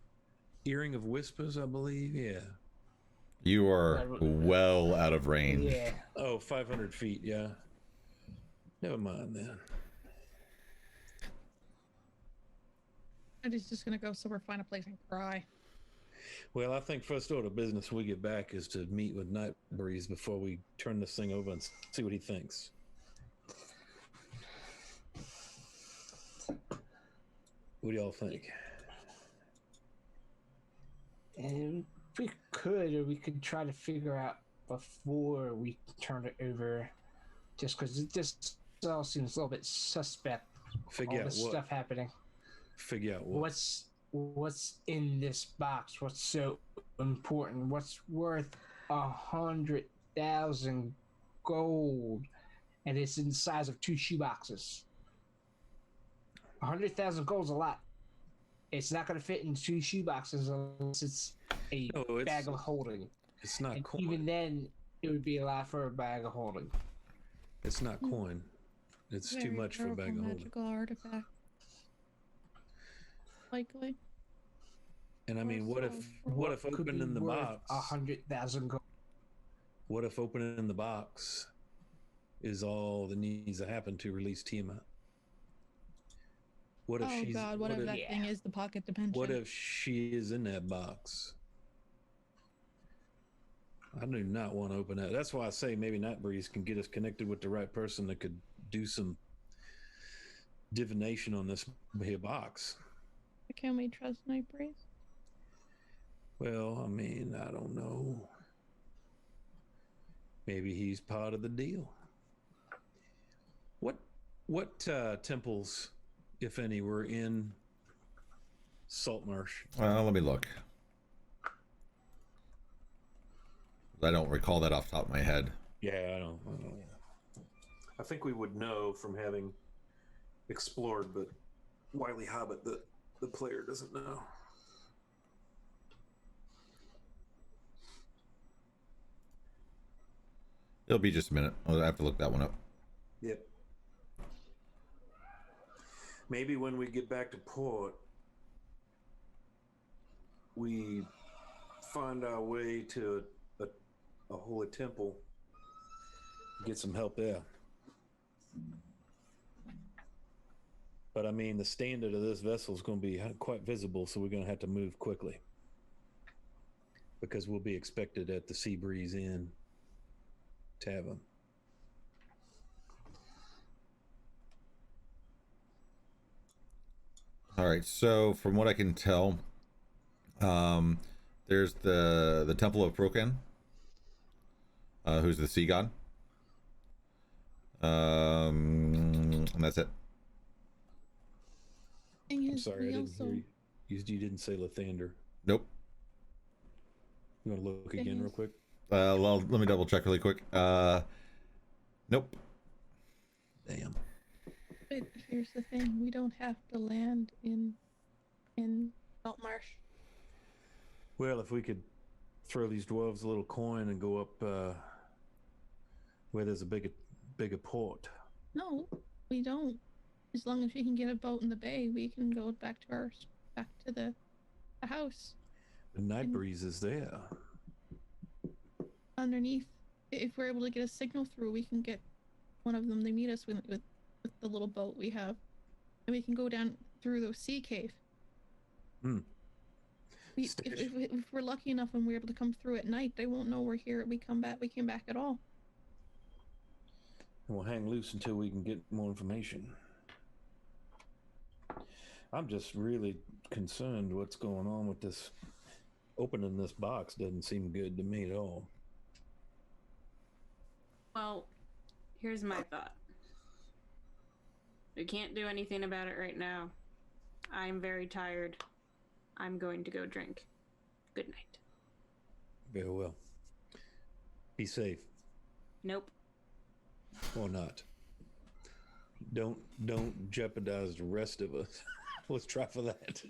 Earring of Whispers, I believe. Yeah. You are well out of range. Yeah. Oh, 500 feet. Yeah. Never mind then. And he's just gonna go somewhere, find a place, and cry. Well, I think first order of business when we get back is to meet with Night Breeze before we turn this thing over and see what he thinks. What do y'all think? And we could, or we could try to figure out before we turn it over, just because it just all seems a little bit suspect. Figure all out this what? stuff happening. Figure out what? What's in this box? What's so important? What's worth 100,000 gold, and it's in the size of 2 shoeboxes. 100,000 gold's a lot. It's not going to fit in 2 shoeboxes unless it's a bag of holding. It's not And coin. even then, it would be a lot for a bag of holding. It's not coin. It's too Very much for a bag of powerful holding. magical artifact. Likely. And I mean, what if could opening be the worth box? 100,000 gold. What if opening the box is all that needs to happen to release Tiamat? What if Oh she's? god, what if that thing is the pocket dimension? What if she is in that box? I do not want to open that. That's why I say maybe Night Breeze can get us connected with the right person that could do some divination on this here box. Can we trust Night Breeze? Well, I mean, I don't know. Maybe he's part of the deal. What temples, if any, were in Saltmarsh? Let me look. I don't recall that off the top of my head. Yeah, I don't. I think we would know from having explored, but Wily Hobbit, the player, doesn't know. It'll be just a minute. I'll have to look that one up. Yep. Maybe when we get back to port, we find our way to a holy temple, get some help there. But I mean, the standard of this vessel is going to be quite visible, so we're going to have to move quickly because we'll be expected at the Sea Breeze Inn Tavern. All right. So from what I can tell, there's the Temple of Prokan, who's the sea god. And that's it. I'm sorry, I didn't hear you. You didn't say Lathander. Nope. You want to look again real quick? Well, let me double check really quick. Nope. Damn. But here's the thing: we don't have to land in Saltmarsh. Well, if we could throw these dwarves a little coin and go up where there's a bigger port. No, we don't. As long as we can get a boat in the bay, we can go back to the house. The Night Breeze is there. Underneath, if we're able to get a signal through, we can get one of them to meet us with the little boat we have, and we can go down through the sea cave. If we're lucky enough and we're able to come through at night, they won't know we're here. We came back at all. And we'll hang loose until we can get more information. I'm just really concerned what's going on with this. Opening this box doesn't seem good to me at all. Well, here's my thought. We can't do anything about it right now. I'm very tired. I'm going to go drink. Good night. Very well. Be safe. Nope. Or not. Don't jeopardize the rest of us. Let's try for that.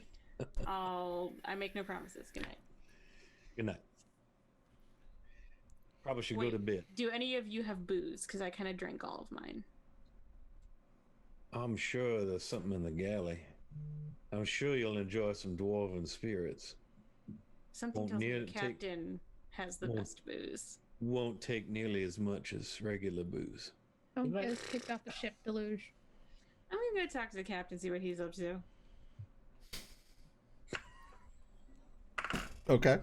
I make no promises. Good night. Good night. Probably should Wait, go to bed. do any of you have booze? Because I kind of drank all of mine. I'm sure there's something in the galley. I'm sure you'll enjoy some dwarven spirits. Something Won't tells me the near take- captain has the won't- best booze. Won't take nearly as much as regular booze. Don't You might- get us kicked off the ship, Deluge. I'm gonna go talk to the captain, see what he's up to. Okay.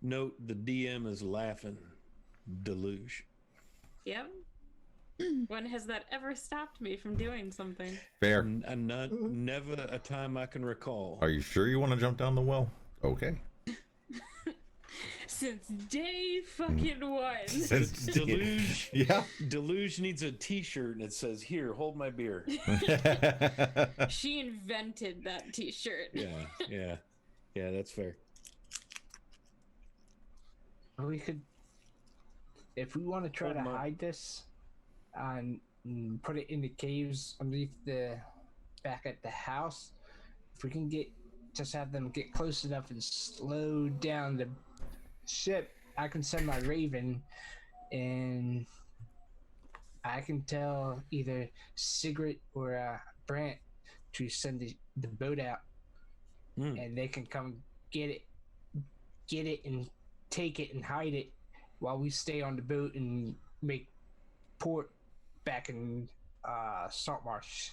Note the DM is laughing. Deluge. Yep. When has that ever stopped me from doing something? Fair. And never a time I can recall. Are you sure you want to jump down the well? Okay. Since day fucking one. Since Deluge. Yeah. Deluge needs a T-shirt and it says, "Here, hold my beer." She invented that t-shirt. Yeah, that's fair. We could, if we want to try to Hold my- hide this, and put it in the caves underneath the back at the house. If we can just have them get close enough and slow down the ship, I can send my Raven, and I can tell either Sigrid or Brant to send the boat out, and they can come get it and take it and hide it while we stay on the boat and make port back in Saltmarsh.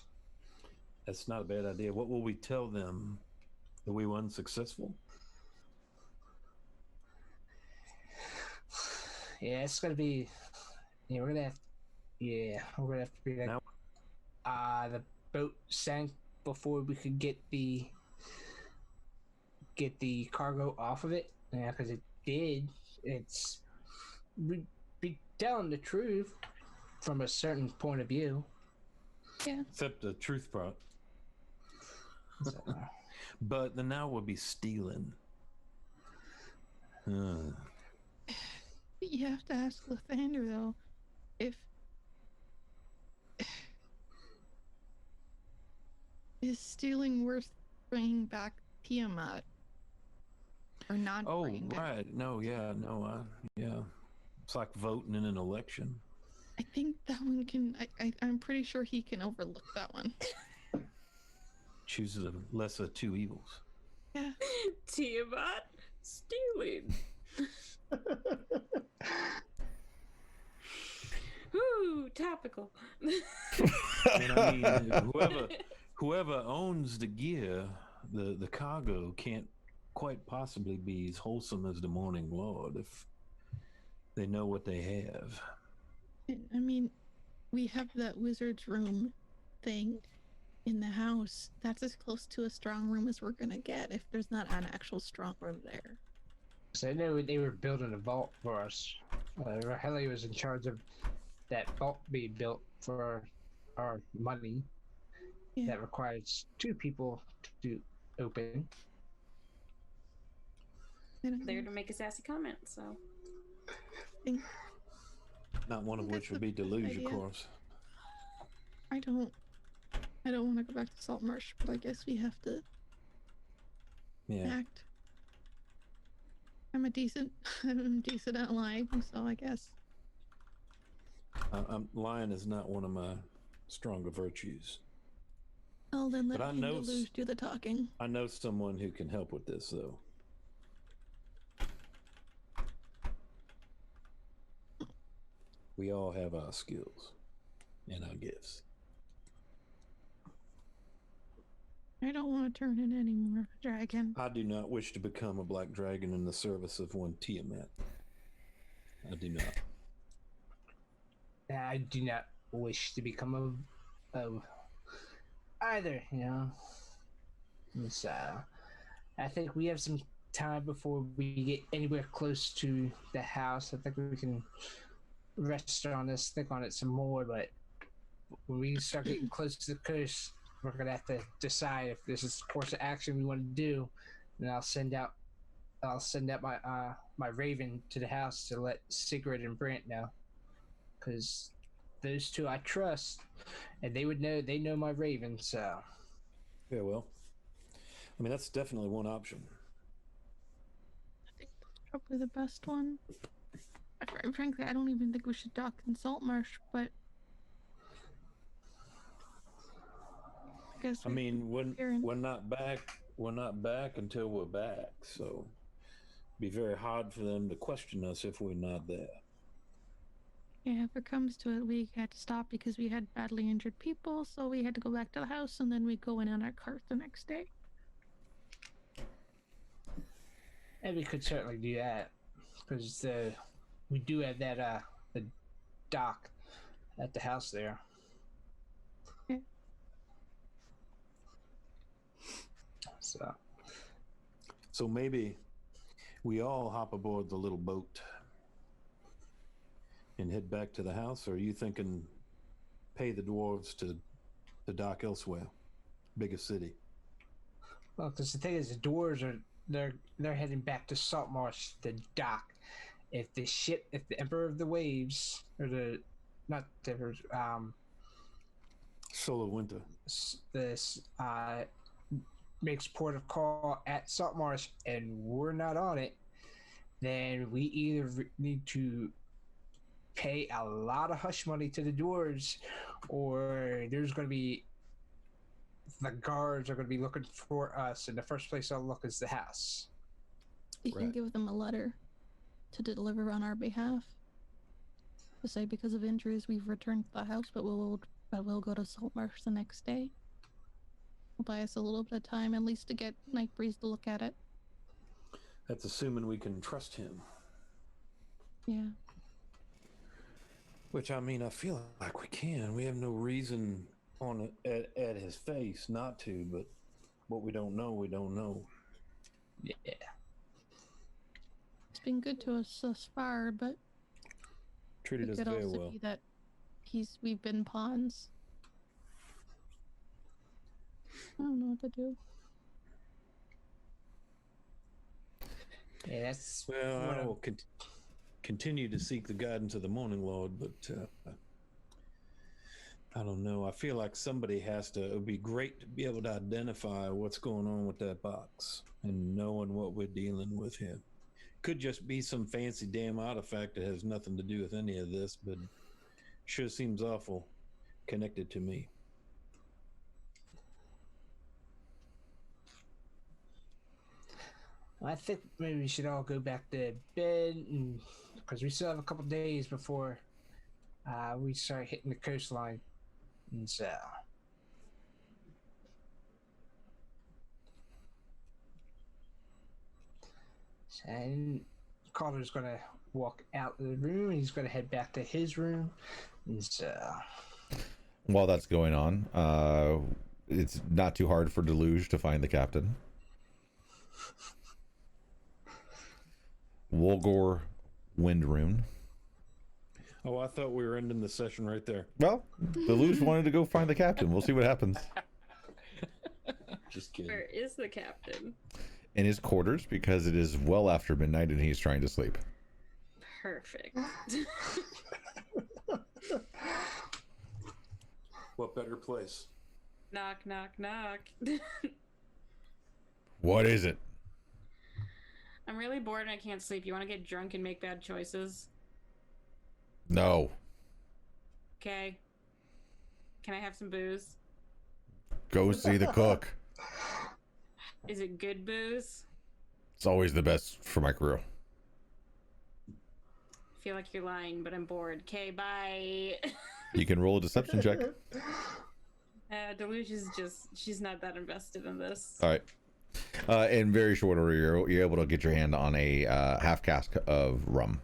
That's not a bad idea. What will we tell them? That we were unsuccessful? Yeah, it's gonna be. Yeah, we're gonna have. Yeah, we're gonna have to be like. Now- The boat sank before we could get the cargo off of it. Yeah, because it did. It's we be telling the truth from a certain point of view. Yeah. Except the truth part. So, But then now we'll be stealing. You have to ask Lathander though, if is stealing worth bringing back Tiamat or not? Oh, bringing back? right. No, yeah. It's like voting in an election. I think that one can. I'm pretty sure he can overlook that one. Choose the lesser of two evils. Yeah. Tiamat stealing. Ooh, topical. And I mean, whoever owns the gear, the cargo can't quite possibly be as wholesome as the Morning Lord if they know what they have. I mean, we have that wizard's room thing in the house. That's as close to a strong room as we're gonna get if there's not an actual strong room there. So I know they were building a vault for us. Rahelia was in charge of that vault being built for our money. Yeah. That requires two people to open. I don't There know. to make a sassy comment, so. think Not one of That's which would a be good deluge, idea. of course. I don't want to go back to Saltmarsh, but I guess we have to Yeah. act. I'm a decent at lying, so I guess. Lying is not one of my stronger virtues. Oh, then let But I me and know Deluge do the talking. I know someone who can help with this, though. We all have our skills and our gifts. I don't want to turn in any more dragon. I do not wish to become a black dragon in the service of one Tiamat. I do not. I do not wish to become a either, you know. So I think we have some time before we get anywhere close to the house. I think we can rest on this, think on it some more, but when we start getting close to the coast, we're gonna have to decide if this is the course of action we want to do. And I'll send out my my Raven to the house to let Sigrid and Brant know, because those two I trust, and they know my Raven. So Yeah, well, I mean, that's definitely one option. I think probably the best one. Frankly, I don't even think we should dock in Saltmarsh, but I guess I mean, we're we're not back. We're not back until we're back. So, be very hard for them to question us if we're not there. Yeah, if it comes to it, we had to stop because we had badly injured people, so we had to go back to the house, and then we go in on our cart the next day. And we could certainly do that because we do have that the dock at the house there. Yeah. So maybe we all hop aboard the little boat and head back to the house. Or are you thinking pay the dwarves to dock elsewhere, bigger city? Well, because the thing is, the doors are they're heading back to Saltmarsh, the dock. If the Emperor of the Waves, or the not the Emperor, Solar Winter. this makes port of call at Saltmarsh, and we're not on it, then we either need to pay a lot of hush money to the dwarves, or there's going to be the guards are going to be looking for us, and the first place I'll look is the house. You can give them a letter to deliver on our behalf. To say because of injuries we've returned to the house, but we'll go to Saltmarsh the next day. It'll buy us a little bit of time, at least to get Nightbreeze to look at it. That's assuming we can trust him. Yeah. Which, I mean, I feel like we can. We have no reason at his face not to, but what we don't know, we don't know. Yeah. It's been good to us thus far, but Treated it us could very also well. be that we've been pawns. I don't know what to do. Yeah, that's Well, I will continue to seek the guidance of the Morning Lord, but I don't know. I feel like somebody has to. It would be great to be able to identify what's going on with that box and knowing what we're dealing with here. Could just be some fancy damn artifact that has nothing to do with any of this, but sure seems awful connected to me. I think maybe we should all go back to bed, because we still have a couple days before we start hitting the coastline, and so. And Calder's gonna walk out of the room. He's gonna head back to his room, and so. While that's going on, it's not too hard for Deluge to find the captain. Wolgor Windrune. Oh, I thought we were ending the session right there. Well, Deluge wanted to go find the captain. We'll see what happens. Just kidding. Where is the captain? In his quarters, because it is well after midnight and he's trying to sleep. Perfect. What better place? Knock, knock, knock. What is it? I'm really bored and I can't sleep. You want to get drunk and make bad choices? No. Okay. Can I have some booze? Go see the cook. Is it good booze? It's always the best for my crew. I feel like you're lying, but I'm bored. Okay, bye. You can roll a deception check. Deluge is she's not that invested in this. All right. In very short order, you're able to get your hand on a half cask of rum.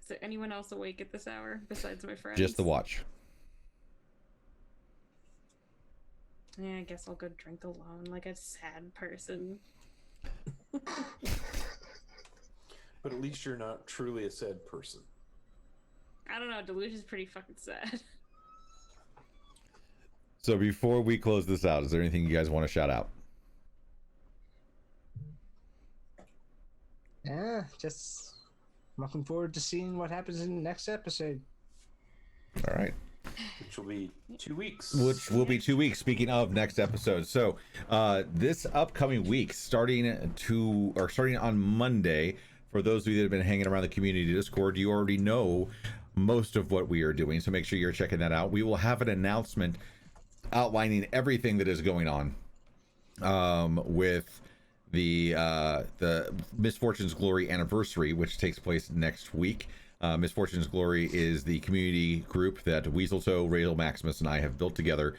Is there anyone else awake at this hour besides my friends? Just the watch. Yeah, I guess I'll go drink alone like a sad person. But at least you're not truly a sad person. I don't know, Deluge is pretty fucking sad. So before we close this out, is there anything you guys want to shout out? Yeah, just looking forward to seeing what happens in the next episode. All right. which will be 2 weeks. Which will be 2 weeks. Speaking of next episode, so this upcoming week, starting on Monday, for those of you that have been hanging around the community Discord, you already know most of what we are doing. So make sure you're checking that out. We will have an announcement outlining everything that is going on with the Misfortune's Glory anniversary, which takes place next week. Misfortune's Glory is the community group that Weaseltoe, Rail Maximus, and I have built together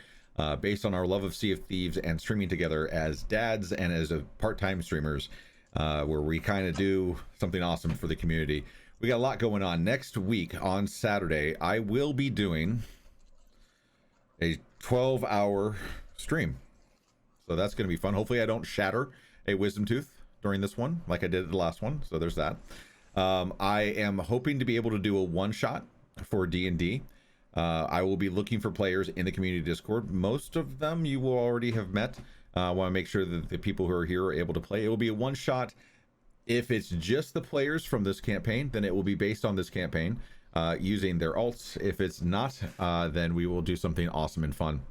based on our love of Sea of Thieves and streaming together as dads and as part-time streamers, where we kind of do something awesome for the community. We got a lot going on. Next week on Saturday, I will be doing a 12-hour stream. So that's going to be fun. Hopefully I don't shatter a wisdom tooth during this one like I did the last one. So there's that. I am hoping to be able to do a one-shot for D&D. I will be looking for players in the community Discord. Most of them you will already have met. I want to make sure that the people who are here are able to play. It will be a one-shot. If it's just the players from this campaign, then it will be based on this campaign using their alts. If it's not, then we will do something awesome and fun.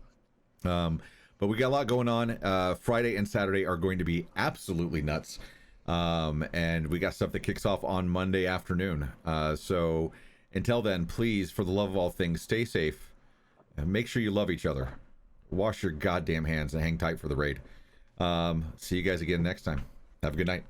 But we got a lot going on. Friday and Saturday are going to be absolutely nuts. And we got stuff that kicks off on Monday afternoon. So until then, please, for the love of all things, stay safe and make sure you love each other. Wash your goddamn hands and hang tight for the raid. See you guys again next time. Have a good night.